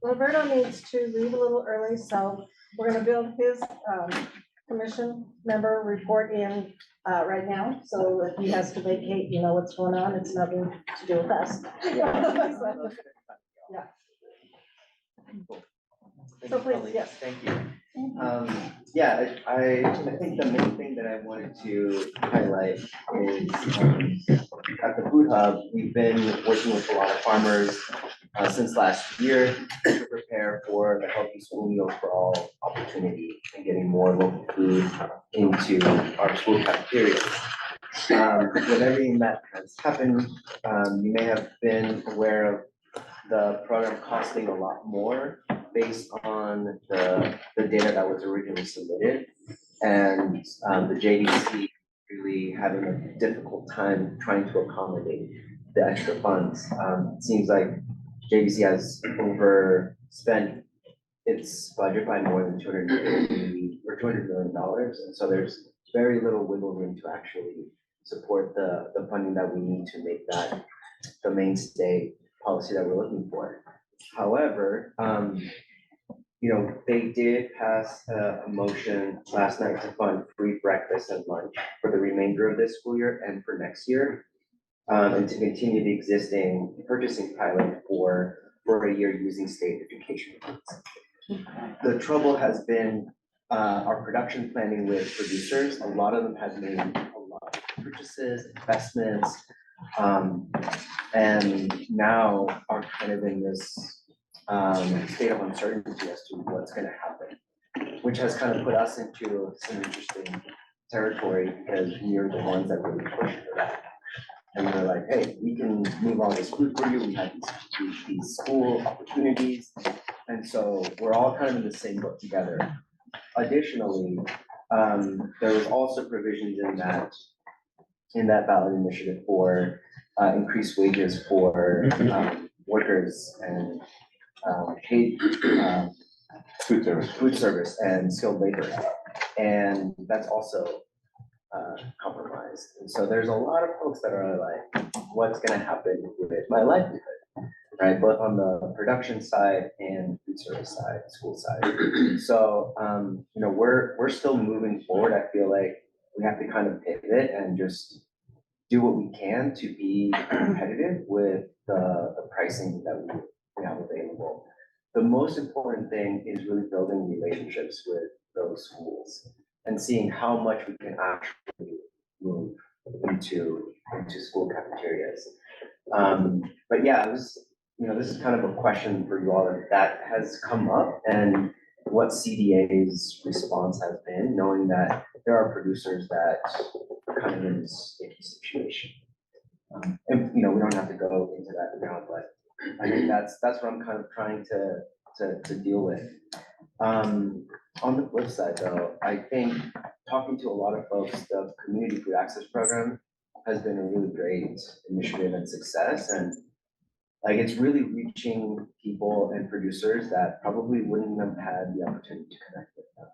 Roberto needs to leave a little early, so we're gonna build his commission member report in right now. So if he has to vacate, you know what's going on. It's nothing to do with us. Yeah. So please, yes. Thank you. Yeah, I think the main thing that I wanted to highlight is at the Food Hub, we've been working with a lot of farmers since last year to prepare for the Healthy School Meals for All opportunity and getting more local food into our school cafeterias. With everything that has happened, you may have been aware of the program costing a lot more based on the data that was originally submitted. And the JDC really having a difficult time trying to accommodate the extra funds. It seems like JDC has overspent its budget by more than $200 million. And so there's very little wiggle room to actually support the funding that we need to make that the mainstay policy that we're looking for. However, you know, they did pass a motion last night to fund free breakfast and lunch for the remainder of this school year and for next year, and to continue the existing purchasing pilot for a year using state education funds. The trouble has been our production planning with producers. A lot of them have made a purchases, investments. And now are kind of in this state of uncertainty as to what's gonna happen, which has kind of put us into some interesting territory because we are the ones that really push for that. And we're like, hey, we can move all this food for you, we have these school opportunities. And so we're all kind of in the same boat together. Additionally, there was also provisions in that ballot initiative for increased wages for workers and paid food service and skilled labor. And that's also compromised. And so there's a lot of folks that are like, what's gonna happen with my livelihood, right? Both on the production side and food service side, school side. So, you know, we're still moving forward. I feel like we have to kind of pivot and just do what we can to be competitive with the pricing that we have available. The most important thing is really building relationships with those schools and seeing how much we can actually move into school cafeterias. But yeah, it was, you know, this is kind of a question for you all that has come up and what CDA's response has been, knowing that there are producers that are kind of in this sticky situation. And, you know, we don't have to go into that now, but I think that's what I'm kind of trying to deal with. On the flip side though, I think talking to a lot of folks, the Community Food Access Program has been a really great initiative and success. And like, it's really reaching people and producers that probably wouldn't have had the opportunity to connect with them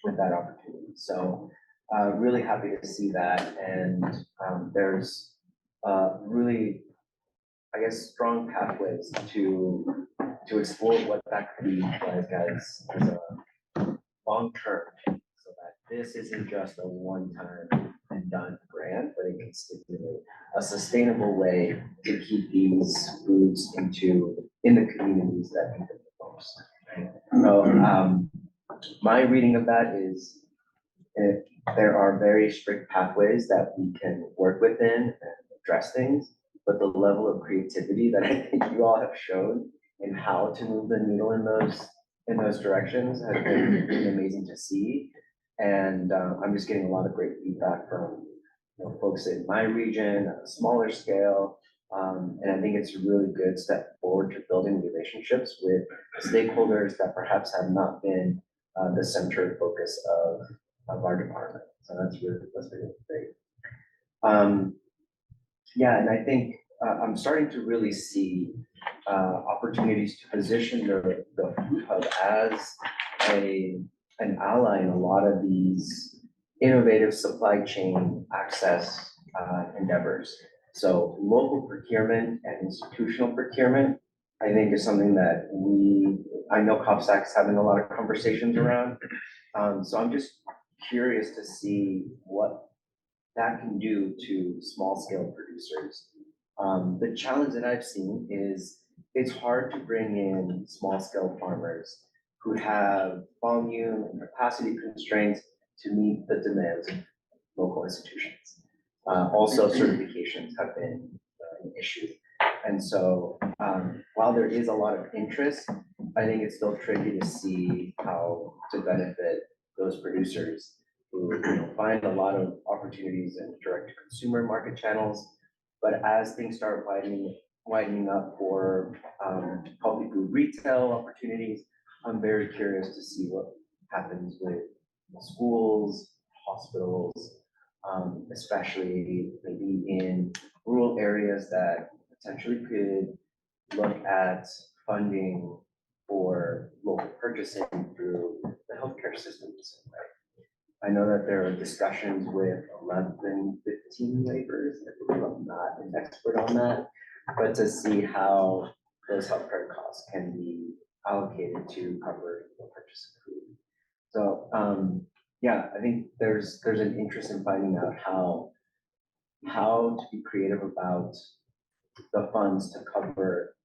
with that opportunity. So really happy to see that. And there's really, I guess, strong pathways to explore what that could be like as a long-term, so that this isn't just a one-time and done grant, but it can stimulate a sustainable way to keep these foods in the communities that need them the most. Right? So my reading of that is there are very strict pathways that we can work within and address things, but the level of creativity that I think you all have shown in how to move the needle in those directions has been really amazing to see. And I'm just getting a lot of great feedback from, you know, folks in my region at a smaller scale. And I think it's a really good step forward to building relationships with stakeholders that perhaps have not been the center focus of our department. So that's really great. Yeah, and I think I'm starting to really see opportunities to position the Food Hub as an ally in a lot of these innovative supply chain access endeavors. So local procurement and institutional procurement, I think, is something that I know COPSAC is having a lot of conversations around. So I'm just curious to see what that can do to small scale producers. The challenge that I've seen is it's hard to bring in small scale farmers who have volume and capacity constraints to meet the demands of local institutions. Also, certifications have been an issue. And so while there is a lot of interest, I think it's still tricky to see how to benefit those producers who, you know, find a lot of opportunities in direct to consumer market channels. But as things start widening up for healthy food retail opportunities, I'm very curious to see what happens with schools, hospitals, especially maybe in rural areas that potentially could look at funding for local purchasing through the healthcare systems. I know that there are discussions with 11, 15 laborers. I believe I'm not an expert on that, but to see how those healthcare costs can be allocated to cover the purchase of food. So yeah, I think there's an interest in finding out how to be creative about the funds to cover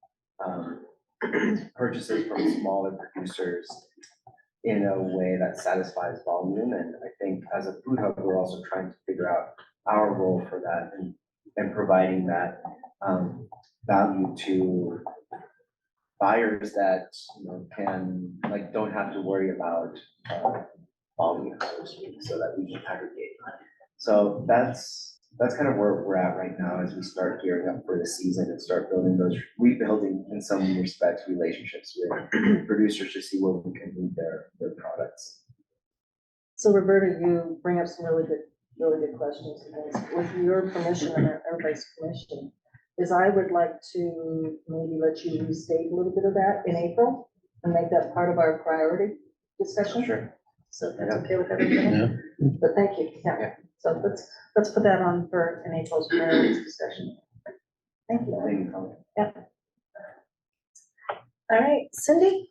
purchases from smaller producers in a way that satisfies volume. And I think as a Food Hub, we're also trying to figure out our role for that and providing that value to buyers that, you know, can, like, don't have to worry about volume, so to speak, so that we can aggregate. So that's kind of where we're at right now as we start gearing up for the season and start rebuilding in some respects relationships with producers to see where we can move their products. So Roberta, you bring up some really good questions. With your permission and everybody's permission, is I would like to maybe let you restate a little bit of that in April and make that part of our priority discussion. Sure. So if that's okay with everybody. But thank you. Yeah. So let's put that on for an April's priorities discussion. Thank you. Thank you. Yeah. All right, Cindy.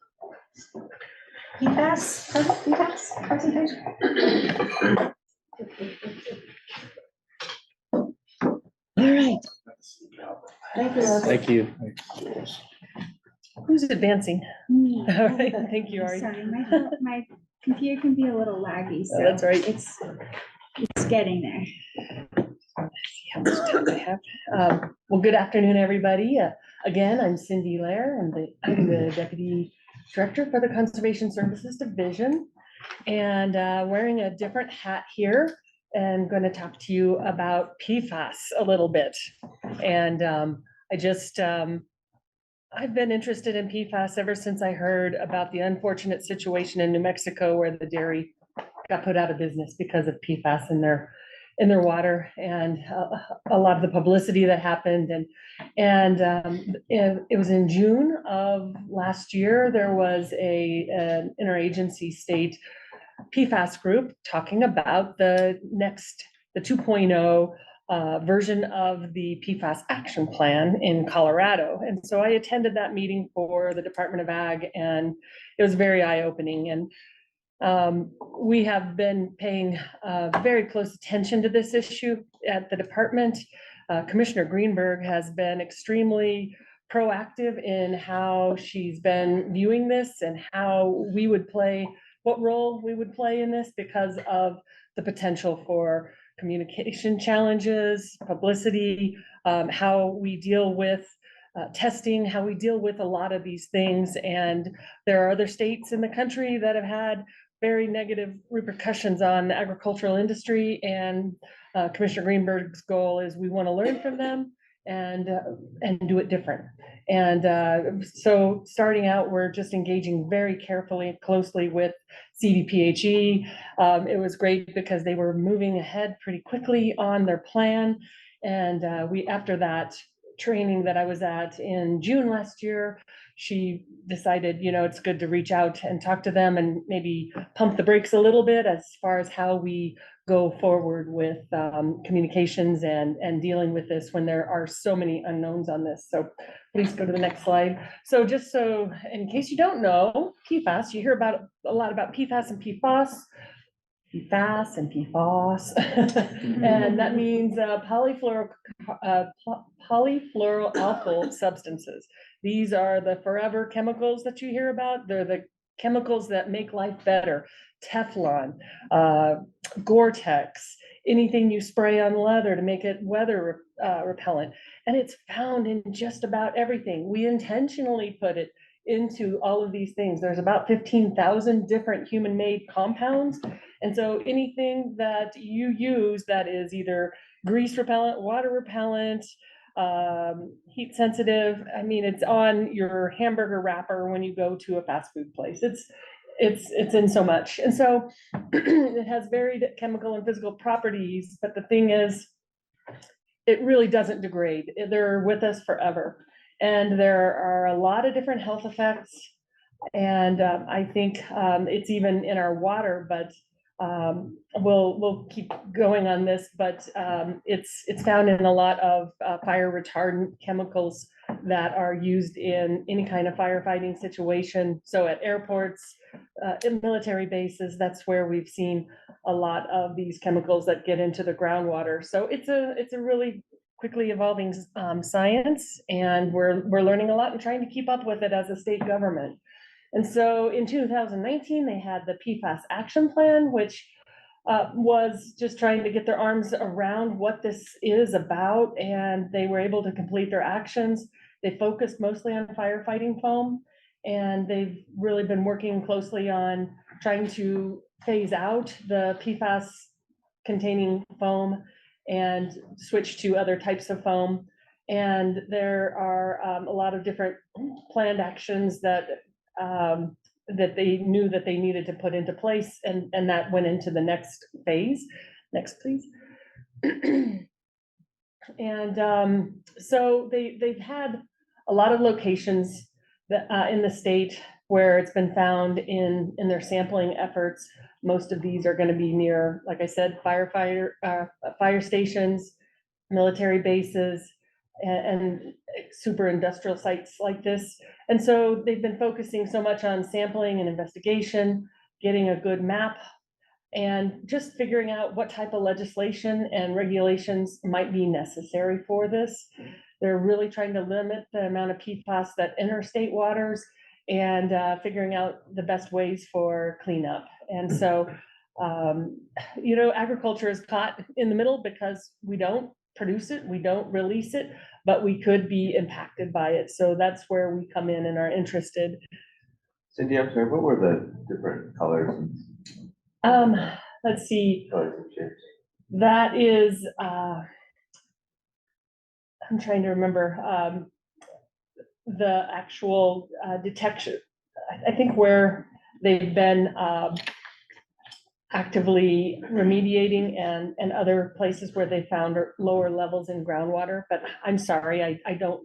PFAS presentation. All right. Thank you, Leslie. Thank you. Who's advancing? Me. All right, thank you, Ari. Sorry, my computer can be a little laggy, so. That's right. It's getting there. How much time I have. Well, good afternoon, everybody. Again, I'm Cindy Lair, and I'm the Deputy Director for the Conservation Services Division, and wearing a different hat here, and going to talk to you about PFAS a little bit. And I've been interested in PFAS ever since I heard about the unfortunate situation in New Mexico where the dairy got put out of business because of PFAS in their water, and a lot of the publicity that happened. And it was in June of last year, there was an interagency state PFAS group talking about the 2.0 version of the PFAS action plan in Colorado. And so I attended that meeting for the Department of Ag, and it was very eye-opening. And we have been paying very close attention to this issue at the department. Commissioner Greenberg has been extremely proactive in how she's been viewing this and what role we would play in this because of the potential for communication challenges, publicity, how we deal with testing, how we deal with a lot of these things. And there are other states in the country that have had very negative repercussions on the agricultural industry. And Commissioner Greenberg's goal is we want to learn from them and do it different. And so starting out, we're just engaging very carefully, closely with CDPHE. It was great because they were moving ahead pretty quickly on their plan. And after that training that I was at in June last year, she decided, it's good to reach out and talk to them and maybe pump the brakes a little bit as far as how we go forward with communications and dealing with this when there are so many unknowns on this. So please go to the next slide. So just so, in case you don't know, PFAS, you hear a lot about PFAS and PFOS. PFAS and PFOS, and that means polyfluoroalkyl substances. These are the forever chemicals that you hear about. They're the chemicals that make life better. Teflon, Gore-Tex, anything you spray on leather to make it weather repellent. And it's found in just about everything. We intentionally put it into all of these things. There's about 15,000 different human-made compounds. And so anything that you use that is either grease repellent, water repellent, heat sensitive, it's on your hamburger wrapper when you go to a fast food place. It's in so much. And so it has varied chemical and physical properties, but the thing is, it really doesn't degrade. They're with us forever. And there are a lot of different health effects. And I think it's even in our water, but we'll keep going on this, but it's found in a lot of fire retardant chemicals that are used in any kind of firefighting situation. So at airports, in military bases, that's where we've seen a lot of these chemicals that get into the groundwater. So it's a really quickly evolving science, and we're learning a lot and trying to keep up with it as a state government. And so in 2019, they had the PFAS action plan, which was just trying to get their arms around what this is about, and they were able to complete their actions. They focused mostly on firefighting foam, and they've really been working closely on trying to phase out the PFAS containing foam and switch to other types of foam. And there are a lot of different planned actions that that they knew that they needed to put into place, and that went into the next phase. Next, please. And so they've had a lot of locations that in the state where it's been found in their sampling efforts. Most of these are going to be near, like I said, fire stations, military bases, and super industrial sites like this. And so they've been focusing so much on sampling and investigation, getting a good map, and just figuring out what type of legislation and regulations might be necessary for this. They're really trying to limit the amount of PFAS that enter state waters, and figuring out the best ways for cleanup. And so, you know, agriculture is caught in the middle because we don't produce it, we don't release it, but we could be impacted by it. So that's where we come in and are interested. Cindy, I'm sorry, what were the different colors? Let's see. Colors and shapes? That is, I'm trying to remember the actual detection. I think where they've been actively remediating, and other places where they found lower levels in groundwater, but I'm sorry, I don't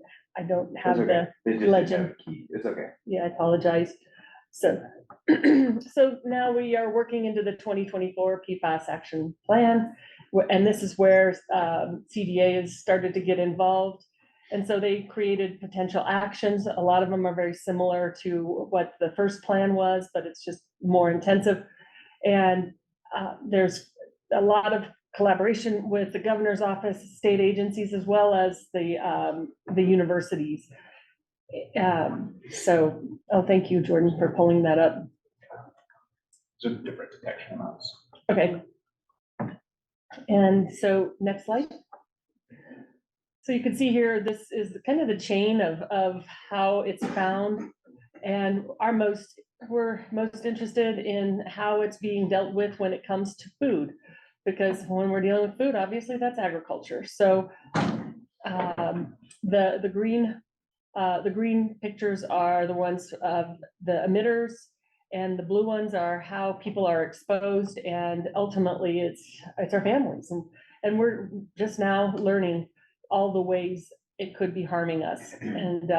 have okay. They the just didn't legend. have a key. It's okay. Yeah, I apologize. So, so now we are working into the 2024 PFAS action plan, and this is where CDA has started to get involved. And so they created potential actions. A lot of them are very similar to what the first plan was, but it's just more intensive. And there's a lot of collaboration with the governor's office, state agencies, as well as the universities. So, oh, thank you, Jordan, for pulling that up. It's a different detection amounts. Okay. And so next slide. So you can see here, this is kind of the chain of how it's found. And we're most interested in how it's being dealt with when it comes to food, because when we're dealing with food, obviously that's agriculture. So the green pictures are the ones of the emitters, and the blue ones are how people are exposed, and ultimately it's our families. And we're just now learning all the ways it could be harming us. And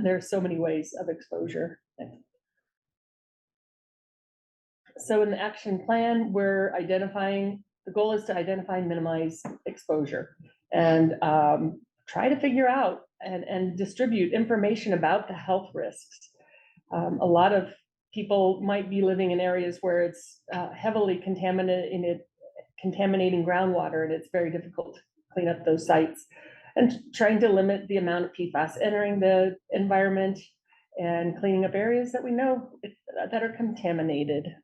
there's so many ways of exposure. So in the action plan, we're identifying, the goal is to identify and minimize exposure, and try to figure out and distribute information about the health risks. A lot of people might be living in areas where it's heavily contaminating groundwater, and it's very difficult to clean up those sites. And trying to limit the amount of PFAS entering the environment, and cleaning up areas that we know that are contaminated.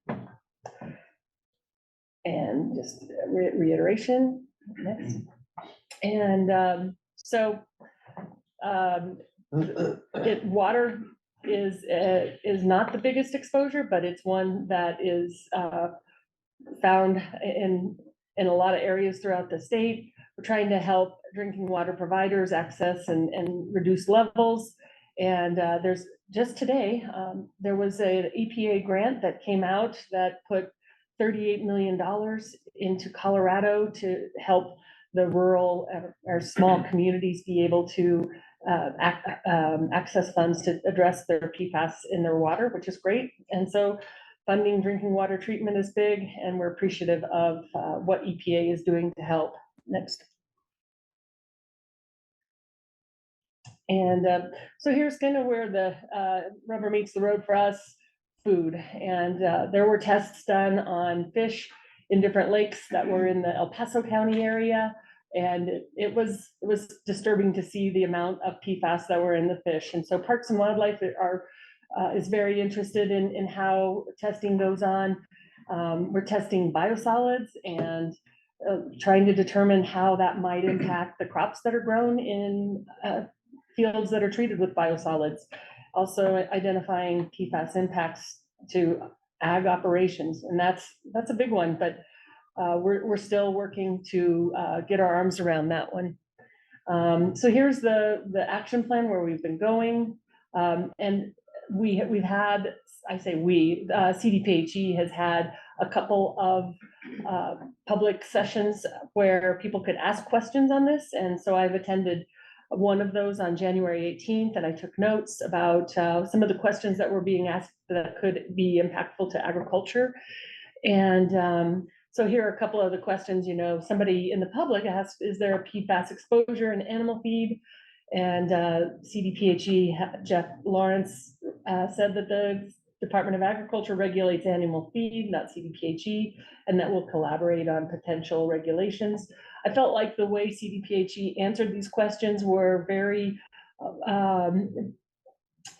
And just reiteration, next. And water is not the biggest exposure, but it's one that is found in a lot of areas throughout the state. We're trying to help drinking water providers access and reduce levels. And there's just today, there was an EPA grant that came out that put $38 million into Colorado to help the rural or small communities be able to access funds to address their PFAS in their water, which is great. And so funding drinking water treatment is big, and we're appreciative of what EPA is doing to help. Next. And so here's kind of where the rubber meets the road for us, food. And there were tests done on fish in different lakes that were in the El Paso County area. And it was disturbing to see the amount of PFAS that were in the fish. And so Parks and Wildlife is very interested in how testing goes on. We're testing biosolids and trying to determine how that might impact the crops that are grown in fields that are treated with biosolids. Also identifying PFAS impacts to ag operations, and that's a big one, but we're still working to get our arms around that one. So here's the action plan where we've been going. And we've had, I say we, CDPHE has had a couple of public sessions where people could ask questions on this. And so I've attended one of those on January 18th, and I took notes about some of the questions that were being asked that could be impactful to agriculture. And so here are a couple of the questions. Somebody in the public asked, is there a PFAS exposure in animal feed? And CDPHE, Jeff Lawrence said that the Department of Agriculture regulates animal feed, not CDPHE, and that will collaborate on potential regulations. I felt like the way CDPHE answered these questions were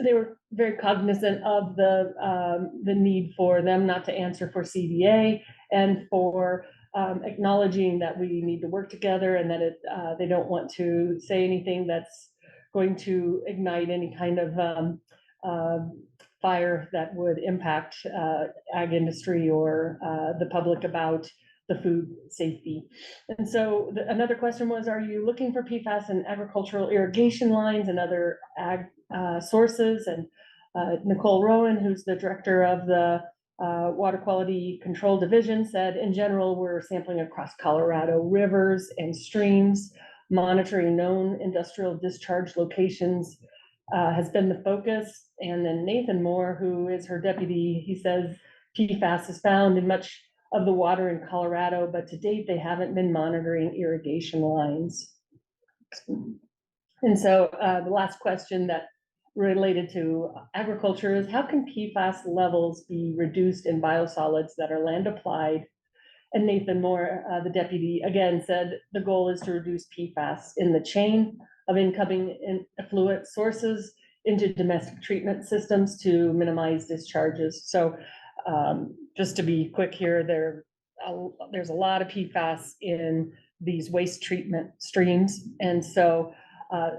they were very cognizant of the need for them not to answer for CDA, and for acknowledging that we need to work together, and that they don't want to say anything that's going to ignite any kind of fire that would impact ag industry or the public about the food safety. And so another question was, are you looking for PFAS in agricultural irrigation lines and other ag sources? And Nicole Rowan, who's the director of the Water Quality Control Division, said, in general, we're sampling across Colorado rivers and streams. Monitoring known industrial discharge locations has been the focus. And then Nathan Moore, who is her deputy, he says PFAS is found in much of the water in Colorado, but to date, they haven't been monitoring irrigation lines. And so the last question that related to agriculture is, how can PFAS levels be reduced in biosolids that are land applied? And Nathan Moore, the deputy, again said the goal is to reduce PFAS in the chain of incoming effluent sources into domestic treatment systems to minimize discharges. So just to be quick here, there's a lot of PFAS in these waste treatment streams. And so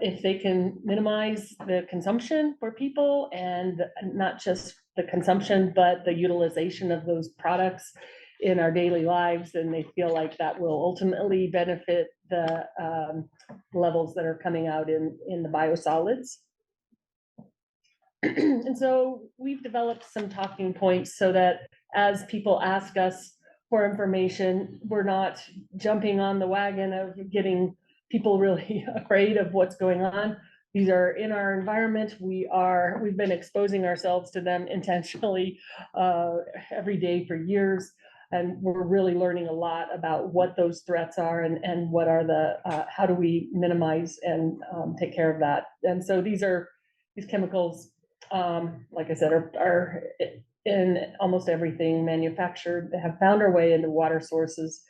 if they can minimize the consumption for people, and not just the consumption, but the utilization of those products in our daily lives, and they feel like that will ultimately benefit the levels that are coming out in the biosolids. And so we've developed some talking points so that as people ask us for information, we're not jumping on the wagon of getting people really afraid of what's going on. These are in our environment. We've been exposing ourselves to them intentionally every day for years. And we're really learning a lot about what those threats are, and what are how do we minimize and take care of that. And so these chemicals, like I said, are in almost everything manufactured. They have found our way into water sources.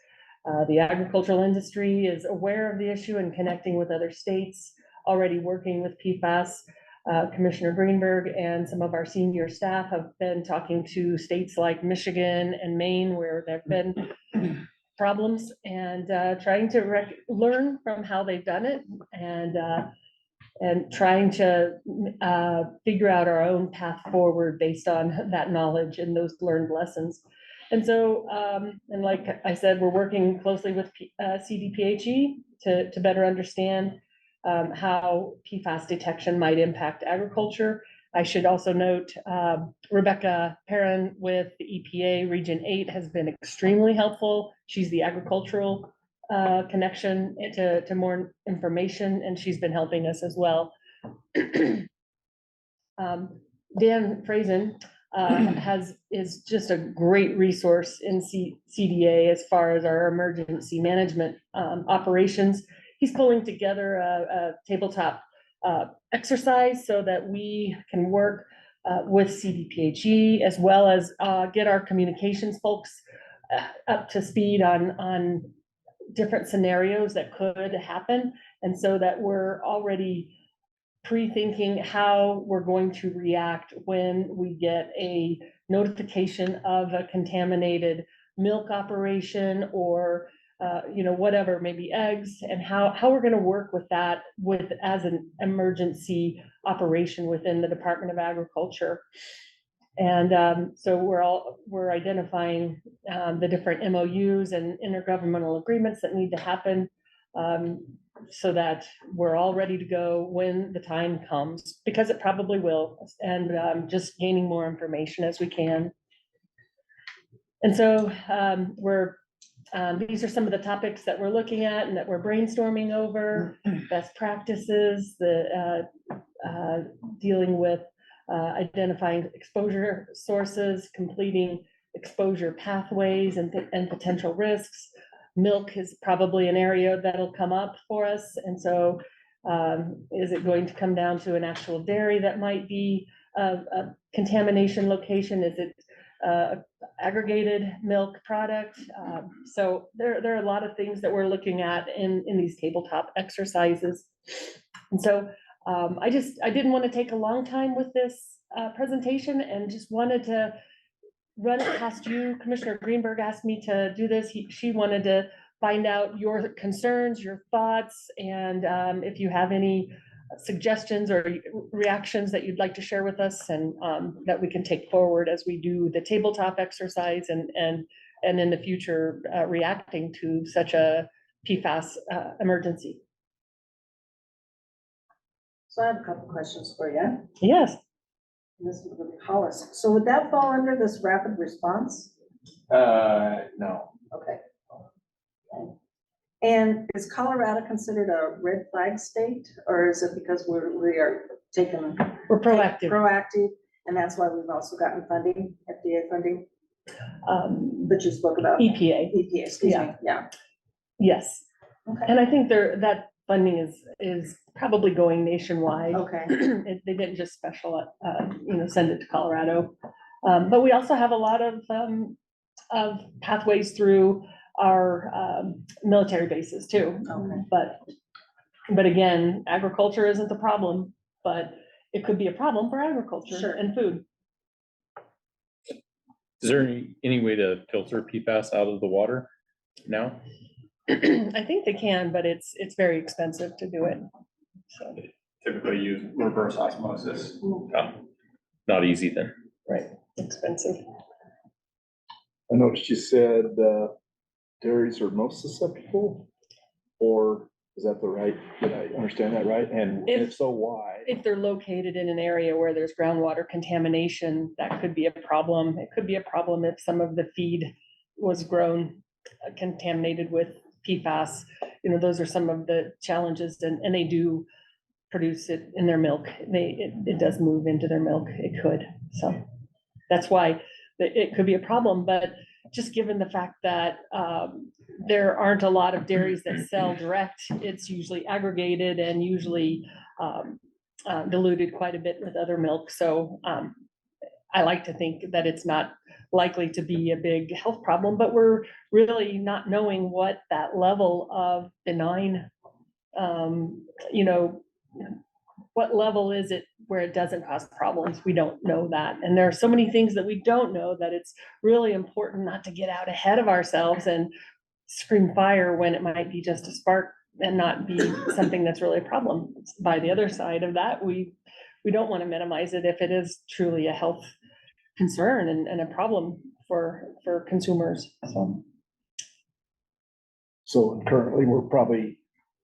The agricultural industry is aware of the issue and connecting with other states, already working with PFAS. Commissioner Greenberg and some of our senior staff have been talking to states like Michigan and Maine, where there have been problems, and trying to learn from how they've done it, and trying to figure out our own path forward based on that knowledge and those learned lessons. And so, and like I said, we're working closely with CDPHE to better understand how PFAS detection might impact agriculture. I should also note Rebecca Perrin with the EPA Region 8 has been extremely helpful. She's the agricultural connection to more information, and she's been helping us as well. Dan Frazen is just a great resource in CDA as far as our emergency management operations. He's pulling together a tabletop exercise so that we can work with CDPHE, as well as get our communications folks up to speed on different scenarios that could happen. And so that we're already pre-thinking how we're going to react when we get a notification of a contaminated milk operation or, whatever, maybe eggs, and how we're gonna work with that as an emergency operation within the Department of Agriculture. And so we're identifying the different MOUs and intergovernmental agreements that need to happen, so that we're all ready to go when the time comes, because it probably will, and just gaining more information as we can. And so these are some of the topics that we're looking at and that we're brainstorming over: best practices, dealing with identifying exposure sources, completing exposure pathways and potential risks. Milk is probably an area that'll come up for us. And so is it going to come down to an actual dairy that might be a contamination location? Is it aggregated milk product? So there are a lot of things that we're looking at in these tabletop exercises. And so I didn't want to take a long time with this presentation, and just wanted to run it past you. Commissioner Greenberg asked me to do this. She wanted to find out your concerns, your thoughts, and if you have any suggestions or reactions that you'd like to share with us, and that we can take forward as we do the tabletop exercise and in the future reacting to such a PFAS emergency. So I have a couple questions for you. Yes. This would be Hollis. So would that fall under this rapid response? No. Okay. And is Colorado considered a red flag state, or is it because we are taking? We're proactive. Proactive, and that's why we've also gotten funding, FDA funding, that you spoke about. EPA. EPA, excuse me, Yeah. yeah. Yes. Okay. And I think that funding is probably going nationwide. Okay. They didn't just send it to Colorado. But we also have a lot of pathways through our military bases too. Okay. But again, agriculture isn't the problem, but it could be a problem for agriculture. Sure. And food. Is there any way to filter PFAS out of the water now? I think they can, but it's very expensive to do it. So Typically use reverse osmosis. Not easy then. Right, expensive. I noticed you said dairies are most susceptible, or is that did I understand that right? And if so, why? If they're located in an area where there's groundwater contamination, that could be a problem. It could be a problem if some of the feed was grown contaminated with PFAS. Those are some of the challenges, and they do produce it in their milk. It does move into their milk. It could. So that's why it could be a problem. But just given the fact that there aren't a lot of dairies that sell direct, it's usually aggregated and usually diluted quite a bit with other milk. So I like to think that it's not likely to be a big health problem, but we're really not knowing what that level of benign, what level is it where it doesn't cause problems. We don't know that. And there are so many things that we don't know that it's really important not to get out ahead of ourselves and scream fire when it might be just a spark and not be something that's really a problem. By the other side of that, we don't want to minimize it if it is truly a health concern and a problem for consumers. So currently, we're probably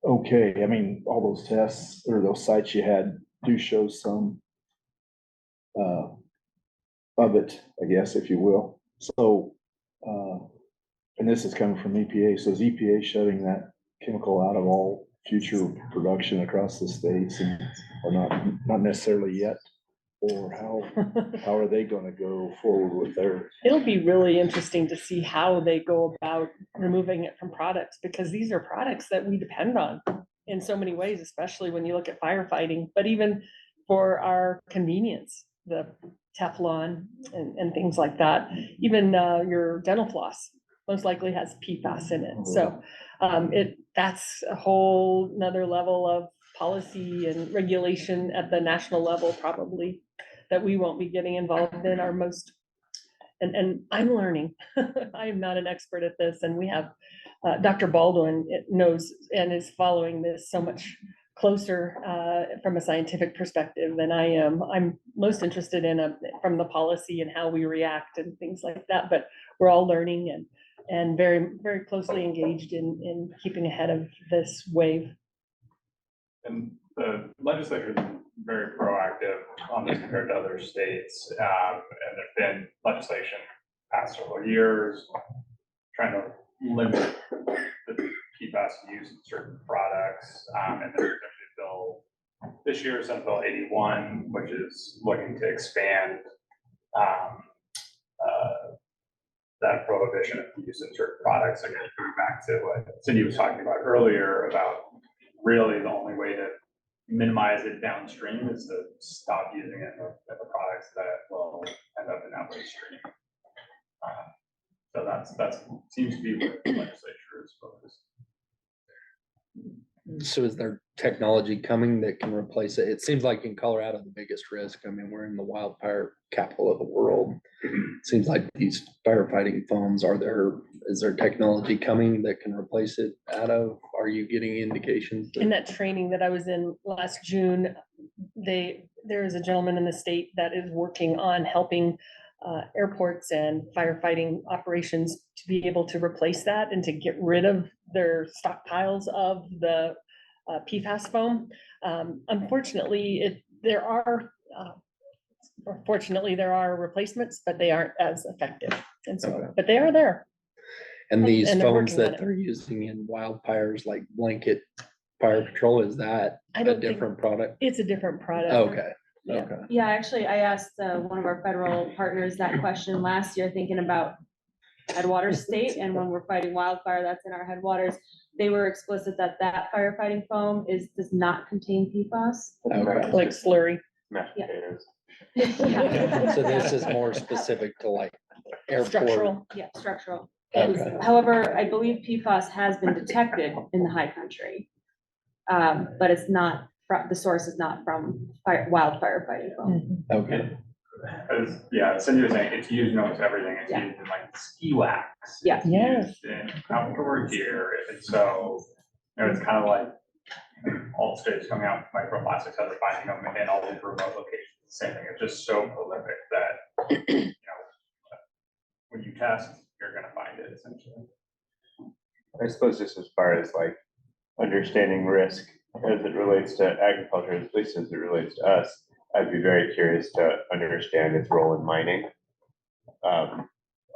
okay. I mean, all those tests or those sites you had do show some of it, I guess, if you will. So, and this is coming from EPA. So is EPA shutting that chemical out of all future production across the states, or not necessarily yet? Or how are they going to go forward with their? It'll be really interesting to see how they go about removing it from products, because these are products that we depend on in so many ways, especially when you look at firefighting, but even for our convenience, the Teflon and things like that. Even your dental floss most likely has PFAS in it. So that's a whole nother level of policy and regulation at the national level, probably, that we won't be getting involved in. Our most and I'm learning. I am not an expert at this, and we have Dr. Baldwin knows and is following this so much closer from a scientific perspective than I am. I'm most interested in from the policy and how we react and things like that, but we're all learning and very, very closely engaged in keeping ahead of this wave. And the legislature is very proactive on this compared to other states. And there's been legislation past several years trying to limit the PFAS use in certain products. And then there's actually a bill this year, Senate Bill 81, which is looking to expand that prohibition of use in certain products. Again, going back to what Cindy was talking about earlier about really the only way to minimize it downstream is to stop using it in the products that will end up in that waste stream. So that's seems to be what the legislature is focused. So is there technology coming that can replace it? It seems like in Colorado, the biggest risk, I mean, we're in the wildfire capital of the world. It seems like these firefighting foams, is there technology coming that can replace it are you getting indications? In that training that I was in last June, there is a gentleman in the state that is working on helping airports and firefighting operations to be able to replace that and to get rid of their stockpiles of the PFAS foam. Unfortunately, there are replacements, but they aren't as effective. And so, but they are there. And these and they're foams working on that it. they're using in wildfires, like blanket fire control, is that I a don't think- different product? It's a different product. Okay, Yeah. okay. Yeah, actually, I asked one of our federal partners that question last year, thinking about Headwaters State, and when we're fighting wildfire, that's in our headwaters. They were explicit that firefighting foam does not contain PFAS. Okay. Like slurry. Mashed Yeah. potatoes. So this is more specific to like airport. Structural. Yeah, structural. Okay. However, I believe PFAS has been detected in the high country. But it's not, the source is not from wildfire fighting foam. Okay. As, yeah, Cindy was saying, it's used in almost everything. It's Yeah. used in like ski wax. Yeah. It's Yes. used in outdoor gear. And so, it's kind of like all states coming out with microplastics, how they're finding them in all these remote locations. Same thing. It's just so prolific that, when you test, you're gonna find it essentially. I suppose just as far as like understanding risk as it relates to agriculture, at least as it relates to us, I'd be very curious to understand its role in mining. All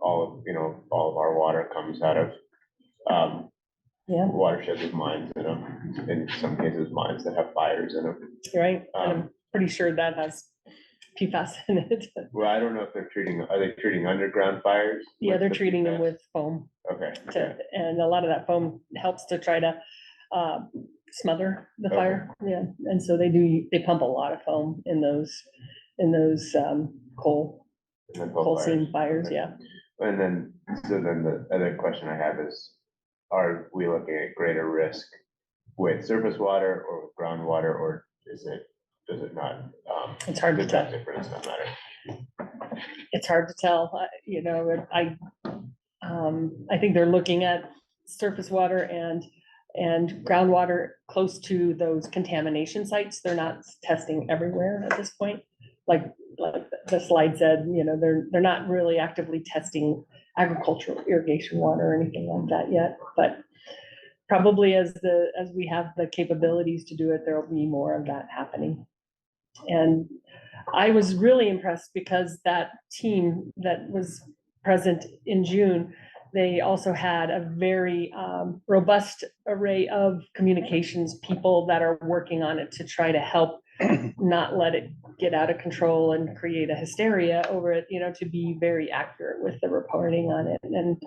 of our water comes out of watersheds with mines in them, in some cases mines that have fires in them. Right, and I'm pretty sure that has PFAS in it. Well, I don't know if are they treating underground fires? Yeah, with they're the treating them PFAS? with foam. Okay. And a lot of that foam helps to try to smother the fire. Yeah, and so they pump a lot of foam in those coal seam fires, yeah. And then, so then the other question I have is, are we looking at greater risk with surface water or with groundwater, or does it not? It's hard to does that tell. difference not matter? It's hard to tell, I think they're looking at surface water and groundwater close to those contamination sites. They're not testing everywhere at this point. Like the slide said, they're not really actively testing agricultural irrigation water or anything like that yet, but probably as we have the capabilities to do it, there will be more of that happening. And I was really impressed because that team that was present in June, they also had a very robust array of communications people that are working on it to try to help not let it get out of control and create a hysteria over it, to be very accurate with the reporting on it. And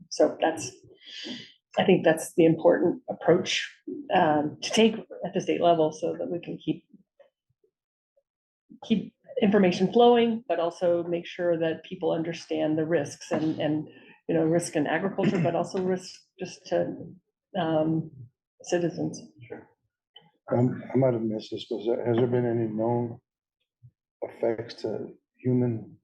so I think that's the important approach to take at the state level so that we can keep information flowing, but also make sure that people understand the risks and risk in agriculture, but also risk just to citizens. Sure. I might have missed this, but has there been any known effects to human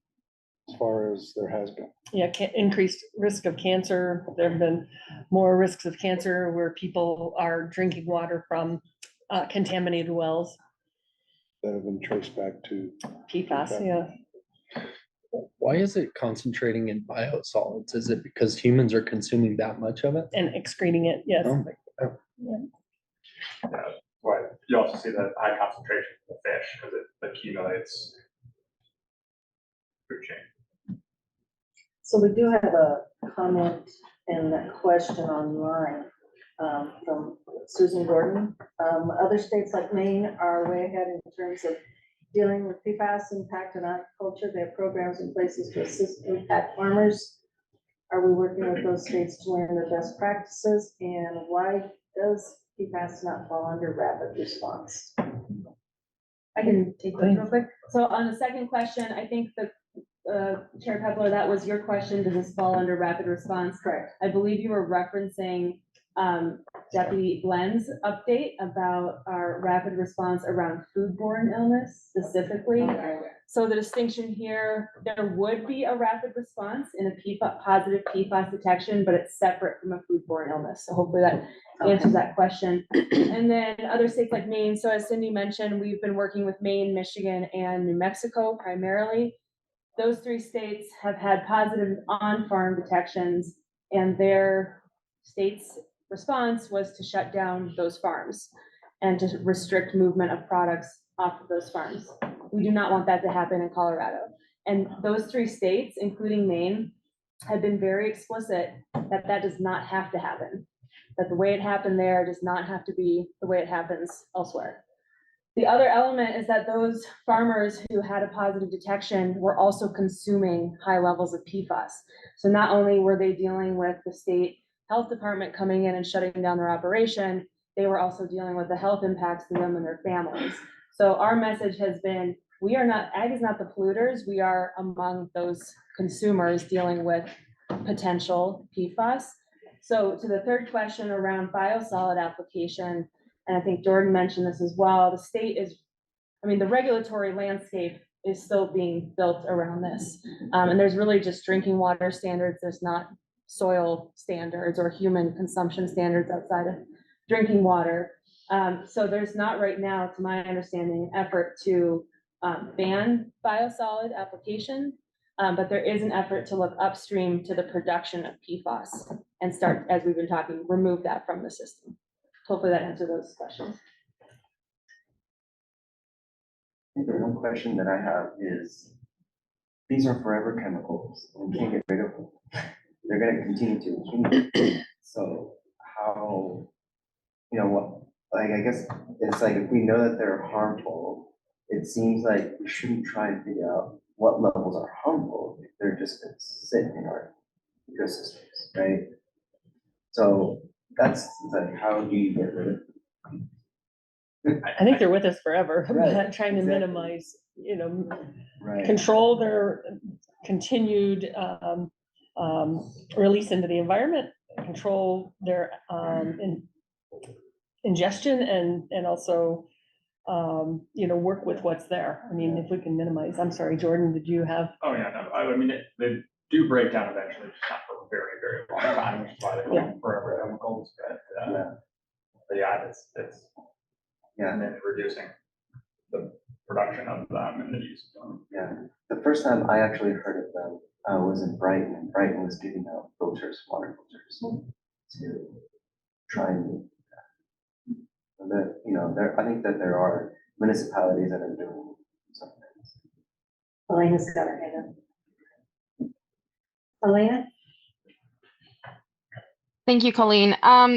as far as there has been. Yeah, increased risk of cancer. There have been more risks of cancer where people are drinking water from contaminated wells. That have been traced back to PFAS, yeah. Why is it concentrating in biosolids? Is it because humans are consuming that much of it? And excreting it, yes. Oh my God. Yeah. Why, you also see that high concentration of fish, because it accumulates food chain. So we do have a comment and a question online from Susan Gordon. Other states like Maine are way ahead in terms of dealing with PFAS impact on agriculture. They have programs in places to assist impact farmers. Are we working with those states to learn their best practices? And why does PFAS not fall under rapid response? I can take this real quick. So on the second question, I think the Chair Pepler, that was your question. Does this fall under rapid response? Correct. I believe you were referencing Deputy Glenn's update about our rapid response around foodborne illness specifically. Okay. So the distinction here, there would be a rapid response in a positive PFAS detection, but it's separate from a foodborne illness. So hopefully that answers that question. And then other states like Maine. So as Cindy mentioned, we've been working with Maine, Michigan, and New Mexico primarily. Those 3 states have had positive on-farm detections, and their state's response was to shut down those farms and to restrict movement of products off of those farms. We do not want that to happen in Colorado. And those 3 states, including Maine, have been very explicit that that does not have to happen, that the way it happened there does not have to be the way it happens elsewhere. The other element is that those farmers who had a positive detection were also consuming high levels of PFAS. So not only were they dealing with the state health department coming in and shutting down their operation, they were also dealing with the health impacts to them and their families. So our message has been, we are not, ag is not the polluters, we are among those consumers dealing with potential PFAS. So to the third question around biosolid application, and I think Jordan mentioned this as well, the state is, I mean, the regulatory landscape is still being built around this. And there's really just drinking water standards. There's not soil standards or human consumption standards outside of drinking water. So there's not right now, to my understanding, an effort to ban biosolid application, but there is an effort to look upstream to the production of PFAS and start, as we've been talking, remove that from the system. Hopefully that answers those questions. I think the one question that I have is, these are forever chemicals, and we can't get rid of them. They're gonna continue to accumulate. So how, you know, what, like, I guess it's like, if we know that they're harmful, it seems like we shouldn't try and figure out what levels are harmful if they're just gonna sit in our ecosystems, right? So that's like, how do you get rid of them? I think they're with us forever, Right, but trying to exactly. minimize, you know, Right. control their continued release into the environment, control their ingestion, and also, you know, work with what's there. I mean, if we can minimize, I'm sorry, Jordan, did you have? Oh, yeah, no, I mean, they do break down eventually, just not for a very, very long time, which is why they Yeah. call forever chemicals, but yeah, it's, and then reducing the production of them and the use of them. Yeah, the first time I actually heard of them was in Brighton, and Brighton was giving out filters, water filters, to try and do that. And that, you know, I think that there are municipalities that are doing some things. Elena's got her hand up. Elena? Thank you, Colleen.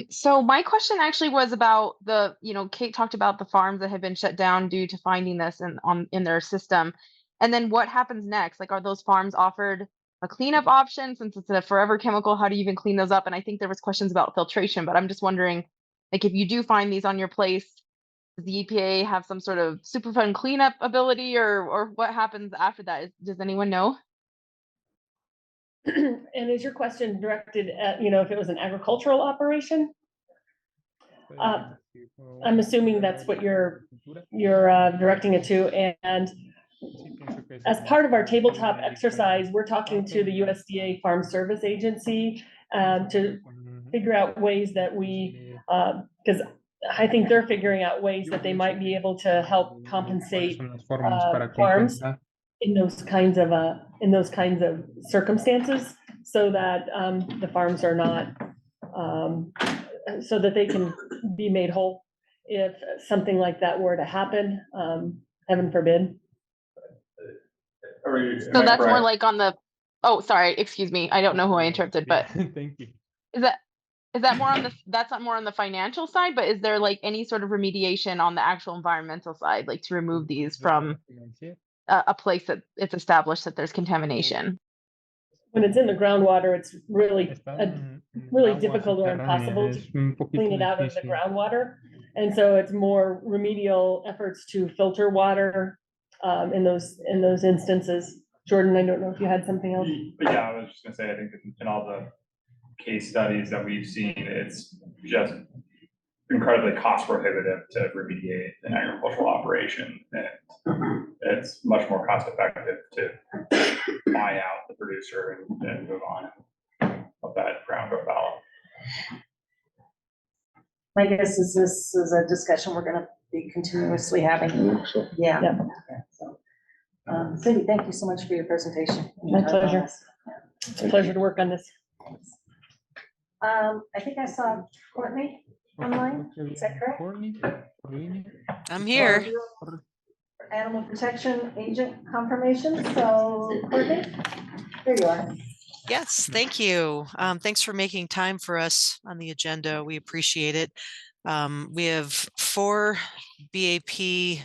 So my question actually was about the, Kate talked about the farms that have been shut down due to finding this in their system. And then what happens next? Like, are those farms offered a cleanup option since it's a forever chemical? How do you even clean those up? And I think there was questions about filtration, but I'm just wondering, like, if you do find these on your place, does the EPA have some sort of Superfund cleanup ability, or what happens after that? Does anyone know? And is your question directed at, if it was an agricultural operation? I'm assuming that's what you're directing it to, and as part of our tabletop exercise, we're talking to the USDA Farm Service Agency to figure out ways that we, because I think they're figuring out ways that they might be able to help compensate farms in those kinds of circumstances, so that the farms are not, so that they can be made whole if something like that were to happen, heaven forbid. So that's more like on the, oh, sorry, excuse me. I don't know who I interrupted, but Thank you. is that more on the, that's not more on the financial side, but is there like any sort of remediation on the actual environmental side, like to remove these from a place that it's established that there's contamination? When it's in the groundwater, it's really, really difficult or impossible to clean it out of the groundwater. And so it's more remedial efforts to filter water in those instances. Jordan, I don't know if you had something else. But yeah, I was just gonna say, I think in all the case studies that we've seen, it's just incredibly cost prohibitive to remediate an agricultural operation. And it's much more cost effective to buy out the producer and move on and let that ground go fallow. My guess is this is a discussion we're gonna be continuously having. Yeah. So, Cindy, thank you so much for your presentation. My pleasure. It's a pleasure to work on this. I think I saw Courtney online. Is that correct? I'm here. Animal protection agent confirmation. So Courtney, there you are. Yes, thank you. Thanks for making time for us on the agenda. We appreciate it. We have 4 BAP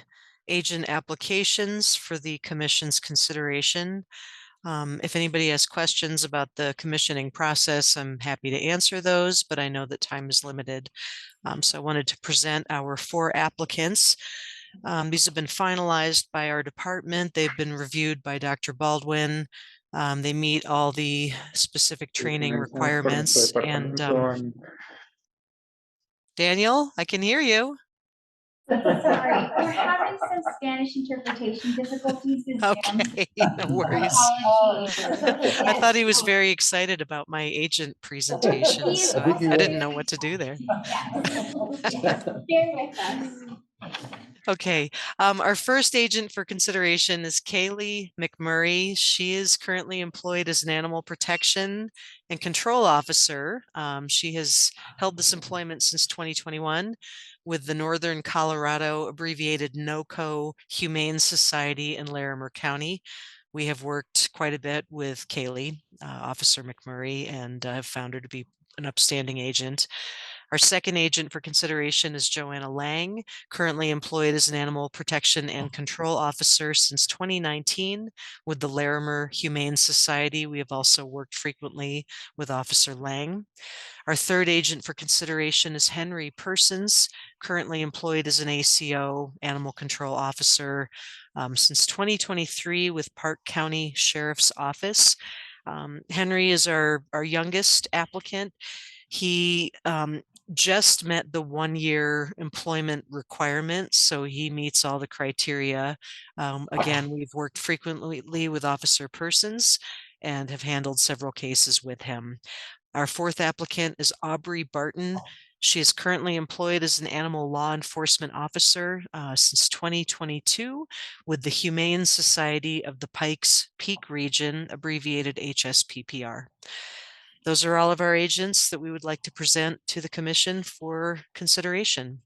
agent applications for the commission's consideration. If anybody has questions about the commissioning process, I'm happy to answer those, but I know that time is limited. So I wanted to present our 4 applicants. These have been finalized by our department. They've been reviewed by Dr. Baldwin. They meet all the specific training requirements. And Daniel, I can hear you. Sorry, we're having some Spanish interpretation difficulties with Zoom. Okay, no worries. Apologies. I thought he was very excited about my agent presentation, so I didn't know what to do there. Bear with us. Okay, our first agent for consideration is Kaylee McMurray. She is currently employed as an animal protection and control officer. She has held this employment since 2021 with the Northern Colorado abbreviated NOCO Humane Society in Larimer County. We have worked quite a bit with Kaylee, Officer McMurray, and have found her to be an upstanding agent. Our second agent for consideration is Joanna Lang, currently employed as an animal protection and control officer since 2019 with the Larimer Humane Society. We have also worked frequently with Officer Lang. Our third agent for consideration is Henry Persons, currently employed as an ACO, animal control officer, since 2023 with Park County Sheriff's Office. Henry is our youngest applicant. He just met the 1-year employment requirements, so he meets all the criteria. Again, we've worked frequently with Officer Persons and have handled several cases with him. Our fourth applicant is Aubrey Barton. She is currently employed as an animal law enforcement officer since 2022 with the Humane Society of the Pikes Peak Region, abbreviated HSPPR. Those are all of our agents that we would like to present to the commission for consideration.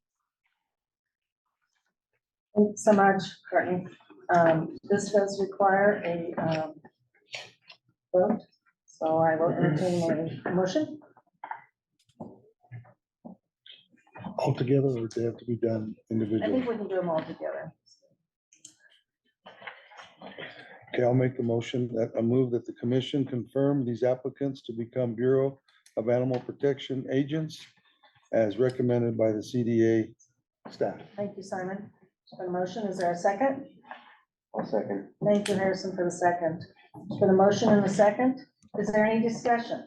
Thanks so much, Courtney. This does require a vote, so I will entertain a motion. All together, or do they have to be done I individually? think we can do them all together. Okay, I'll make the motion that I move that the commission confirm these applicants to become Bureau of Animal Protection agents as recommended by the CDA staff. Thank you, Simon. For the motion, is there a second? I'll second. Thank you, Harrison, for the second. For the motion and the second, is there any discussion?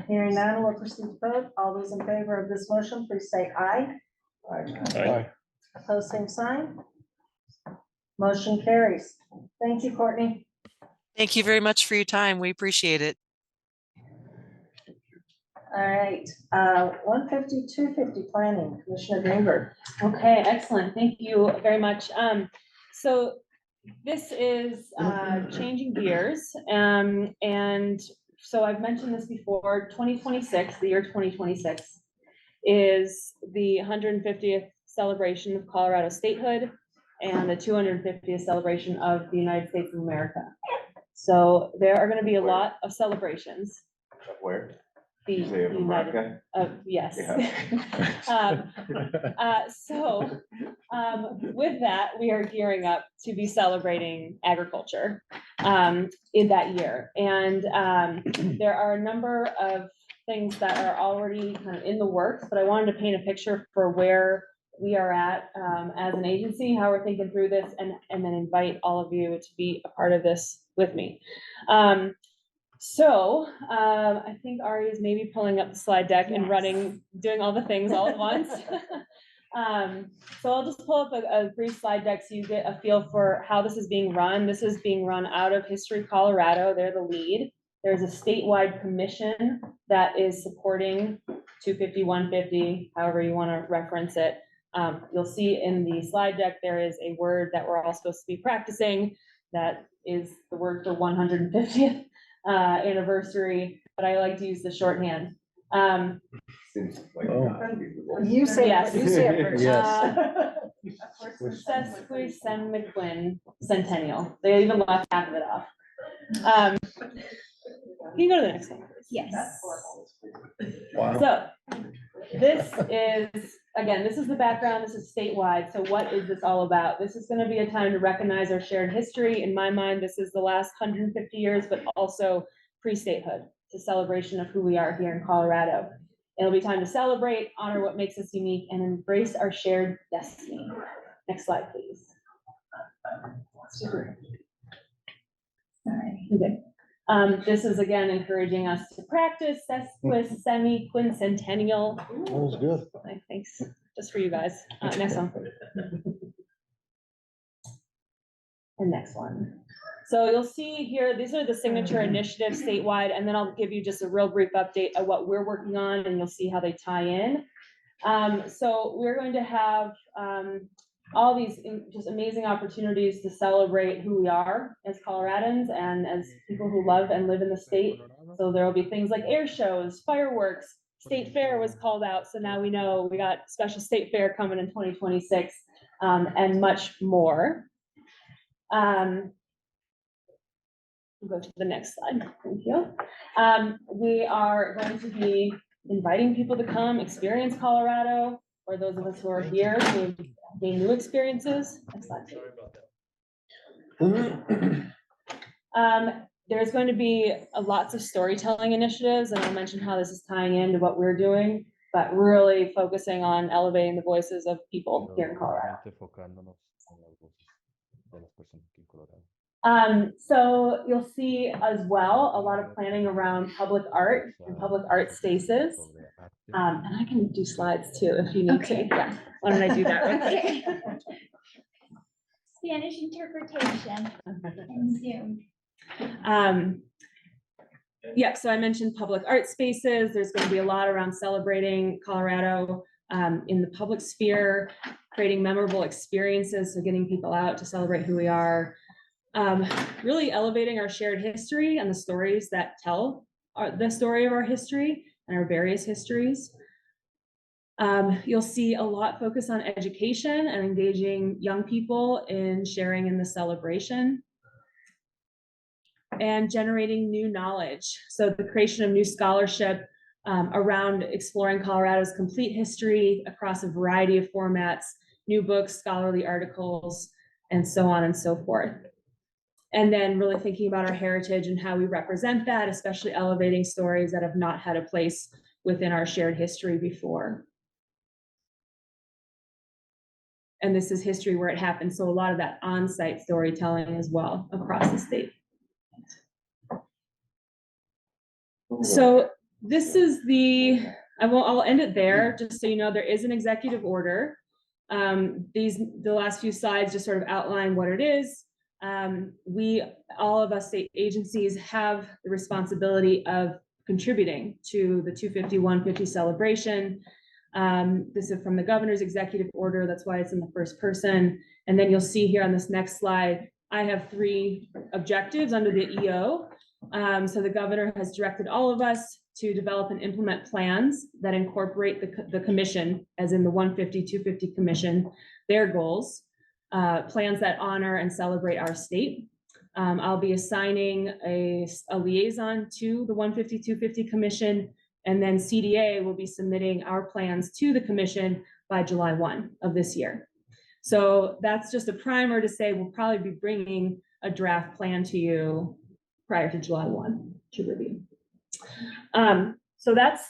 Hearing none, we'll proceed to vote. All those in favor of this motion, please say aye. Aye. Opposed, same sign. Motion carries. Thank you, Courtney. Thank you very much for your time. We appreciate it. All right, 150, 250 planning, Commissioner Greenberg. Okay, excellent. Thank you very much. So this is changing gears. And so I've mentioned this before, 2026, the year 2026 is the 150th celebration of Colorado statehood and the 250th celebration of the United States of America. So there are going to be a lot of celebrations. Where? The You say of United, America? yes. Yeah. With that, we are gearing up to be celebrating agriculture in that year. And there are a number of things that are already kind of in the works, but I wanted to paint a picture for where we are at as an agency, how we're thinking through this, and then invite all of you to be a part of this with me. I think Ari is maybe pulling up the slide deck and doing all the things all at once. So I'll just pull up a brief slide deck so you get a feel for how this is being run. This is being run out of History Colorado. They're the lead. There's a statewide commission that is supporting 250, 150, however you want to reference it. You'll see in the slide deck, there is a word that we're all supposed to be practicing. That is the word for 150th anniversary, but I like to use the shorthand. You say, yes. you say it first. Sesquicentennial centennial. They even left half of it off. Can you go to the next one, please? Yes. Wow. So this is, again, this is the background. This is statewide. So what is this all about? This is going to be a time to recognize our shared history. In my mind, this is the last 150 years, but also pre-statehood. It's a celebration of who we are here in Colorado. It'll be time to celebrate, honor what makes us unique, and embrace our shared destiny. Next slide, please. Sorry. Okay. This is again encouraging us to practice sesquicentennial. That was good. Thanks, just for you guys. Next one. And next one. So you'll see here, these are the signature initiatives statewide, and then I'll give you just a real brief update of what we're working on, and you'll see how they tie in. So we're going to have all these just amazing opportunities to celebrate who we are as Coloradans and as people who love and live in the state. So there will be things like air shows, fireworks, state fair was called out. So now we know we got special state fair coming in 2026 and much more. We'll go to the next slide. Thank you. We are going to be inviting people to come experience Colorado, or those of us who are here to gain new experiences. Next slide, please. There's going to be lots of storytelling initiatives, and I'll mention how this is tying into what we're doing, but really focusing on elevating the voices of people here in Colorado. So you'll see as well a lot of planning around public art and public art spaces. And I can do slides too if you need to. Yeah. Why don't I do that real quick? Okay. Spanish interpretation and Zoom. Yeah, so I mentioned public art spaces. There's going to be a lot around celebrating Colorado in the public sphere, creating memorable experiences, so getting people out to celebrate who we are. Really elevating our shared history and the stories that tell the story of our history and our various histories. You'll see a lot focus on education and engaging young people in sharing in the celebration. And generating new knowledge. So the creation of new scholarship around exploring Colorado's complete history across a variety of formats, new books, scholarly articles, and so on and so forth. And then really thinking about our heritage and how we represent that, especially elevating stories that have not had a place within our shared history before. And this is history where it happened. So a lot of that on-site storytelling as well across the state. So this is I'll end it there, just so you know, there is an executive order The last few slides just sort of outline what it is. All of us state agencies have the responsibility of contributing to the 250-150 celebration. This is from the governor's executive order. That's why it's in the first person. And then you'll see here on this next slide, I have 3 objectives under the EO. So the governor has directed all of us to develop and implement plans that incorporate the commission, as in the 150-250 commission, their goals, plans that honor and celebrate our state. I'll be assigning a liaison to the 150-250 commission, and then CDA will be submitting our plans to the commission by July 1 of this year. So that's just a primer to say we'll probably be bringing a draft plan to you prior to July 1 to review. So that's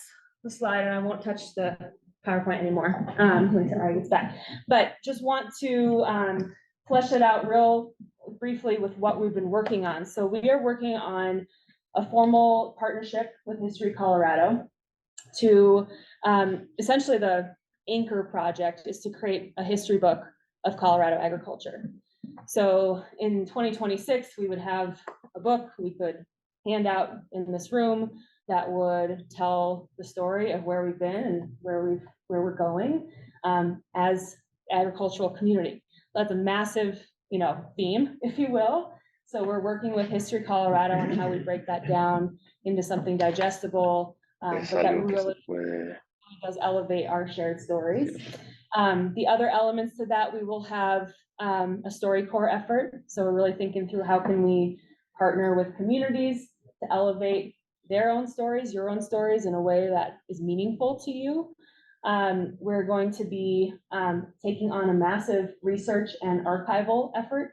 the slide, and I won't touch the PowerPoint anymore until Ari gets back. But just want to flesh it out real briefly with what we've been working on. So we are working on a formal partnership with History Colorado to essentially the anchor project is to create a history book of Colorado agriculture. So in 2026, we would have a book we could hand out in this room that would tell the story of where we've been and where we're going as agricultural community. That's a massive, theme, if you will. So we're working with History Colorado on how we break that down into something digestible, but that really does elevate our shared stories. The other elements to that, we will have a StoryCorps effort. So we're really thinking through how can we partner with communities to elevate their own stories, your own stories in a way that is meaningful to you. We're going to be taking on a massive research and archival effort.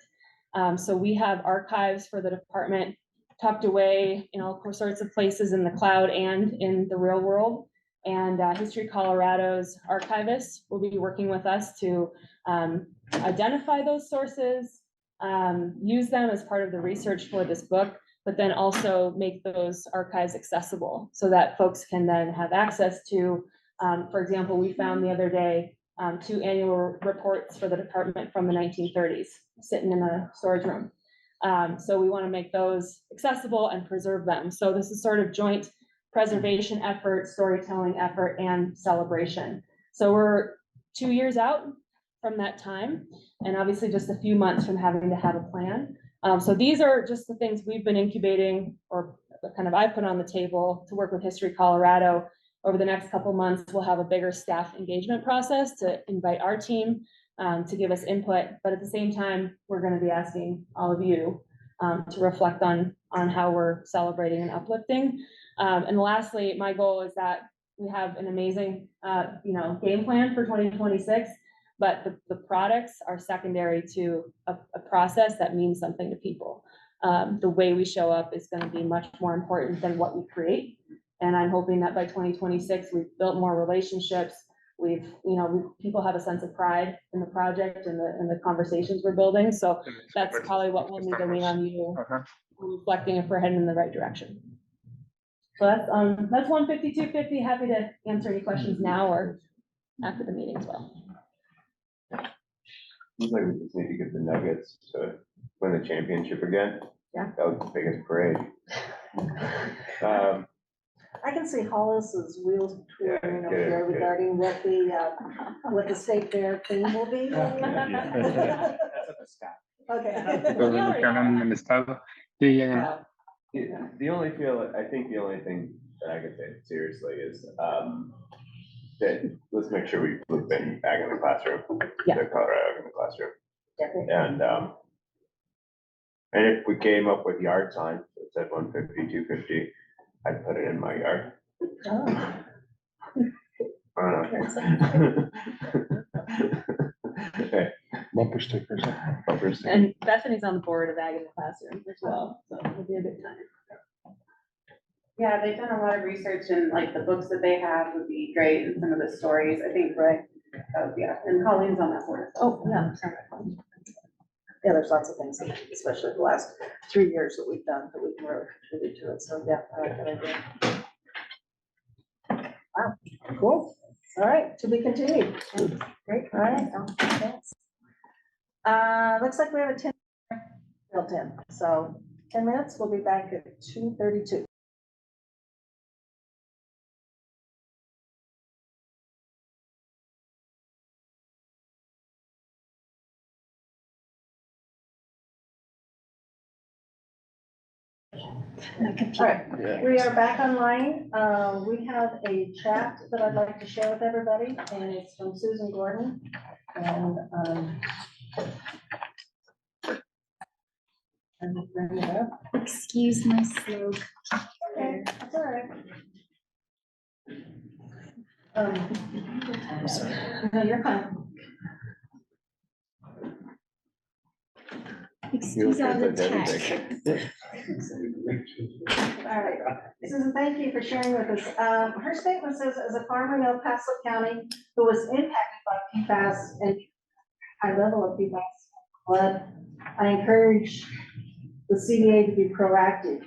So we have archives for the department tucked away in all sorts of places in the cloud and in the real world. And History Colorado's archivists will be working with us to identify those sources, use them as part of the research for this book, but then also make those archives accessible so that folks can then have access to, for example, we found the other day 2 annual reports for the department from the 1930s sitting in a storage room. So we want to make those accessible and preserve them. So this is sort of joint preservation effort, storytelling effort, and celebration. So we're 2 years out from that time, and obviously just a few months from having to have a plan. So these are just the things we've been incubating, or kind of I put on the table to work with History Colorado. Over the next couple months, we'll have a bigger staff engagement process to invite our team to give us input. But at the same time, we're going to be asking all of you to reflect on how we're celebrating and uplifting. And lastly, my goal is that we have an amazing, game plan for 2026, but the products are secondary to a process that means something to people. The way we show up is going to be much more important than what we create. And I'm hoping that by 2026, we've built more relationships. People have a sense of pride in the project and the conversations we're building. So that's probably what we'll need to lean on you, reflecting if we're heading in the right direction. So that's 150-250. Happy to answer any questions now or after the meeting as well. Seems like we just need to get the Nuggets to win the championship again. Yeah. That was the biggest parade. I can see Hollis's wheels turning over there regarding what the state fair theme will be. The only thing that I can say seriously is that let's make sure we put Ben back in the classroom, the Colorado in the classroom. And if we came up with yard signs that said 150, 250, I'd put it in my yard. Okay. Bumper stickers. And Bethany's on the board of Ag in the Classroom as well, so it'll be a good time. Yeah, they've done a lot of research, and like the books that they have would be great, and some of the stories, I think, right? And Colleen's on that board. Oh, yeah. Yeah, there's lots of things, especially the last 3 years that we've done that we can really contribute to it. So yeah, I like that idea. Wow, cool. All right, to be continued. Great, all right. Thanks. Looks like we have a 10 built in, so 10 minutes, we'll be back at 2:32. All right, we are back online. We have a chat that I'd like to share with everybody, and it's from Susan Gordon. And bring it up. Excuse my slow. Okay, that's all right. I'm sorry. No, you're fine. Excuse all the tech. All right, Susan, thank you for sharing with us. Her statement says, as a farmer in El Paso County who was impacted by PFAS and high level of PFAS flood, I encourage the CDA to be proactive.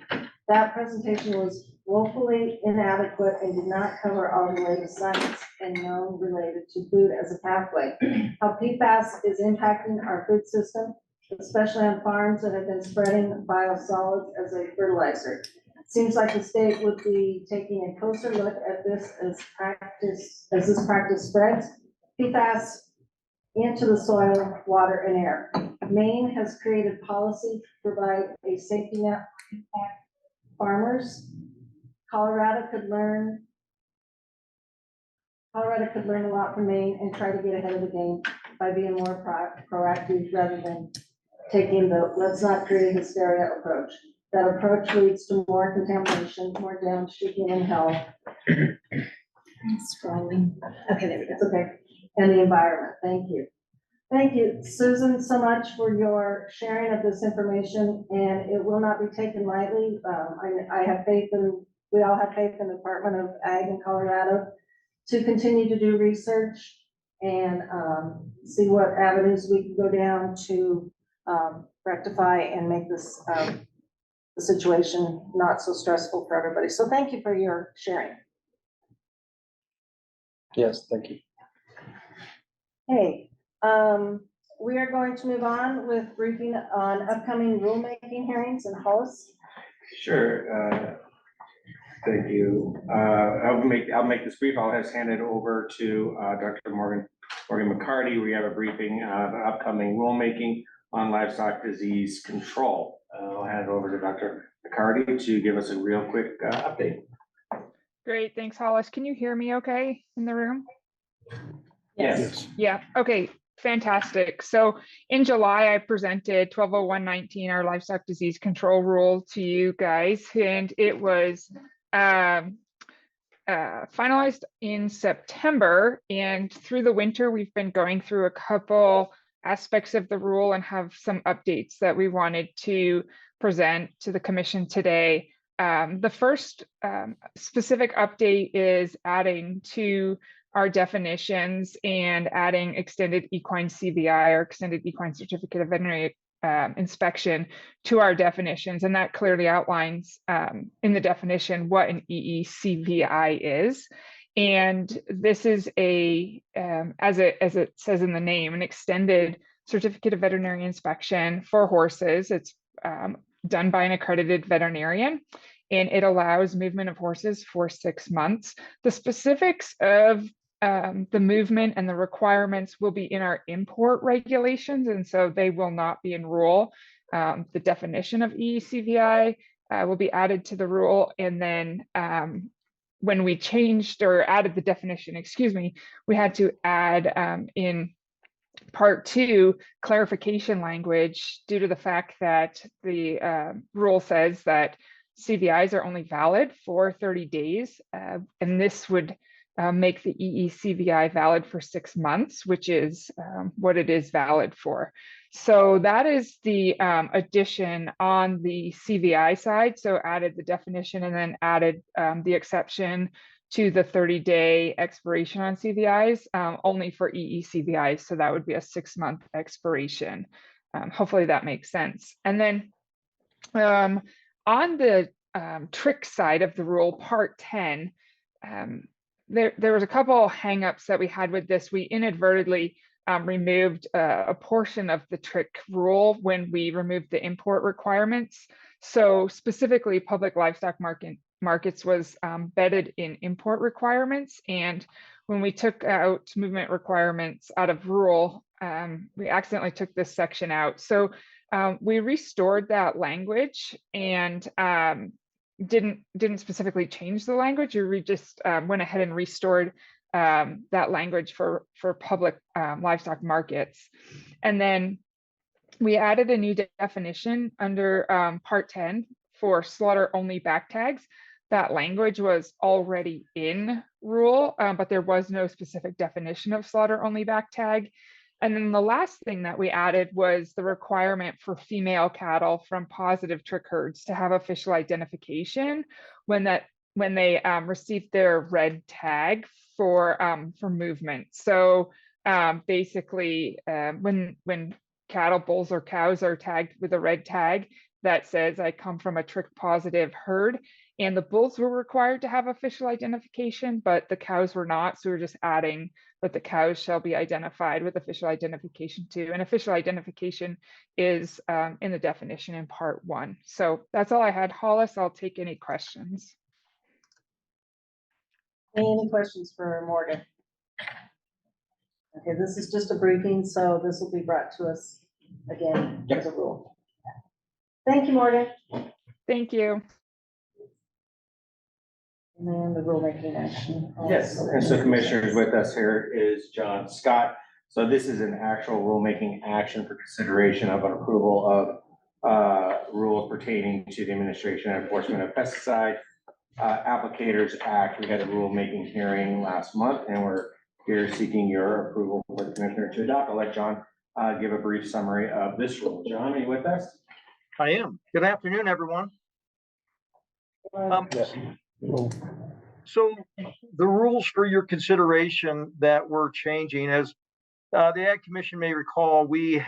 That presentation was woefully inadequate and did not cover all the latest science and known related to food as a pathway. How PFAS is impacting our food system, especially on farms that have been spreading biosolids as a fertilizer. Seems like the state would be taking a closer look at this as this practice spreads PFAS into the soil, water, and air. Maine has created policy to provide a safety net for impact farmers. Colorado could learn a lot from Maine and try to get ahead of the game by being more proactive rather than taking the let's not create hysteria approach. That approach leads to more contamination, more damage to human health. I'm scrolling. Okay, there we go. It's okay. And the environment. Thank you. Thank you, Susan, so much for your sharing of this information, and it will not be taken lightly. I have faith in, we all have faith in the Department of Ag in Colorado to continue to do research and see what avenues we can go down to rectify and make this the situation not so stressful for everybody. So thank you for your sharing. Yes, thank you. Hey, we are going to move on with briefing on upcoming rulemaking hearings and hosts. Sure. Thank you. I'll make this brief. I'll just hand it over to Dr. Morgan McCarty. We have a briefing of upcoming rulemaking on livestock disease control. I'll hand it over to Dr. McCarty to give us a real quick update. Great, thanks, Hollis. Can you hear me okay in the room? Yes. Yeah, okay, fantastic. So in July, I presented 120119, our livestock disease control rule, to you guys, and it was finalized in September. And through the winter, we've been going through a couple aspects of the rule and have some updates that we wanted to present to the commission today. The first specific update is adding to our definitions and adding extended equine CVI or extended equine certificate of veterinary inspection to our definitions. And that clearly outlines in the definition what an EECVI is. And this is a, as it says in the name, an extended certificate of veterinary inspection for horses. It's done by an accredited veterinarian, and it allows movement of horses for 6 months. The specifics of the movement and the requirements will be in our import regulations, and so they will not be in rule. The definition of EECVI will be added to the rule, and then when we changed or added the definition, we had to add in Part 2 clarification language due to the fact that the rule says that CVIs are only valid for 30 days, and this would make the EECVI valid for 6 months, which is what it is valid for. So that is the addition on the CVI side. So added the definition and then added the exception to the 30-day expiration on CVIs, only for EECVIs. So that would be a 6-month expiration. Hopefully that makes sense. And then on the trick side of the rule, Part 10, there was a couple hangups that we had with this. We inadvertently removed a portion of the trick rule when we removed the import requirements. So specifically, public livestock markets was bedded in import requirements. And when we took out movement requirements out of rural, we accidentally took this section out. So we restored that language and didn't specifically change the language. We just went ahead and restored that language for public livestock markets. And then we added a new definition under Part 10 for slaughter only back tags. That language was already in rule, but there was no specific definition of slaughter only back tag. And then the last thing that we added was the requirement for female cattle from positive trick herds to have official identification when they received their red tag for movement. So basically, when cattle, bulls, or cows are tagged with a red tag that says I come from a trick positive herd, and the bulls were required to have official identification, but the cows were not. So we're just adding that the cows shall be identified with official identification too. And official identification is in the definition in Part 1. So that's all I had. Hollis, I'll take any questions. Any questions for Morgan? Okay, this is just a briefing, so this will be brought to us again as a rule. Thank you, Morgan. Thank you. And then the rulemaking action. Yes, and so commissioners, with us here is John Scott. So this is an actual rulemaking action for consideration of an approval of rules pertaining to the administration and enforcement of pesticide applicators act. We had a rulemaking hearing last month, and we're here seeking your approval for the commissioner to adopt. I'll let John give a brief summary of this rule. John, are you with us? I am. Good afternoon, everyone. So the rules for your consideration that we're changing, as the Ag Commission may recall, we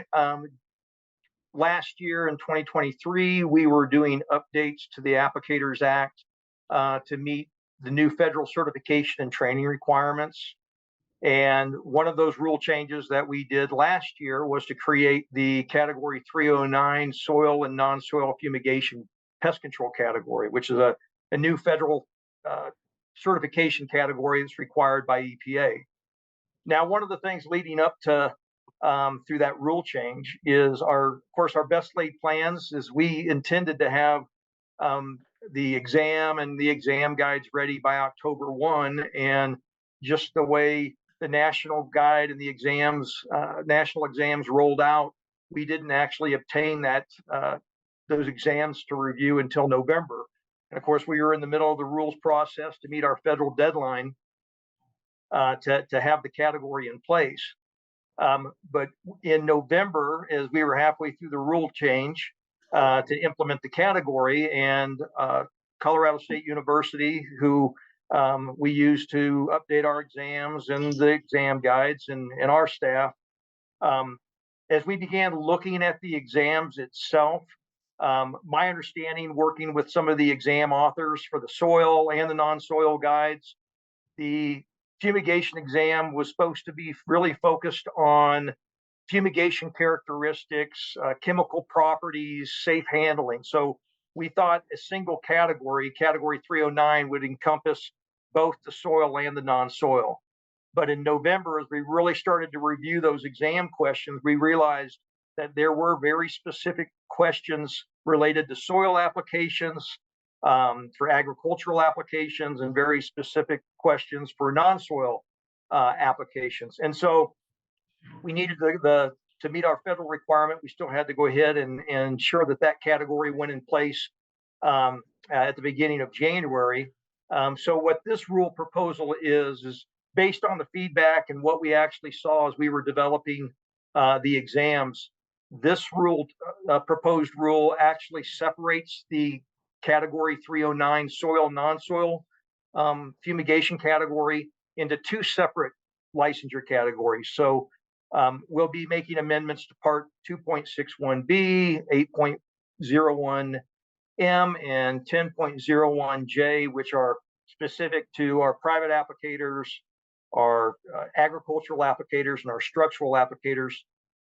last year in 2023, we were doing updates to the Applicators Act to meet the new federal certification and training requirements. And one of those rule changes that we did last year was to create the Category 309 soil and non-soil fumigation pest control category, which is a new federal certification category that's required by EPA. Now, one of the things leading up to through that rule change is of course, our best laid plans is we intended to have the exam and the exam guides ready by October 1, and just the way the national guide and the exams, national exams rolled out, we didn't actually obtain that those exams to review until November. And of course, we were in the middle of the rules process to meet our federal deadline to have the category in place. But in November, as we were halfway through the rule change to implement the category, and Colorado State University, who we use to update our exams and the exam guides and our staff, as we began looking at the exams itself, my understanding, working with some of the exam authors for the soil and the non-soil guides, the fumigation exam was supposed to be really focused on fumigation characteristics, chemical properties, safe handling. So we thought a single category, Category 309, would encompass both the soil and the non-soil. But in November, as we really started to review those exam questions, we realized that there were very specific questions related to soil applications, for agricultural applications, and very specific questions for non-soil applications. And so we needed to meet our federal requirement, we still had to go ahead and ensure that that category went in place at the beginning of January. So what this rule proposal is based on the feedback and what we actually saw as we were developing the exams. This rule, proposed rule, actually separates the Category 309 soil, non-soil fumigation category into two separate licensure categories. So we'll be making amendments to Part 2.61B, 8.01M, and 10.01J, which are specific to our private applicators, our agricultural applicators, and our structural applicators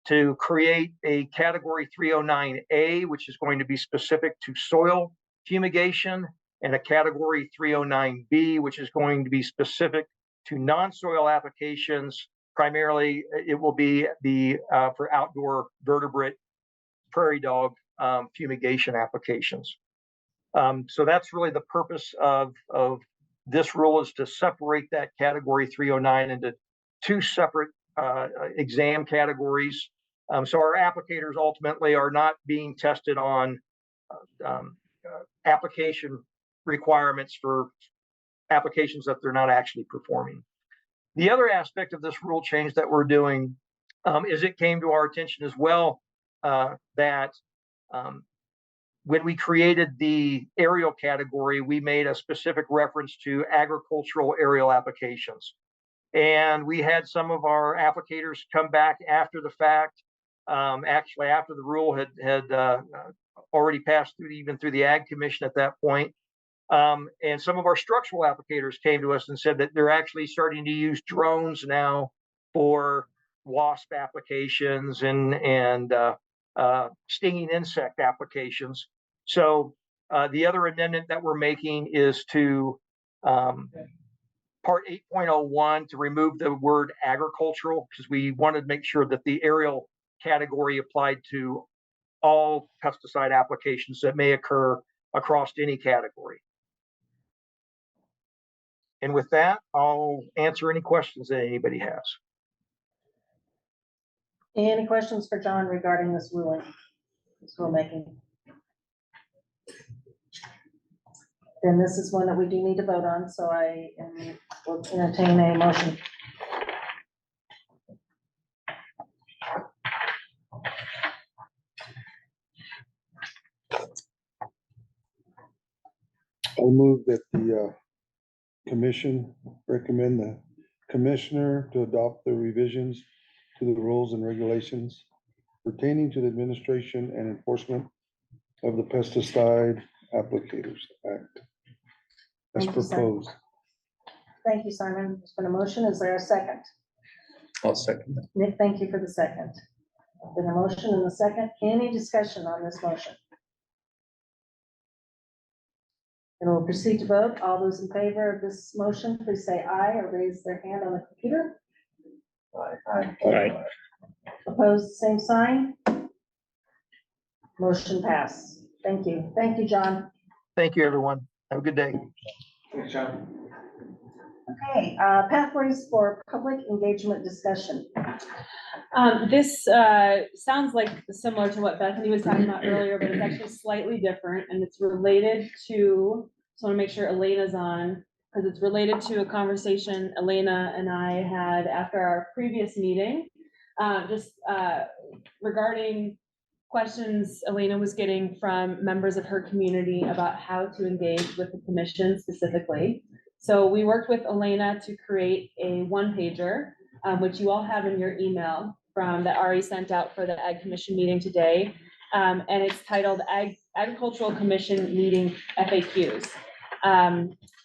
to create a category 309A, which is going to be specific to soil fumigation, and a category 309B, which is going to be specific to non-soil applications. Primarily, it will be for outdoor vertebrate prairie dog fumigation applications. So that's really the purpose of this rule, is to separate that category 309 into two separate exam categories. So our applicators ultimately are not being tested on application requirements for applications that they're not actually performing. The other aspect of this rule change that we're doing is it came to our attention as well that when we created the aerial category, we made a specific reference to agricultural aerial applications. And we had some of our applicators come back after the fact, actually after the rule had already passed through, even through the Ag Commission at that point. And some of our structural applicators came to us and said that they're actually starting to use drones now for wasp applications and stinging insect applications. So the other amendment that we're making is to part 8.01 to remove the word agricultural, because we wanted to make sure that the aerial category applied to all pesticide applications that may occur across any category. And with that, I'll answer any questions that anybody has. Any questions for John regarding this ruling, this rulemaking? Then this is one that we do need to vote on, so I will entertain a motion. I'll move that the commission recommend the commissioner to adopt the revisions to the rules and regulations pertaining to the administration and enforcement of the Pesticide Applicators Act as Thank you, Simon. proposed. Thank you, Simon. There's been a motion. Is there a second? I'll second that. Nick, thank you for the second. Been a motion and a second. Any discussion on this motion? And we'll proceed to vote. All those in favor of this motion, please say aye or raise their hand on the computer. Aye. Opposed, same sign. Motion pass. Thank you. Thank you, John. Thank you, everyone. Have a good day. Thanks, John. Okay, pathways for public engagement discussion. This sounds like similar to what Bethany was talking about earlier, but it's actually slightly different, and it's related to, so I want to make sure Elena's on, because it's related to a conversation Elena and I had after our previous meeting, just regarding questions Elena was getting from members of her community about how to engage with the commission specifically. So we worked with Elena to create a one-pager, which you all have in your email from that Ari sent out for the Ag Commission meeting today. And it's titled Agricultural Commission Meeting FAQs.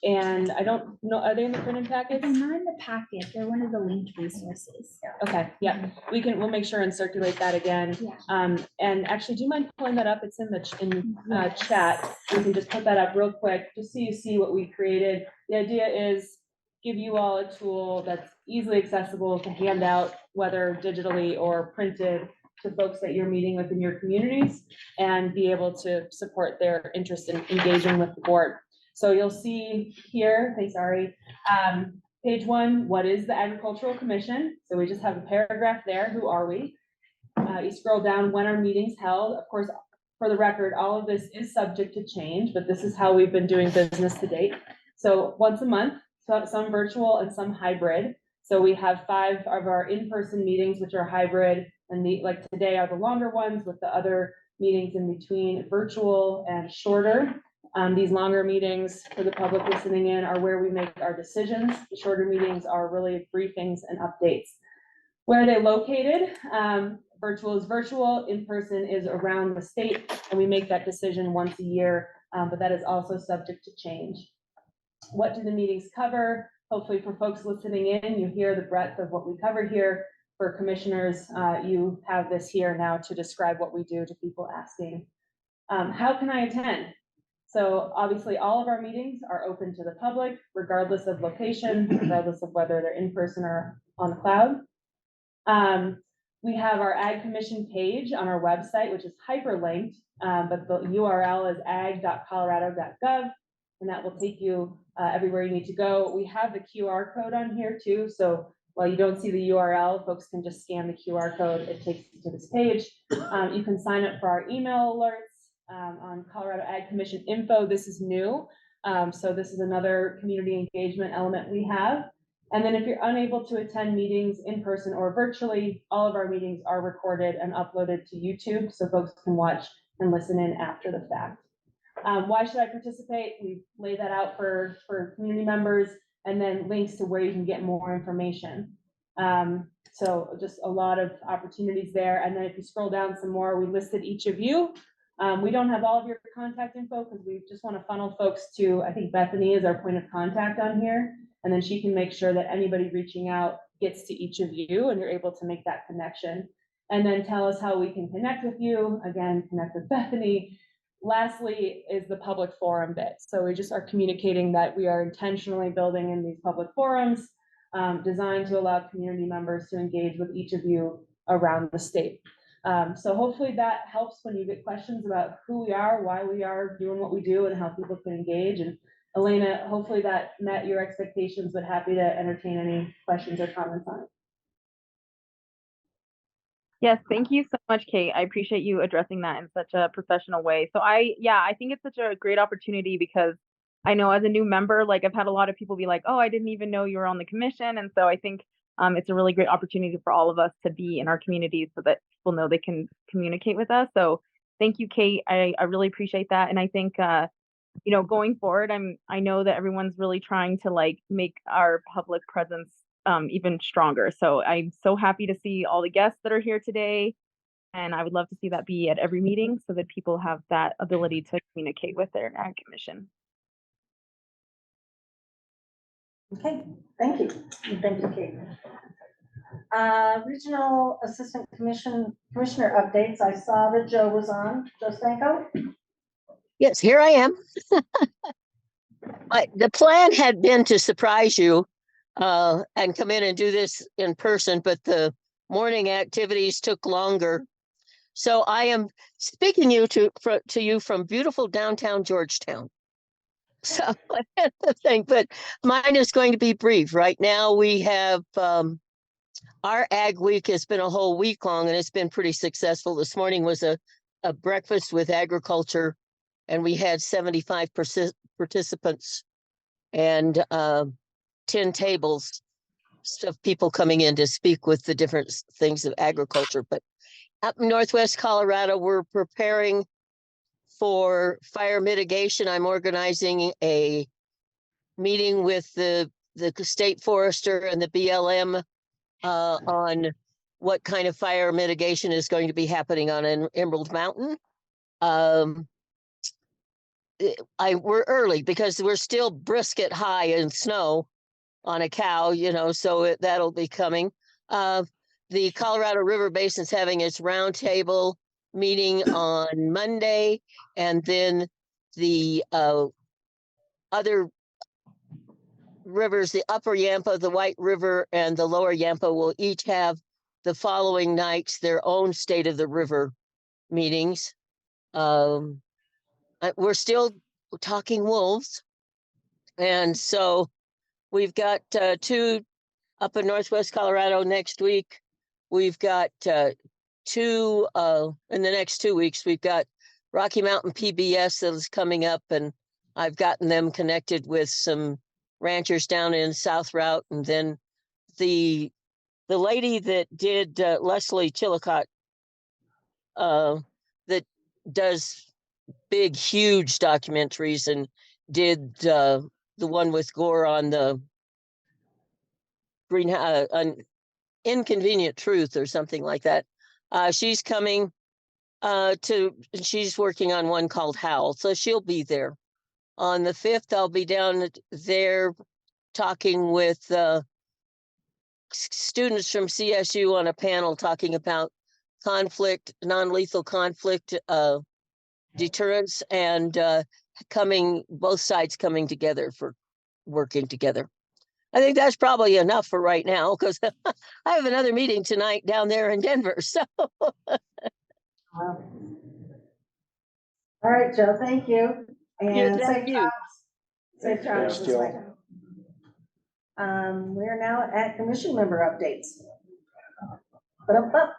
And I don't know, are they in the printed packets? They're not in the packet. They're one of the linked resources. Okay, yeah, we'll make sure and circulate that again. Yeah. And actually, do you mind pulling that up? It's in the chat. We can just put that up real quick, just so you see what we created. The idea is give you all a tool that's easily accessible to hand out, whether digitally or printed, to folks that you're meeting with in your communities, and be able to support their interest in engaging with the board. So you'll see here, thanks Ari, page 1, what is the Agricultural Commission? So we just have a paragraph there, who are we? You scroll down, when are meetings held? Of course, for the record, all of this is subject to change, but this is how we've been doing business to date. So once a month, some virtual and some hybrid. So we have 5 of our in-person meetings, which are hybrid, and like today are the longer ones, with the other meetings in between virtual and shorter. These longer meetings for the public listening in are where we make our decisions. The shorter meetings are really briefings and updates. Where are they located? Virtual is virtual, in-person is around the state, and we make that decision once a year, but that is also subject to change. What do the meetings cover? Hopefully for folks listening in, you hear the breadth of what we cover here. For commissioners, you have this here now to describe what we do to people asking, how can I attend? So obviously all of our meetings are open to the public, regardless of location, regardless of whether they're in person or on the cloud. We have our Ag Commission page on our website, which is hyperlinked, but the URL is ag.colorado.gov, and that will take you everywhere you need to go. We have the QR code on here too, so while you don't see the URL, folks can just scan the QR code. It takes you to this page. You can sign up for our email alerts on Colorado Ag Commission info. This is new, so this is another community engagement element we have. And then if you're unable to attend meetings in person or virtually, all of our meetings are recorded and uploaded to YouTube so folks can watch and listen in after the fact. Why should I participate? We lay that out for community members, and then links to where you can get more information. So just a lot of opportunities there. And then if you scroll down some more, we listed each of you. We don't have all of your contact info because we just want to funnel folks to, I think Bethany is our point of contact on here. And then she can make sure that anybody reaching out gets to each of you and you're able to make that connection. And then tell us how we can connect with you. Again, connect with Bethany. Lastly is the public forum bit. So we just are communicating that we are intentionally building in these public forums designed to allow community members to engage with each of you around the state. So hopefully that helps when you get questions about who we are, why we are doing what we do, and how people can engage. And Elena, hopefully that met your expectations, but happy to entertain any questions or comments on it. Yes, thank you so much, Kate. I appreciate you addressing that in such a professional way. So I think it's such a great opportunity because I know as a new member, like I've had a lot of people be like, oh, I didn't even know you were on the commission. And so I think it's a really great opportunity for all of us to be in our communities so that people know they can communicate with us. So thank you, Kate. I really appreciate that. And I think, going forward, I know that everyone's really trying to like make our public presence even stronger. So I'm so happy to see all the guests that are here today. And I would love to see that be at every meeting so that people have that ability to communicate with their Ag Commission. Okay, thank you. And thank you, Kate. Regional Assistant Commissioner updates. I saw that Joe was on. Joe Stanko? Yes, here I am. The plan had been to surprise you and come in and do this in person, but the morning activities took longer. So I am speaking to you from beautiful downtown Georgetown. So that's the thing, but mine is going to be brief. Right now we have our Ag Week has been a whole week long and it's been pretty successful. This morning was a breakfast with agriculture and we had 75 participants and 10 tables of people coming in to speak with the different things of agriculture. But up in Northwest Colorado, we're preparing for fire mitigation. I'm organizing a meeting with the state forester and the BLM on what kind of fire mitigation is going to be happening on Emerald Mountain. We're early because we're still brisket high in snow on a cow, so that'll be coming. The Colorado River Basin's having its roundtable meeting on Monday, and then the other rivers, the Upper Yampa, the White River, and the Lower Yampa will each have the following nights their own State of the River meetings. We're still talking wolves, and so we've got 2 up in Northwest Colorado next week. We've got 2 in the next 2 weeks. We've got Rocky Mountain PBS that is coming up, and I've gotten them connected with some ranchers down in South Route. And then the lady that did Leslie Chillicott that does big, huge documentaries and did the one with Gore on the greenhouse, Inconvenient Truth or something like that. She's coming she's working on one called Howl, so she'll be there. On the 5th, I'll be down there talking with students from CSU on a panel talking about conflict, non-lethal conflict deterrence, and both sides coming together for working together. I think that's probably enough for right now because I have another meeting tonight down there in Denver. So, Wow. All right, Joe, thank you. And safe travels. Safe travels this way. We're now at commission member updates. Ba-dum-bum.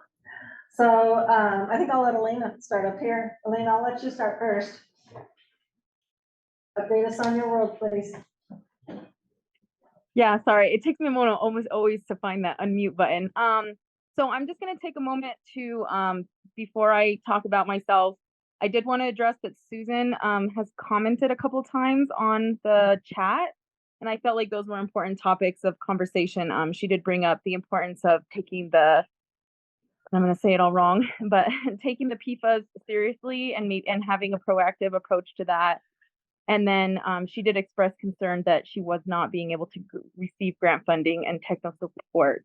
So I think I'll let Elena start up here. Elena, I'll let you start first. Update us on your world, please. Yeah, sorry. It takes me a moment almost always to find that unmute button. So I'm just gonna take a moment to before I talk about myself, I did want to address that Susan has commented a couple times on the chat, and I felt like those were important topics of conversation. She did bring up the importance of taking the, I'm gonna say it all wrong, but taking the PFAS seriously and having a proactive approach to that. And then she did express concern that she was not being able to receive grant funding and technical support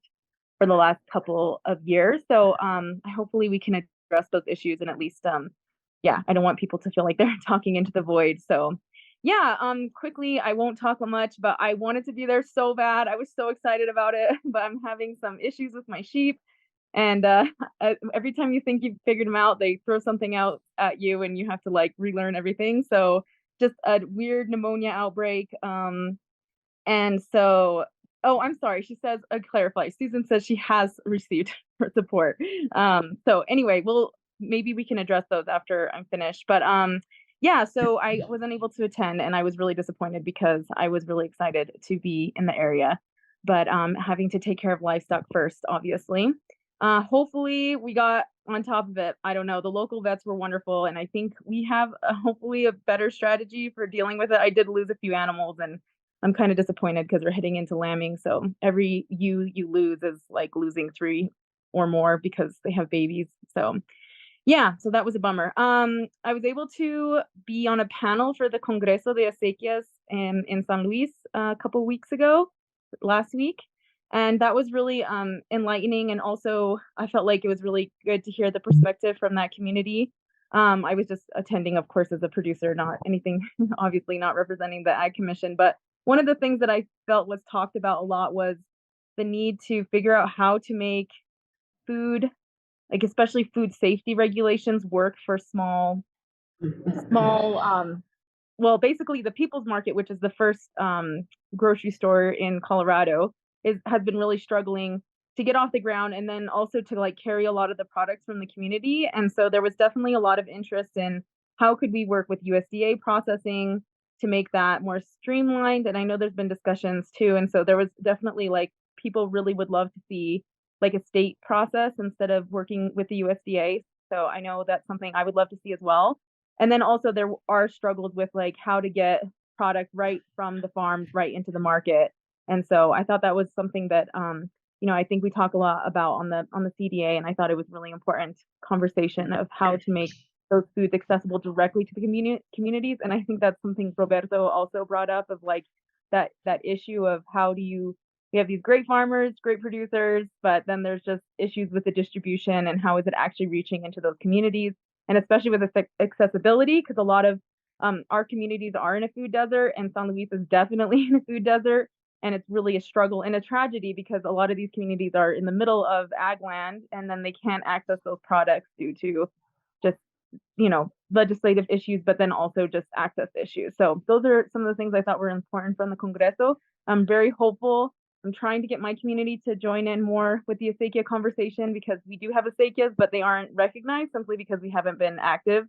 for the last couple of years. So hopefully we can address those issues and at least, yeah, I don't want people to feel like they're talking into the void. So yeah, quickly, I won't talk much, but I wanted to be there so bad. I was so excited about it, but I'm having some issues with my sheep. And every time you think you've figured them out, they throw something out at you and you have to like relearn everything. So just a weird pneumonia outbreak. And so, oh, I'm sorry. She says, clarify. Susan says she has received support. So anyway, maybe we can address those after I'm finished. But yeah, so I was unable to attend and I was really disappointed because I was really excited to be in the area, but having to take care of livestock first, obviously. Hopefully we got on top of it. I don't know. The local vets were wonderful. And I think we have hopefully a better strategy for dealing with it. I did lose a few animals and I'm kind of disappointed because we're heading into lambing. So every you lose is like losing 3 or more because they have babies. So yeah, so that was a bummer. I was able to be on a panel for the Congreso de Acequias in San Luis a couple weeks ago, last week. And that was really enlightening. And also I felt like it was really good to hear the perspective from that community. I was just attending, of course, as a producer, not anything, obviously not representing the Ag Commission. But one of the things that I felt was talked about a lot was the need to figure out how to make food, like especially food safety regulations, work for small, well, basically the People's Market, which is the first grocery store in Colorado, has been really struggling to get off the ground and then also to like carry a lot of the products from the community. And so there was definitely a lot of interest in how could we work with USDA processing to make that more streamlined. And I know there's been discussions too. And so there was definitely like people really would love to see like a state process instead of working with the USDA. So I know that's something I would love to see as well. And then also there are struggles with like how to get product right from the farms right into the market. And so I thought that was something that, you know, I think we talk a lot about on the CDA, and I thought it was really important conversation of how to make those foods accessible directly to the communities. And I think that's something Roberto also brought up of like that issue of how do you, we have these great farmers, great producers, but then there's just issues with the distribution and how is it actually reaching into those communities, and especially with accessibility, because a lot of our communities are in a food desert, and San Luis is definitely in a food desert. And it's really a struggle and a tragedy because a lot of these communities are in the middle of ag land and then they can't access those products due to just, you know, legislative issues, but then also just access issues. So those are some of the things I thought were important from the Congreso. I'm very hopeful. I'm trying to get my community to join in more with the acequia conversation because we do have acequias, but they aren't recognized simply because we haven't been active.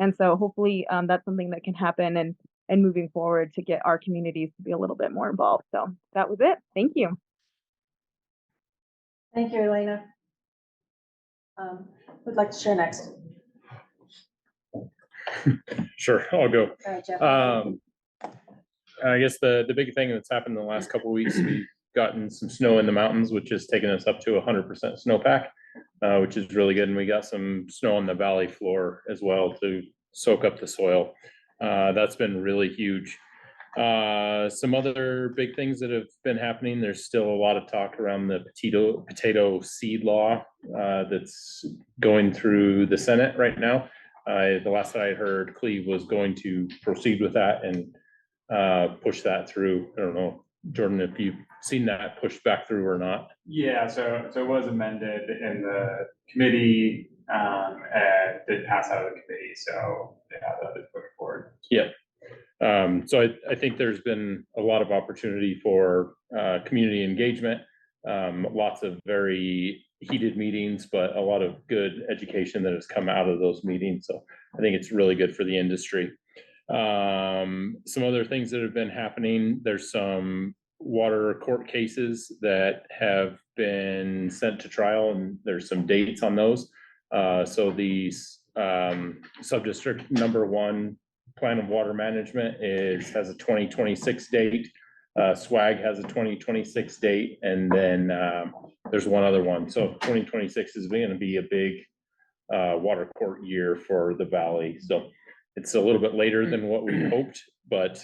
And so hopefully that's something that can happen and moving forward to get our communities to be a little bit more involved. So that was it. Thank you. Thank you, Elena. Who'd like to share next? Sure, I'll go. All right, Jeff. I guess the big thing that's happened in the last couple of weeks, we've gotten some snow in the mountains, which has taken us up to 100% snowpack, which is really good. And we got some snow on the valley floor as well to soak up the soil. That's been really huge. Some other big things that have been happening, there's still a lot of talk around the potato seed law that's going through the Senate right now. The last I heard, Cleve was going to proceed with that and push that through. I don't know, Jordan, if you've seen that pushed back through or not. Yeah, so it was amended in the committee, and did pass out of the committee, so yeah, that is moving forward. Yeah. So I think there's been a lot of opportunity for community engagement, lots of very heated meetings, but a lot of good education that has come out of those meetings. So I think it's really good for the industry. Some other things that have been happening, there's some water court cases that have been sent to trial, and there's some dates on those. So these sub-district number 1 plan of water management has a 2026 date. SWAG has a 2026 date, and then there's one other one. So 2026 is going to be a big water court year for the valley. So it's a little bit later than what we hoped, but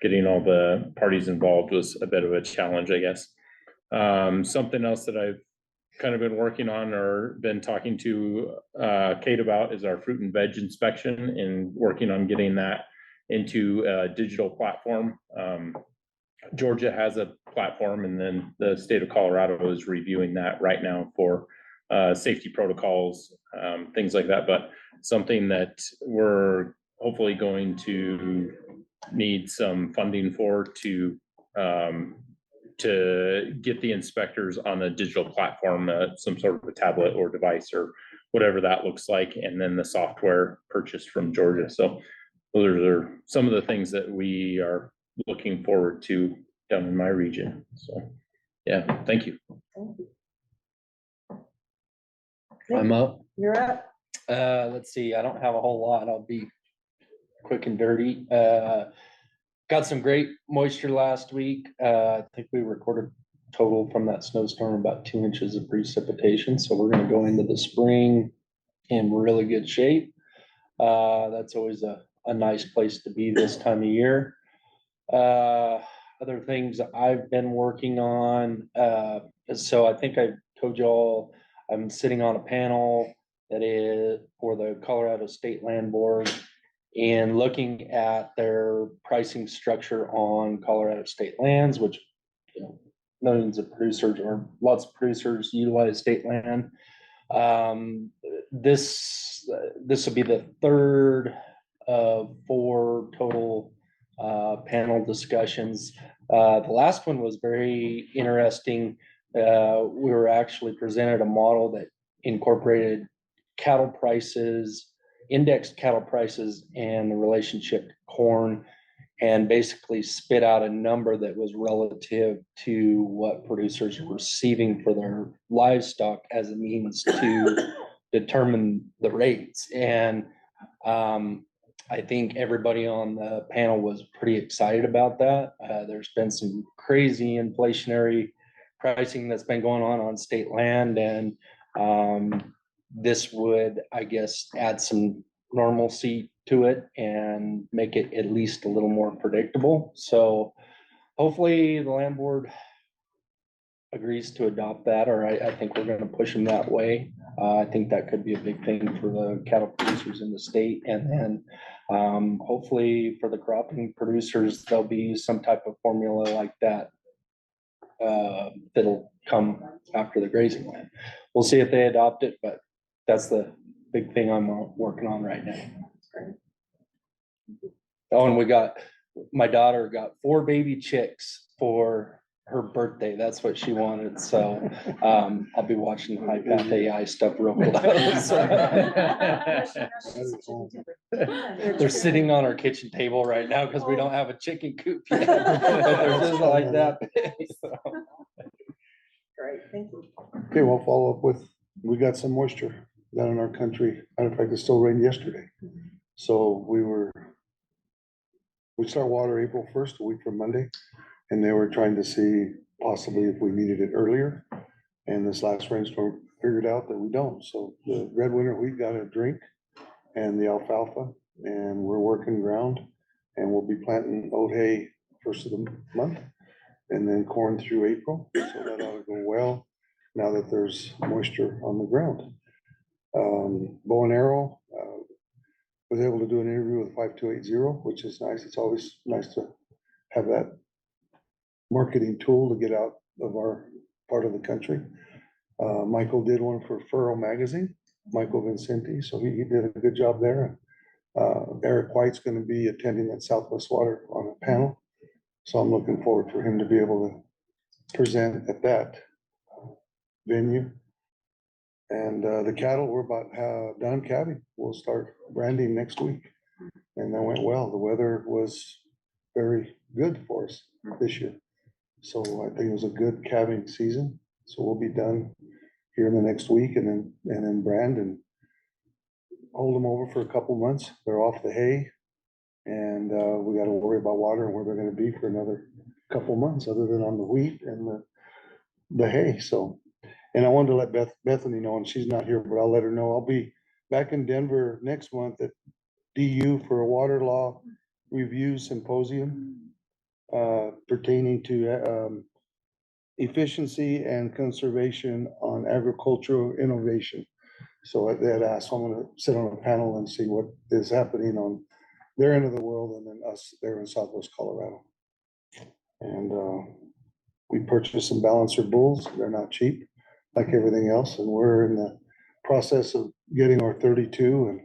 getting all the parties involved was a bit of a challenge, I guess. Something else that I've kind of been working on or been talking to Kate about is our fruit and veg inspection, and working on getting that into a digital platform. Georgia has a platform, and then the state of Colorado is reviewing that right now for safety protocols, things like that. But something that we're hopefully going to need some funding for to get the inspectors on a digital platform, some sort of a tablet or device or whatever that looks like, and then the software purchased from Georgia. So those are some of the things that we are looking forward to down in my region. So yeah, thank you. I'm up. You're up. Let's see, I don't have a whole lot. I'll be quick and dirty. Got some great moisture last week. I think we recorded total from that snowstorm about 2 inches of precipitation. So we're gonna go into the spring in really good shape. That's always a nice place to be this time of year. Other things I've been working on. So I think I told you all, I'm sitting on a panel that is for the Colorado State Land Board, and looking at their pricing structure on Colorado state lands, which, you know, millions of producers or lots of producers utilize state land. This will be the third of 4 total panel discussions. The last one was very interesting. We were actually presented a model that incorporated cattle prices, indexed cattle prices, and the relationship to corn, and basically spit out a number that was relative to what producers were receiving for their livestock as a means to determine the rates. And I think everybody on the panel was pretty excited about that. There's been some crazy inflationary pricing that's been going on state land, and this would, I guess, add some normalcy to it and make it at least a little more predictable. So hopefully the land board agrees to adopt that, or I think we're going to push them that way. I think that could be a big thing for the cattle producers in the state. And then hopefully for the cropping producers, there'll be some type of formula like that that'll come after the grazing land. We'll see if they adopt it, but that's the big thing I'm working on right now. Oh, and my daughter got 4 baby chicks for her birthday. That's what she wanted. So I'll be watching High Path AI stuff real close. They're sitting on our kitchen table right now because we don't have a chicken coop yet. But they're just like that big, so. Great, thank you. Okay, we'll follow up with, we got some moisture down in our country. Matter of fact, it still rained yesterday. So we start water April 1st, a week from Monday, and they were trying to see possibly if we needed it earlier. And this last rainstorm figured out that we don't. So the red winter wheat got a drink, and the alfalfa and we're working ground. And we'll be planting oat hay first of the month and then corn through April. So that ought to go well now that there's moisture on the ground. Bow and arrow, was able to do an interview with 5280, which is nice. It's always nice to have that marketing tool to get out of our part of the country. Michael did one for Furrow Magazine, Michael Vincenti, so he did a good job there. Eric White's gonna be attending at Southwest Water on a panel. So I'm looking forward for him to be able to present at that venue. And the cattle, we're about done calving. We'll start branding next week. And that went well. The weather was very good for us this year. So I think it was a good calving season. So we'll be done here in the next week and then brand and hold them over for a couple months. They're off the hay. And we got to worry about water and where they're going to be for another couple months, other than on the wheat and the hay. So, and I wanted to let Bethany know, and she's not here, but I'll let her know. I'll be back in Denver next month at DU for a water law review symposium pertaining to efficiency and conservation on agricultural innovation. So they had asked, so I'm going to sit on a panel and see what is happening on their end of the world and then us there in Southwest Colorado. And we purchased some balancer bulls. They're not cheap, like everything else. And we're in the process of getting our 32 and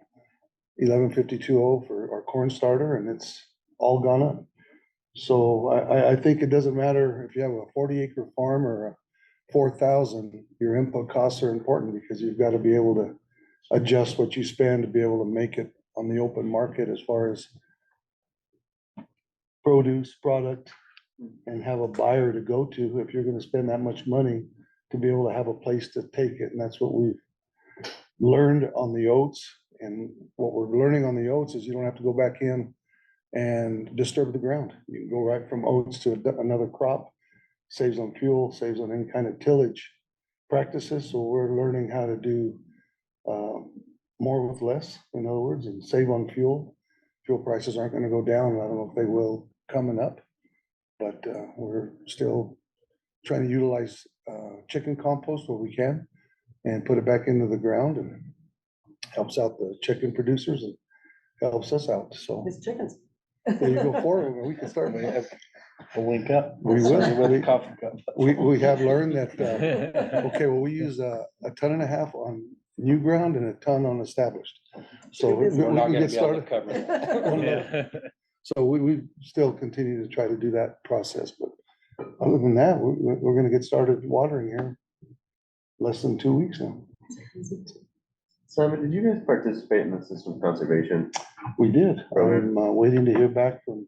1152.0 for our corn starter, and it's all gone up. So I think it doesn't matter if you have a 40-acre farm or a 4,000, your input costs are important because you've got to be able to adjust what you spend to be able to make it on the open market as far as produce, product, and have a buyer to go to if you're gonna spend that much money to be able to have a place to take it. And that's what we've learned on the oats. And what we're learning on the oats is you don't have to go back in and disturb the ground. You can go right from oats to another crop, saves on fuel, saves on any kind of tillage practices. So we're learning how to do more with less, in other words, and save on fuel. Fuel prices aren't gonna go down. I don't know if they will coming up, but we're still trying to utilize chicken compost where we can and put it back into the ground, and helps out the chicken producers and helps us out. So His chickens. there you go forward. We can start. We'll link up. We will. With a coffee cup. We have learned that, okay, well, we use a ton and a half on new ground and a ton on established. So we We're not can gonna get be able to started. cover that. So we still continue to try to do that process, but other than that, we're gonna get started watering here less than 2 weeks now. Simon, did you guys participate in the system conservation? We did. Program? I'm waiting to hear back from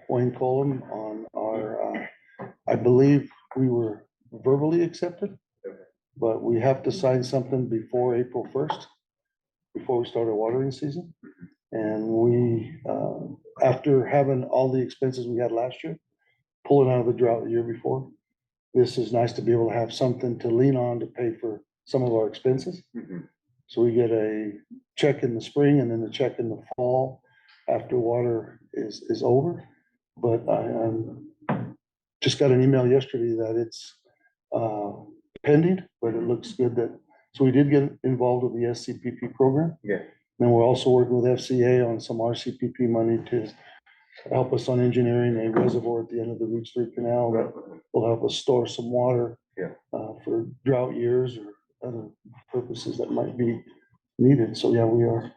Wayne Colum on our, I believe we were verbally accepted, but we have to sign something before April 1st, before we start our watering season. And we, after having all the expenses we had last year, pulling out of the drought the year before, this is nice to be able to have something to lean on to pay for some of our expenses. So we get a check in the spring and then the check in the fall after water is over. But I just got an email yesterday that it's pending, but it looks good that, so we did get involved with the SCPP program. Yeah. Then we're also working with FCA on some RCPP money to help us on engineering a reservoir at the end of the Route 3 Canal that will help us store some water for drought years or other purposes that might be needed. So yeah, we are.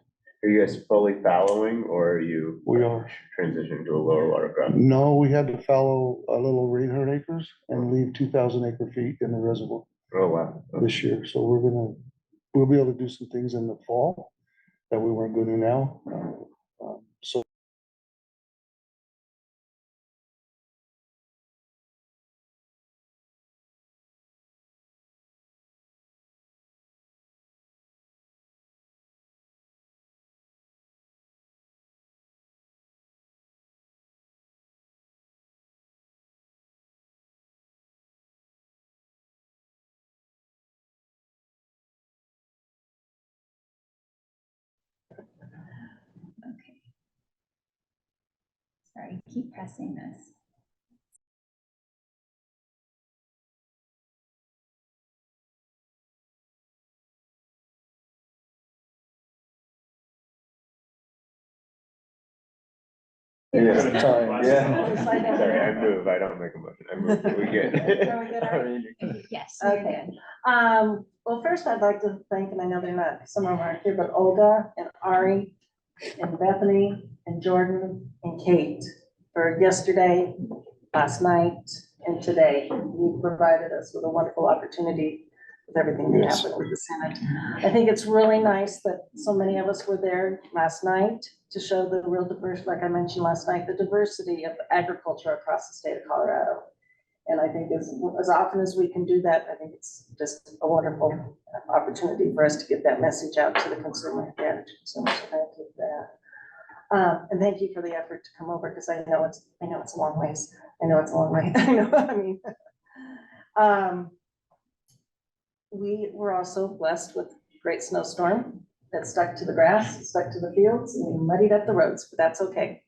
Are you guys fully fallowing or are you? We are. Transitioning to a lower water crop? No, we had to fallow a little over 800 acres and leave 2,000 acre feet in the reservoir. Oh, wow. This year. So we'll be able to do some things in the fall that we weren't going to now. So Keep pressing this. Yeah. Time. Yeah. Sorry, I move. I don't make a motion. I move. We good. Are we good, Ari? Yes. Okay. Well, first I'd like to thank, and I know they're not, some of them aren't here, but Olga and Ari and Bethany and Jordan and Kate for yesterday, last night, and today. You provided us with a wonderful opportunity with everything that Yes. happened with the Senate. I think it's really nice that so many of us were there last night to show the real diversity, like I mentioned last night, the diversity of agriculture across the state of Colorado. And I think as often as we can do that, I think it's just a wonderful opportunity for us to get that message out to the consumer. Yeah, so thank you for that. And thank you for the effort to come over, because I know it's a long ways. I know it's a long way. I know, I mean. We were also blessed with great snowstorm that stuck to the grass, stuck to the fields, and we muddied up the roads, but that's okay.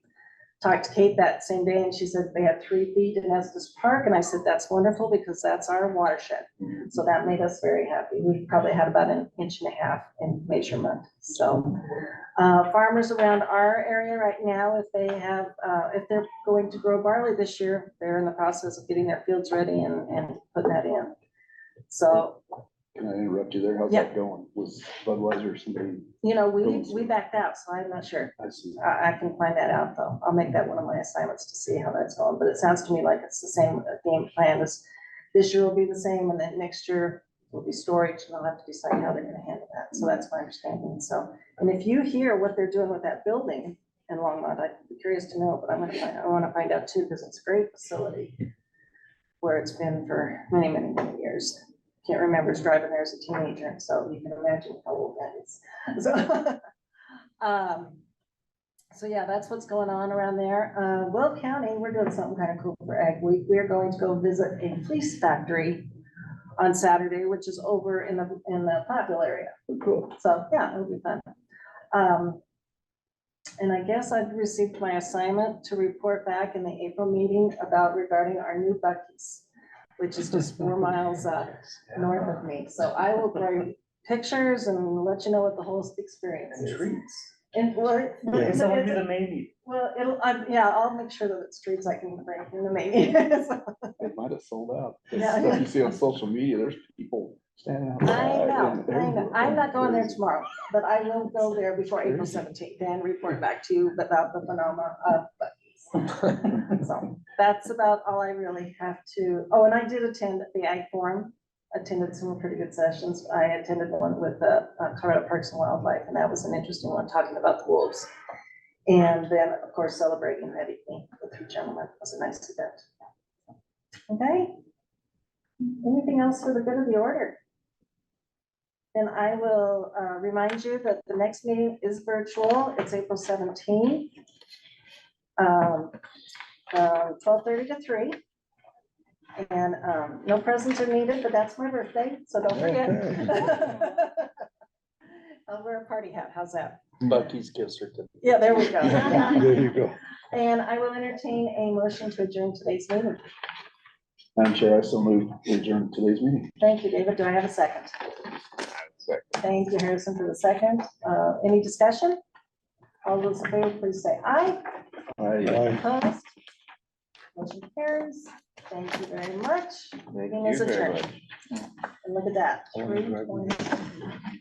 Talked to Kate that same day, and she said they had 3 feet in Estes Park, and I said, that's wonderful, because that's our watershed. So that made us very happy. We probably had about 1.5 inches in measurement. So farmers around our area right now, if they have, if they're going to grow barley this year, they're in the process of getting their fields ready and putting that in. So. Can I interrupt you there? How's Yeah. that going? Was Budweiser somebody? You know, we backed out, so I'm not sure. I see. I can find that out, though. I'll make that one of my assignments to see how that's going, but it sounds to me like it's the same game plan as this year will be the same, and then next year will be storage, and they'll have to decide how they're gonna handle that. So that's my understanding. So, and if you hear what they're doing with that building in Longmont, I'd be curious to know, but I wanna find out too, because it's a great facility where it's been for many, many, many years. Can't remember us driving there as a teenager, so you can imagine how old that is. So yeah, that's what's going on around there. Will County, we're doing something kind of cool for Ag Week. We're going to go visit a fleece factory on Saturday, which is over in the Platteville area. Cool. So yeah, it'll be fun. And I guess I've received my assignment to report back in the April meeting regarding our new Buc-ee's, which is just 4 miles north of me. So I will bring pictures and let you know what the whole experience is. And what? Yeah. Well, I'll make sure that it's treats I can bring in the main. It might have sold out. 'Cause Yeah. stuff you see on social media, there's people standing outside. I know. and I'm not going there tomorrow, but I will go there before April 17th and report back to you about the phenomena of Buc-ee's. So that's about all I really have to. Oh, and I did attend the Ag Forum, attended some pretty good sessions. I attended one with the Colorado Parks and Wildlife, and that was an interesting one, talking about the wolves. And then, of course, celebrating that evening with 3 gentlemen. It was a nice event. Okay. Anything else for the good of the order? Then I will remind you that the next meeting is virtual. It's April 17th. 12:30 to 3. And no presents are needed, but that's my birthday, so don't forget. I'll wear a party hat. How's that? Buc-ee's gift certificate. Yeah, there we go. There you go. And I will entertain a motion to adjourn today's meeting. Madam Chair, I so move to adjourn today's meeting. Thank you, David. Do I have a second? Thank you, Harrison, for the second. Any discussion? All those in favor, please say aye. Aye. Opposed? Motion carries. Thank you very much. Meeting is you very adjourned. And look at that. 3:20.